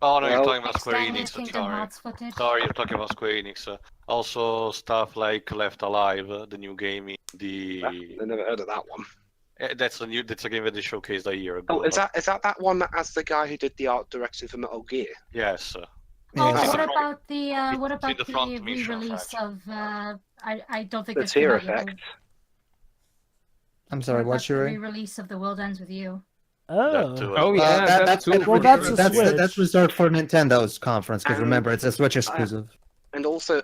Oh no, you're talking about Square Enix. Sorry, you're talking about Square Enix. Also, stuff like Left Alive, the new game in the. I never heard of that one. That's a game that they showcased a year ago. Oh, is that one that has the guy who did the art direction for Metal Gear? Yes. Also, Yes. what about the the front mission, re-release of I don't think The this came tear out yet. effect. I'm sorry, What what's about the your? re-release of The World Ends With You? That too. Oh yeah, that's too. Well, that's a that's Switch. reserved for Nintendo's conference because And- remember it's a Switch exclusive. And also,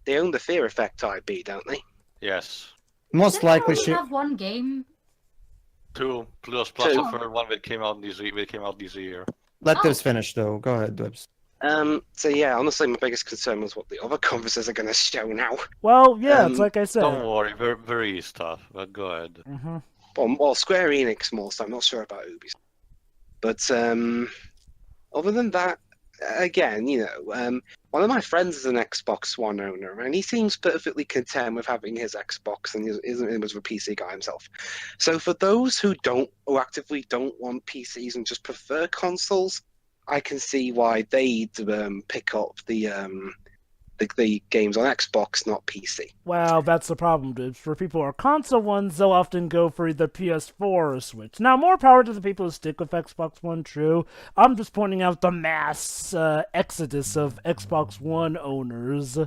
they own the Fear Effect IP, don't they? Yes. Most Didn't likely, they only have one game? 2 plus Two. the third one that came out this year. let this finish though. Go ahead, Dibs. So yeah, honestly, my biggest concern was what the other conferences are going to show now. Well, yeah, it's like I said. Don't worry, very stuff. But go ahead. Well, Square Enix more, so I'm not sure about Ubisoft. But other than that, again, one of my friends is an Xbox One owner, and he seems perfectly content with having his Xbox, and he was a PC guy himself. So for those who actively don't want PCs and just prefer consoles, I can see why they'd pick up the games on Xbox, not PC. Well, that's the problem, dude. For people who are console ones, they'll often go for either PS4 or Switch. Now, more power to the people who stick with Xbox One, true. I'm just pointing out the mass exodus of Xbox One owners.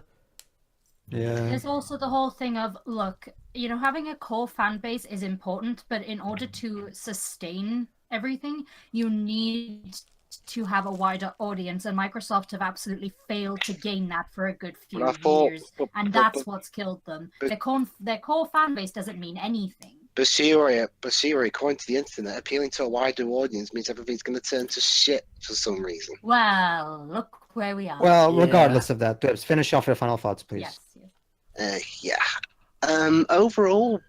Yeah. There's also the whole thing of, look, having a core fan base is important, but in order to sustain everything, you need to have a wider audience, and Microsoft have absolutely failed to gain that for a good few years, and that's what's killed them. Their core fan base doesn't mean anything. But Shiri, according to the internet, appealing to a wider audience means everything's going to turn to shit for some reason. Well, look where we are. Well, regardless of that, Dibs, finish off your final thoughts, please. Yes. Overall,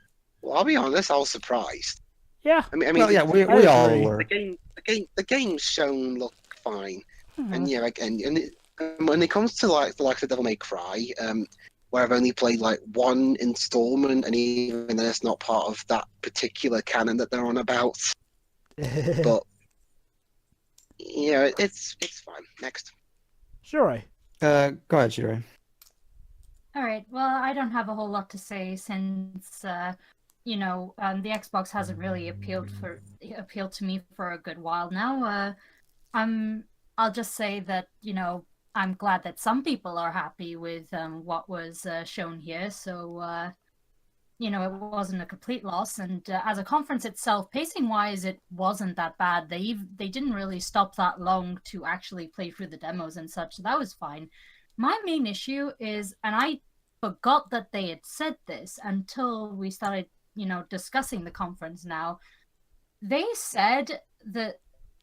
well, I'll be honest, I was surprised. Yeah. I mean, we all were. The game's shown look fine, and when it comes to like the Devil May Cry, where I've only played like one installment, and even that's not part of that particular canon that they're on about. But it's fine. Next. Sure. Go ahead, Shiri. All right. Well, I don't have a whole lot to say since the Xbox hasn't really appealed to me for a good while now. I'll just say that I'm glad that some people are happy with what was shown here. So it wasn't a complete loss. And as a conference itself, pacing wise, it wasn't that bad. They didn't really stop that long to actually play through the demos and such. So that was fine. My main issue is, and I forgot that they had said this until we started discussing the conference now. They said that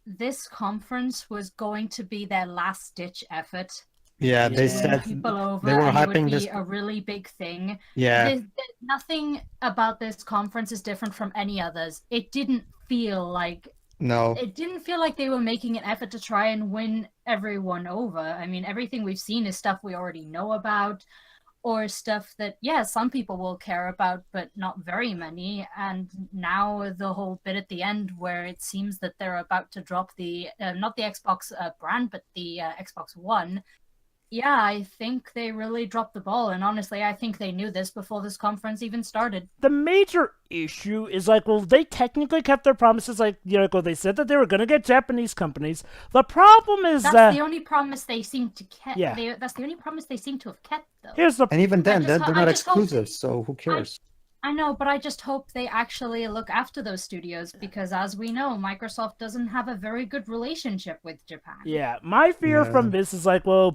this conference was going to be their last-ditch effort. Yeah, they said people over, they were and hyping it would be this a really big thing. Yeah. Nothing about this conference is different from any others. It didn't feel like they were making an effort to try and win everyone over. I mean, everything we've seen is stuff we already know about, or stuff that, some people will care about, but not very many. And now the whole bit at the end where it seems that they're about to drop the, not the Xbox brand, but the Xbox One. Yeah, I think they really dropped the ball. And honestly, I think they knew this before this conference even started. The major issue is they technically kept their promises. They said that they were going to get Japanese companies. The problem is that's the only promise they seem to kept. Yeah. That's the only promise they seem to have kept, though. And even then, they're not exclusive, so who cares? I know, but I just hope they actually look after those studios, because as we know, Microsoft doesn't have a very good relationship with Japan. Yeah, my fear from this is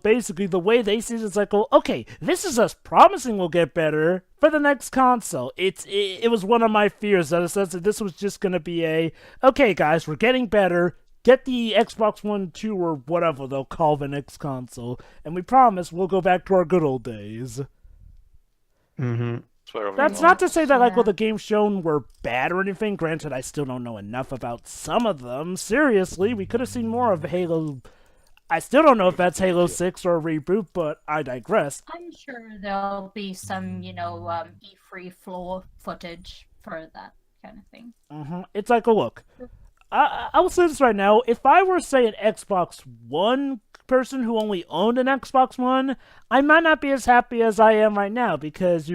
basically the way they see it is okay, this is us promising we'll get better for the next console. It was one of my fears that it says that this was just going to be okay guys, we're getting better, get the Xbox One 2 or whatever they'll call the next console, and we promise we'll go back to our good old days. Mm-hmm. That's not to say that the games shown were bad or anything. Granted, I still don't know enough about some of them. Seriously, we could have seen more of Halo. I still don't know if that's Halo 6 or a reboot, but I digress. I'm sure there'll be some, E3 floor footage for that kind of thing. Mm-hmm. It's look, I will say this right now. If I were, say, an Xbox One person who only owned an Xbox One, I might not be as happy as I am right now because,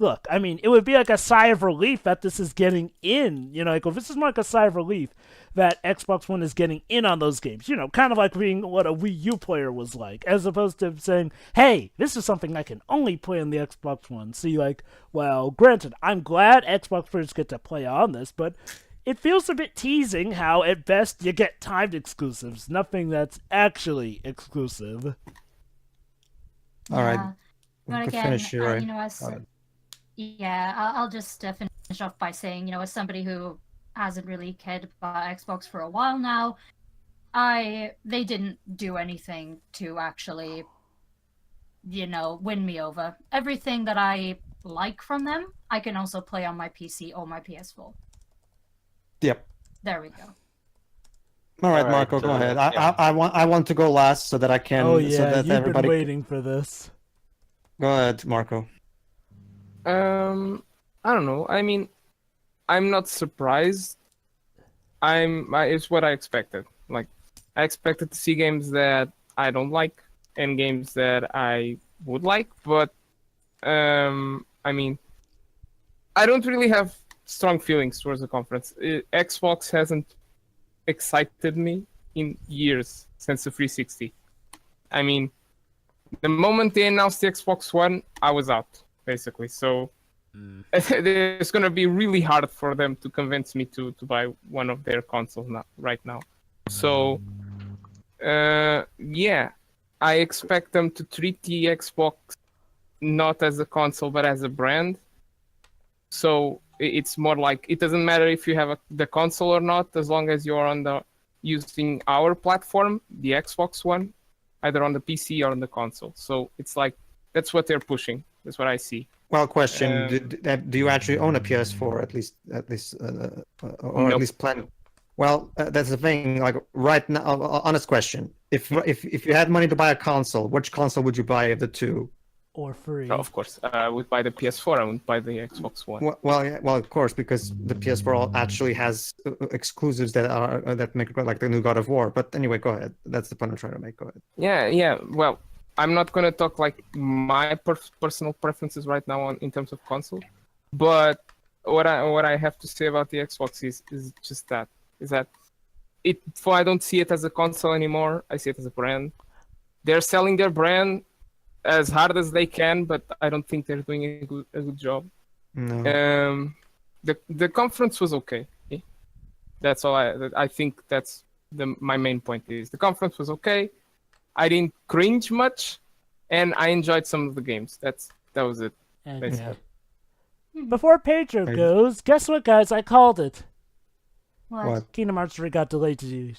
Look, I mean, it would be like a sigh of relief that this is getting in. You know, like, if this is more like a sigh of relief that Xbox One is getting in on those games. You know, kind of like being what a Wii U player was like, as opposed to saying, hey, this is something I can only play on the Xbox One. So you're like, well, granted, I'm glad Xbox players get to play on this, but it feels a bit teasing how, at best, you get timed exclusives, nothing that's actually exclusive. All right. But again, finish here, you know, I'll just finish off by saying, you know, as somebody who hasn't really cared about Xbox for a while now, they didn't do anything to actually, you know, win me over. Everything that I like from them, I can also play on my PC or my PS4. Yep. There we go. All right, Marco, go ahead. I want to go last so that I can. Oh yeah, so that you've everybody... been waiting for this. Go ahead, Marco. I don't know. I mean, I'm not surprised. It's what I expected. Like, I expected to see games that I don't like and games that I would like, but I mean, I don't really have strong feelings towards the conference. Xbox hasn't excited me in years since the 360. I mean, the moment they announced the Xbox One, I was out, basically. So it's going to be really hard for them to convince me to buy one of their consoles right now. So, yeah, I expect them to treat the Xbox not as a console, but as a brand. So it's more like, it doesn't matter if you have the console or not, as long as you're using our platform, the Xbox One, either on the PC or on the console. So it's like, that's what they're pushing. That's what I see. Well, question: do you actually own a PS4 at least, or Nope. at least plan? Well, that's the thing. Like right now, honest question: if you had money to buy a console, which console would you buy of the two? Or free. Oh, of course, I would buy the PS4. I wouldn't buy the Xbox One. Well, of course, because the PS4 actually has exclusives that make it like the new God of War. But anyway, go ahead. That's the point I'm trying to make. Go ahead. Yeah. Well, I'm not gonna talk like my personal preferences right now in terms of console, but what I have to say about the Xbox is just that I don't see it as a console anymore. I see it as a brand. They're selling their brand as hard as they can, but I don't think they're doing a good job. No. The conference was okay. That's all. I think that's my main point is the conference was okay. I didn't cringe much, and I enjoyed some of the games. That was it. And before Pedro goes, guess what, guys? I called it. What? Kingdom Hearts 3 got delayed to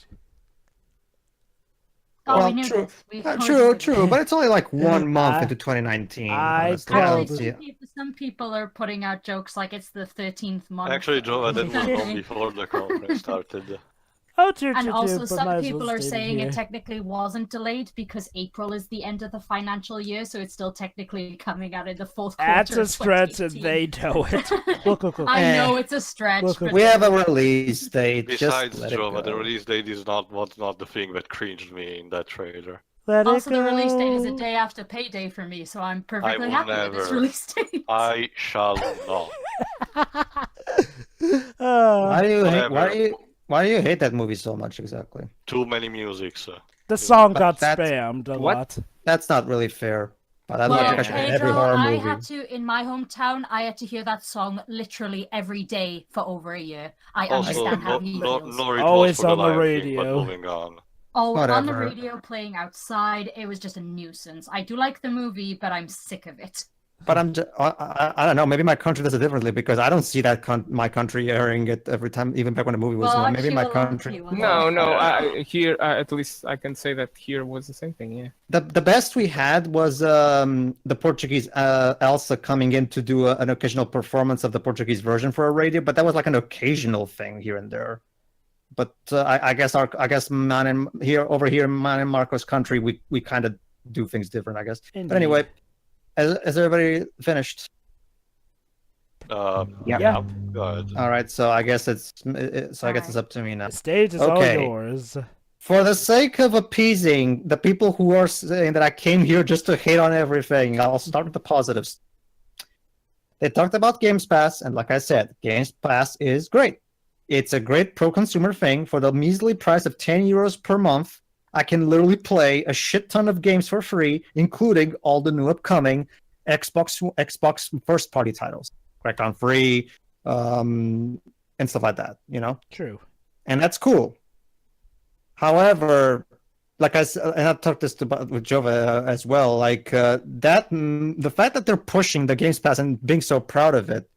Oh, well, we knew true, this. true, but it's only like 1 month into 2019. honestly. Actually, some people are putting out jokes like it's the 13th month. Actually, Joe, I didn't know before the conference started. And also, some people are saying here. it technically wasn't delayed because April is the end of the financial year, so it's still technically coming out in the fourth quarter. That's a stretch, and they know it. Look. I know it's a stretch. But We have a release date. Besides, just let Joe, it go. the release date is not the thing that cringed me in that trailer. Also, the release date is a day after payday for me, so I'm perfectly happy with this release date. I shall not. Why do you hate that movie so much exactly? Too many musics. The song But got that's- spammed a lot. That's not really fair. But I Well, don't think I should hate every Pedro, horror I movie. had to, in my hometown, I had to hear that song literally every day for over a year. I Also, understand how he feels. nor it Always was for on the the Lion King, but radio. moving on. Oh, on the Whatever. radio playing outside, it was just a nuisance. I do like the movie, but I'm sick of it. But I don't know. Maybe my country does it differently because I don't see that my country airing it every time, even back when the movie was Well, on. Maybe my actually, a lot of country. you No. Here, at least I can say that here was the same thing. Yeah. The best we had was the Portuguese Elsa coming in to do an occasional performance of the Portuguese version for a radio, but that was like an occasional thing here and there. But I guess man and Marco's country, we kind of do things different, I guess. Indeed. But anyway, is everybody finished? Yeah. Go ahead. All right, so I guess it's up to me now. The stage is Okay. all yours. For the sake of appeasing the people who are saying that I came here just to hate on everything, I'll start with the positives. They talked about Games Pass, and like I said, Games Pass is great. It's a great pro-consumer thing. For the measly price of 10 euros per month, I can literally play a shit ton of games for free, including all the new upcoming Xbox first-party titles, Crackdown free, and stuff like that. True. And that's cool. However, like I said, and I've talked this about with Jova as well. Like the fact that they're pushing the Games Pass and being so proud of it.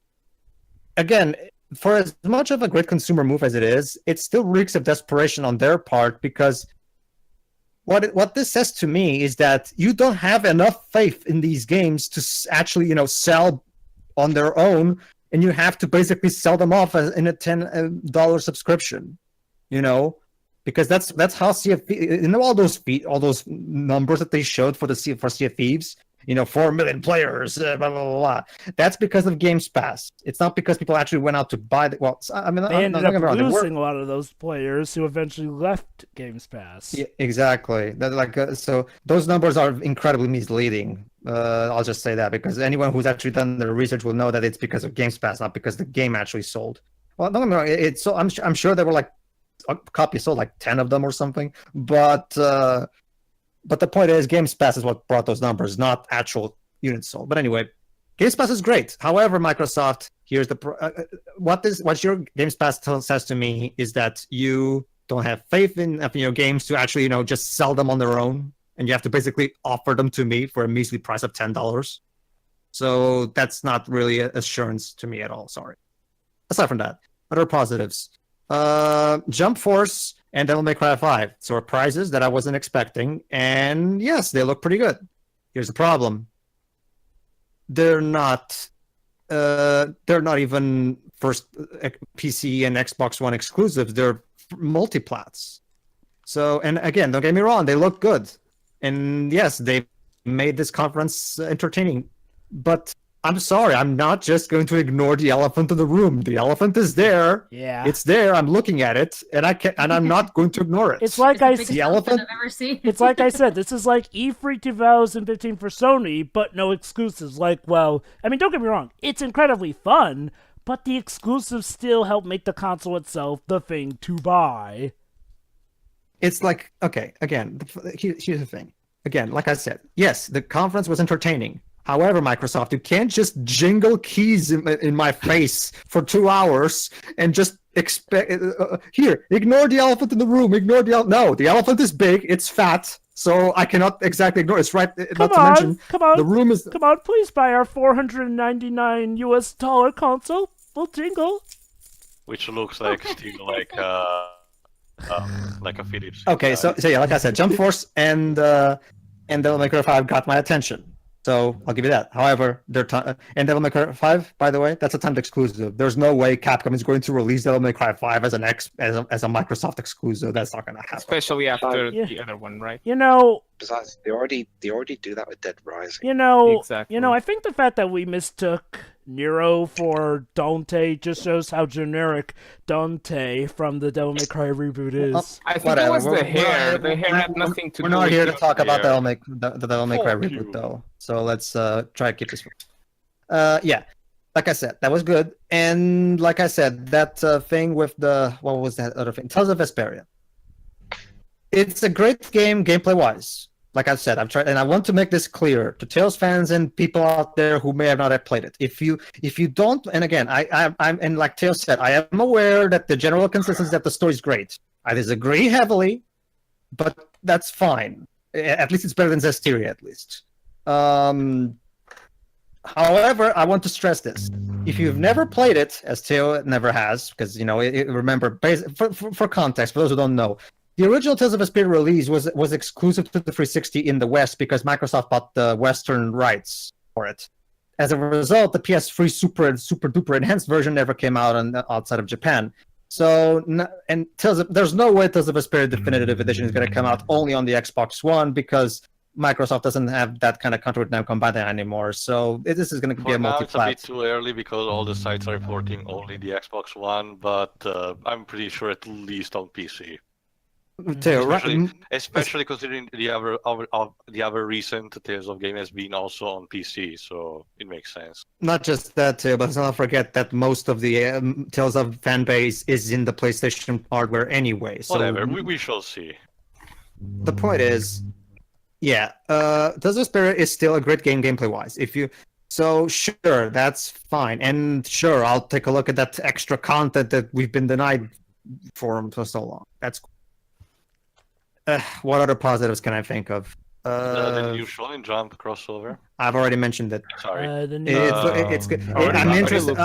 Again, for as much of a great consumer move as it is, it still reeks of desperation on their part, because what this says to me is that you don't have enough faith in these games to actually, sell on their own, and you have to basically sell them off in a $10 subscription, because that's how Sea of Thieves, all those numbers that they showed for Sea of Thieves. 4 million players, blah, blah, blah, blah. That's because of Games Pass. It's not because people actually went out to buy the. Well, I mean, they ended up losing a lot of those players who eventually left Games Pass. Yeah, exactly. So those numbers are incredibly misleading. I'll just say that, because anyone who's actually done their research will know that it's because of Games Pass, not because the game actually sold. Well, don't get me wrong. It's so I'm sure there were like a copy sold, like 10 of them or something, but the point is, Games Pass is what brought those numbers, not actual units sold. But anyway, Games Pass is great. However, Microsoft, here's what your Games Pass says to me is that you don't have faith in your games to actually, just sell them on their own, and you have to basically offer them to me for a measly price of $10. So that's not really an assurance to me at all. Sorry. Aside from that, other positives. Jump Force and Devil May Cry 5. Surprises that I wasn't expecting, and yes, they look pretty good. Here's the problem. They're not even first PC and Xbox One exclusives. They're multiplats. So, and again, don't get me wrong, they look good. And yes, they made this conference entertaining. But I'm sorry, I'm not just going to ignore the elephant in the room. The elephant is there. Yeah. It's there. I'm looking at it, and I'm not going to ignore it. It's like I said, the elephant I've ever seen. It's like I said, this is like E3 2015 for Sony, but no exclusives. Don't get me wrong, it's incredibly fun, but the exclusives still help make the console itself the thing to buy. It's like, okay, again, here's the thing. Again, like I said, yes, the conference was entertaining. However, Microsoft, you can't just jingle keys in my face for 2 hours and just expect... here, ignore the elephant in the room. No, the elephant is big, it's fat, so I cannot exactly ignore it. It's right, the room is... Come on, please buy our $499 US console. We'll jingle. Which looks like still like a Philips. Okay, so yeah, like I said, Jump Force and Devil May Cry 5 got my attention. So I'll give you that. However, and Devil May Cry 5, by the way, that's a timed exclusive. There's no way Capcom is going to release Devil May Cry 5 as a Microsoft exclusive. That's not going to happen. Especially after the other one, right? Besides, they already do that with Dead Rising. Exactly. I think the fact that we mistook Nero for Dante just shows how generic Dante from the Devil May Cry reboot is. I think it was the hair. The hair had nothing to do with it. We're not here to talk about the Devil May Cry reboot, though. So let's try to keep this. Yeah, like I said, that was good. And like I said, that thing with what was that other thing? Tales of Vesperia. It's a great game, gameplay-wise. Like I said, I've tried, and I want to make this clear to Tales fans and people out there who may have not played it. If you don't, and again, I'm and like Tales said, I am aware that the general consensus is that the story is great. I disagree heavily, but that's fine. At least it's better than Zestiria, at least. However, I want to stress this: if you've never played it, as Teo never has, because remember, for context, for those who don't know. The original Tales of Vesperia release was exclusive to the 360 in the West because Microsoft bought the Western rights for it. As a result, the PS3 super duper enhanced version never came out outside of Japan. So, there's no way Tales of Vesperia Definitive Edition is going to come out only on the Xbox One because Microsoft doesn't have that kind of contract with Namco Bandai anymore. So this is going to be a multi-plat. It's a bit too early because all the sites are reporting only the Xbox One, but I'm pretty sure at least on PC. Especially considering the other recent Tales of game has been also on PC, so it makes sense. Not just that, but let's not forget that most of the Tales of fan base is in the PlayStation hardware anyway. So Whatever, we shall see. The point is, yeah, Tales of Spirit is still a great game gameplay-wise. So sure, that's fine, and sure, I'll take a look at that extra content that we've been denied for so long. That's cool. What other positives can I think of? The new Shonen Jump crossover. I've already mentioned it. Sorry. It's good. I'm interested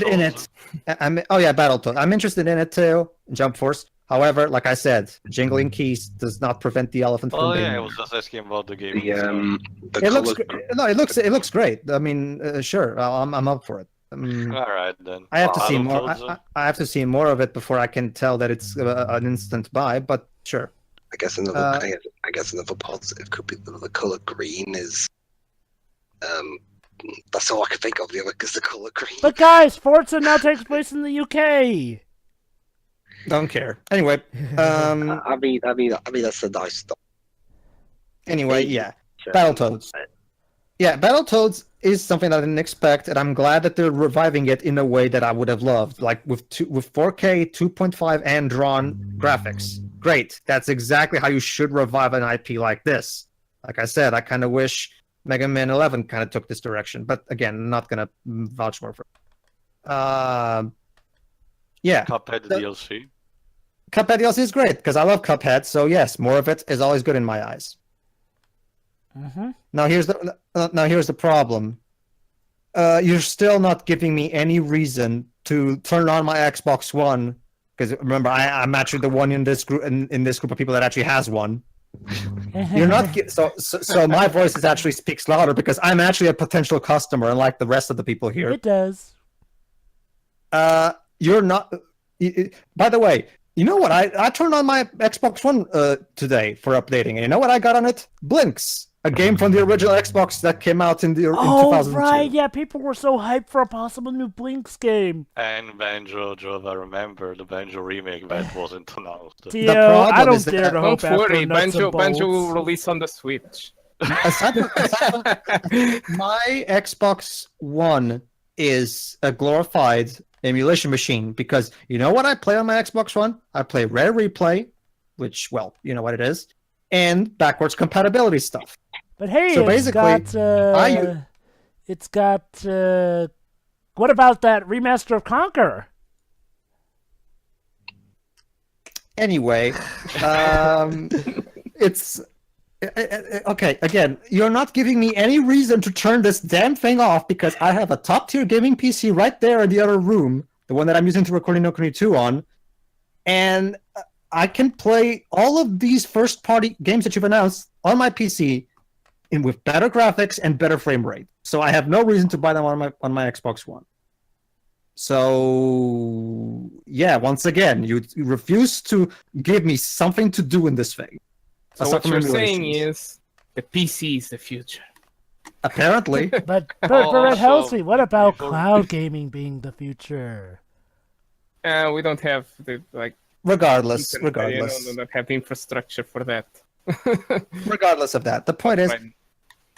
in it. Battletoads. I'm interested in it too. Jump Force. However, like I said, jingling keys does not prevent the elephant from being. I was just asking about the game. It looks great. I mean, sure, I'm up for it. All right then. I have to see more. I have to see more of it before I can tell that it's an instant buy. But sure. I guess another positive could be the color green is. That's all I can think of. The other is the color green. But guys, Forza now takes place in the UK. Don't care. Anyway, I mean that's a nice stuff. Anyway, yeah, Battletoads. Yeah, Battletoads is something that I didn't expect, and I'm glad that they're reviving it in a way that I would have loved, like with 4K, 2.5, and drawn graphics. Great. That's exactly how you should revive an IP like this. Like I said, I kind of wish Mega Man 11 kind of took this direction, but again, I'm not gonna vouch more for it. Yeah. Cuphead DLC. Cuphead DLC is great because I love Cuphead. So yes, more of it is always good in my eyes. Now here's the problem. You're still not giving me any reason to turn on my Xbox One because remember I'm actually the one in this group in this group of people that actually has one. You're not so my voice actually speaks louder because I'm actually a potential customer, unlike the rest of the people here. It does. You're not. By the way, you know what? I turned on my Xbox One today for updating, and you know what I got on it? Blinks, a game from the original Xbox that came out in 2002. Right, yeah, people were so hyped for a possible new Blinks game. And Banjo, I remember the Banjo remake that wasn't announced. I don't dare to hope. Don't worry, Banjo will release on the Switch. Aside from my Xbox One is a glorified emulation machine because you know what I play on my Xbox One? I play Rare Replay, which, well, you know what it is, and backwards compatibility stuff. But hey, so it's got what about that remaster of Conquer? Anyway, it's okay. Again, you're not giving me any reason to turn this damn thing off because I have a top-tier gaming PC right there in the other room, the one that I'm using to record No Kuni 2 on, and I can play all of these first-party games that you've announced on my PC with better graphics and better frame rate. So I have no reason to buy them on my Xbox One. So yeah, once again, you refuse to give me something to do in this thing. So what you're saying is the PC is the future. Apparently. but redhellc, what about cloud gaming being the future? We don't have the Regardless. We don't have the infrastructure for that. Regardless of that, the point is,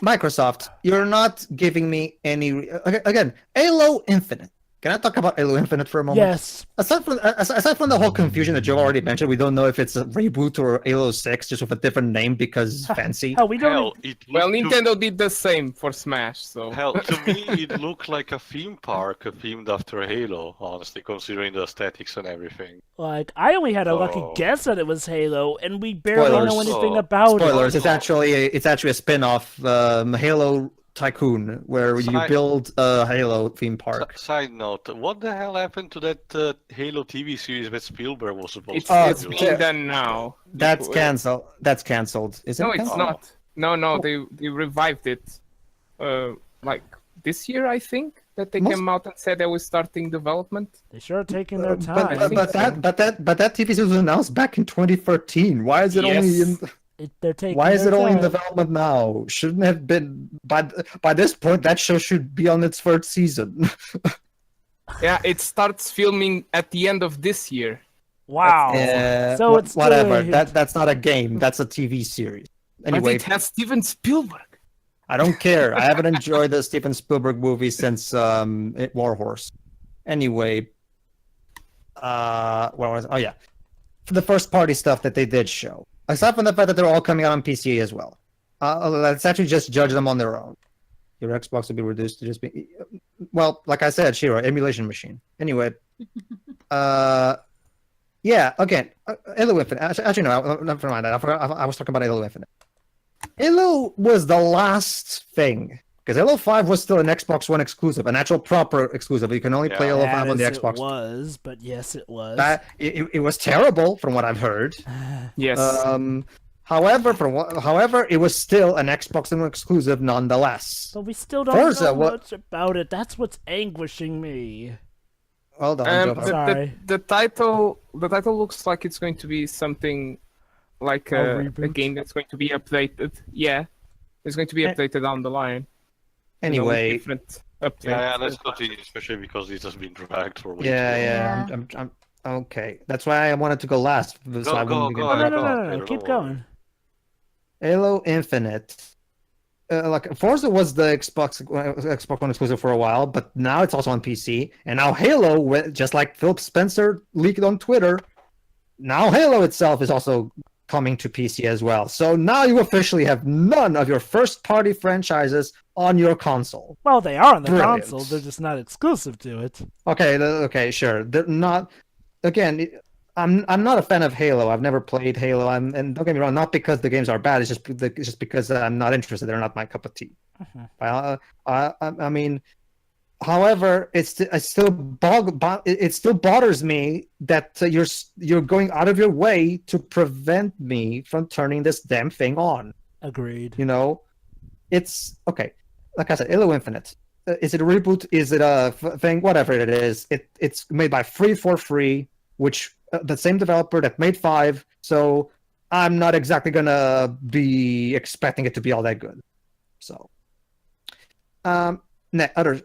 Microsoft, you're not giving me any. Again, Halo Infinite. Can I talk about Halo Infinite for a moment? Yes. Aside from the whole confusion that Joe already mentioned, we don't know if it's a reboot or Halo 6, just with a different name because fancy. We don't. Nintendo did the same for Smash, so. Hell, to me, it looked like a theme park themed after Halo, honestly, considering the aesthetics and everything. Like, I only had a lucky guess that it was Halo, and we barely know anything about Spoilers. it. It's actually a spin-off, Halo Tycoon, where you build a Halo theme park. Side note, what the hell happened to that Halo TV series that Spielberg was supposed to do? It's being done now. That's cancelled. That's cancelled. Is it? No, it's not. No, they revived it. Like this year, I think that they came out and said they were starting development. They sure are taking their time. But that TV series was announced back in 2013. Why is it only in? Why is it only in development now? Shouldn't have been by this point. That show should be on its third season. Yeah, it starts filming at the end of this year. Wow. So it's whatever. good. That's not a game. That's a TV series. But Anyway, it has Steven Spielberg. I don't care. I haven't enjoyed the Steven Spielberg movie since War Horse. Anyway, what was? Oh yeah, for the first party stuff that they did show. Aside from the fact that they're all coming out on PC as well, let's actually just judge them on their own. Your Xbox will be reduced to just be, well, like I said, Shiro, emulation machine. Anyway, yeah. Again, Halo Infinite. Actually, no, never mind that. I forgot. I was talking about Halo Infinite. Halo was the last thing. Because Halo 5 was still an Xbox One exclusive, an actual proper exclusive. You can only play Halo 5 on the Xbox. It was, but yes, it was. It was terrible, from what I've heard. Yes. However, it was still an Xbox One exclusive nonetheless. But we still don't know much about it. That's what's anguishing me. Hold on, sorry. The title looks like it's going to be something like a game that's going to be updated. Yeah, it's going to be updated down the line. Anyway, yeah, let's continue, especially because this has been dragged for weeks. Yeah. I'm okay. That's why I wanted to go last. So No, keep going. Halo Infinite. Like Forza was the Xbox One exclusive for a while, but now it's also on PC. And now Halo, just like Phil Spencer leaked on Twitter, now Halo itself is also coming to PC as well. So now you officially have none of your first-party franchises on your console. Well, they are on the console. They're just not exclusive to it. Okay, sure. They're not. Again, I'm not a fan of Halo. I've never played Halo. And don't get me wrong, not because the games are bad. It's just because I'm not interested. They're not my cup of tea. I mean, however, it still bothers me that you're going out of your way to prevent me from turning this damn thing on. Agreed. You know, it's okay. Like I said, Halo Infinite. Is it a reboot? Is it a thing? Whatever it is, it's made by Free, which the same developer that made 5. So I'm not exactly gonna be expecting it to be all that good. So, other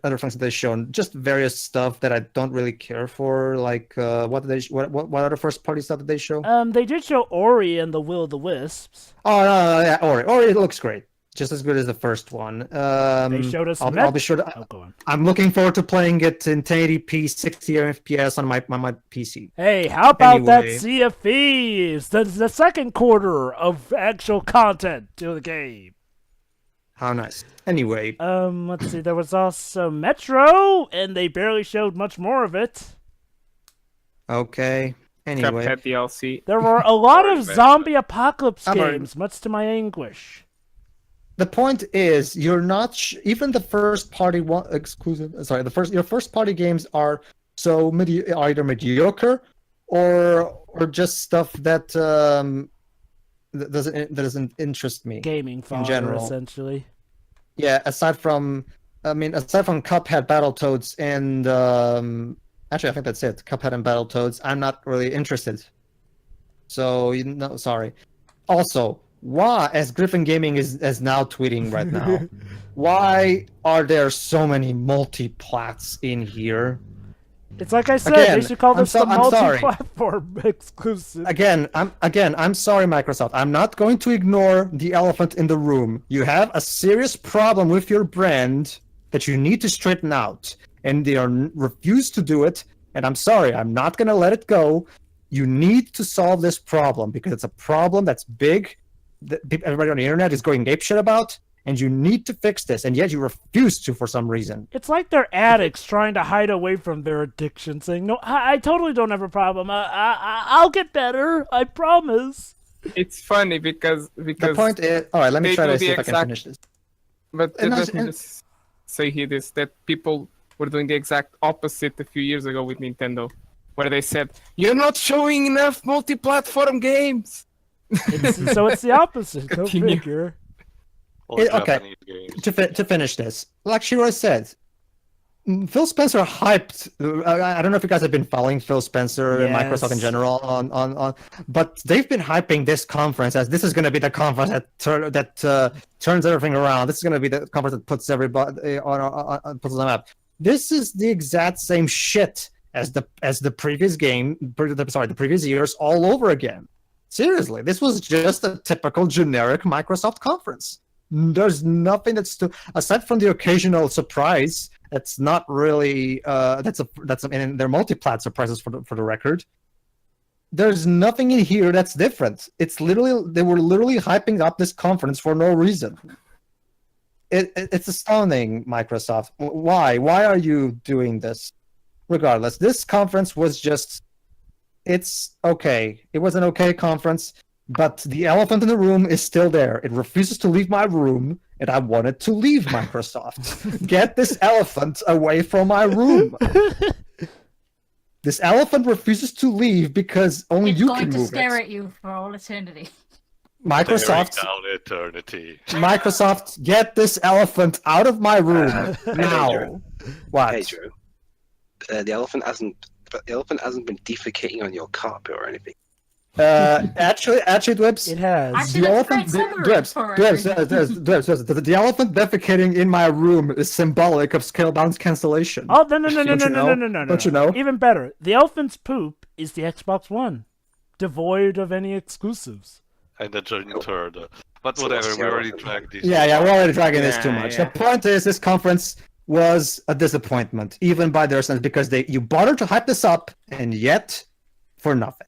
things that they've shown, just various stuff that I don't really care for. Like what other first party stuff did they show? They did show Ori and the Will of the Wisps. Oh no, yeah, Ori looks great. Just as good as the first one. They showed us. I'll be sure to. Go on. I'm looking forward to playing it in 1080p, 60 FPS on my PC. Hey, how about that Sea of Thieves? The second quarter of actual content to the game. How nice. Anyway. Let's see. There was also Metro, and they barely showed much more of it. Okay. Anyway. Cuphead DLC. There were a lot of zombie apocalypse games, much to my anguish. The point is, you're not even the first party exclusive. Sorry, your first party games are so either mediocre or just stuff that doesn't interest me. Gaming fodder, in general, essentially. Yeah, aside from Cuphead, Battletoads, and actually I think that's it. Cuphead and Battletoads. I'm not really interested. So sorry. Also, why, as Griffin Gaming is now tweeting right now, why are there so many multi-plats in here? It's like I said, they should call this the multi-platform exclusive. I'm sorry, Microsoft. I'm not going to ignore the elephant in the room. You have a serious problem with your brand that you need to straighten out, and they refuse to do it. And I'm sorry, I'm not going to let it go. You need to solve this problem because it's a problem that's big, that everybody on the internet is going apeshit about, and you need to fix this, and yet you refuse to for some reason. It's like they're addicts trying to hide away from their addiction, saying, no, I totally don't have a problem. I'll get better. I promise. It's funny because the point is... Alright, let me try to see if I can finish this. But let me just say here this, that people were doing the exact opposite a few years ago with Nintendo, where they said, you're not showing enough multi-platform games. So it's the opposite. Go figure. Okay, to finish this, like Shiro said, Phil Spencer hyped. I don't know if you guys have been following Phil Spencer and Microsoft in general, but they've been hyping this conference as this is going to be the conference that turns everything around. This is going to be the conference that puts everybody puts them up. This is the exact same shit as the previous the previous years all over again. Seriously, this was just a typical generic Microsoft conference. There's nothing aside from the occasional surprise. That's not really and they're multi-plat surprises for the record. There's nothing in here that's different. It's literally they were literally hyping up this conference for no reason. It's astounding, Microsoft. Why are you doing this? Regardless, this conference was it's okay. It was an okay conference, but the elephant in the room is still there. It refuses to leave my room, and I want it to leave, Microsoft. Get this elephant away from my room. This elephant refuses to leave because only you can move it. It's going to stare at you for all eternity. Microsoft, down eternity. Microsoft, get this elephant out of my room now. Drew. What? Hey, Drew. The elephant hasn't been defecating on your carpet or anything. Actually, Dwibs. It has. The elephant, Dwibs, the elephant defecating in my room is symbolic of Scalebound's cancellation. Oh, no. Don't you know? Even better. The elephant's poop is the Xbox One, devoid of any exclusives. And the third. But whatever, we already dragged this. Yeah, we're already dragging this too much. The point is, this conference was a disappointment, even by their standards, because you bothered to hype this up, and yet, for nothing.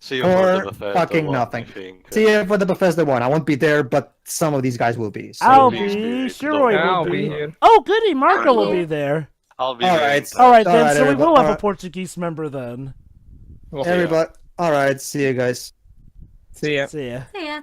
See you for the fucking one, nothing. See you for the Bethesda one. I won't be there, but some of these guys will be. So. I'll be. Sure, will be. Here. Oh, goody, Marco will be there. I'll be all there. right. All right, then. So everybody. we will have a Portuguese member then. Everybody. All right. See you guys. See ya. See ya. See ya.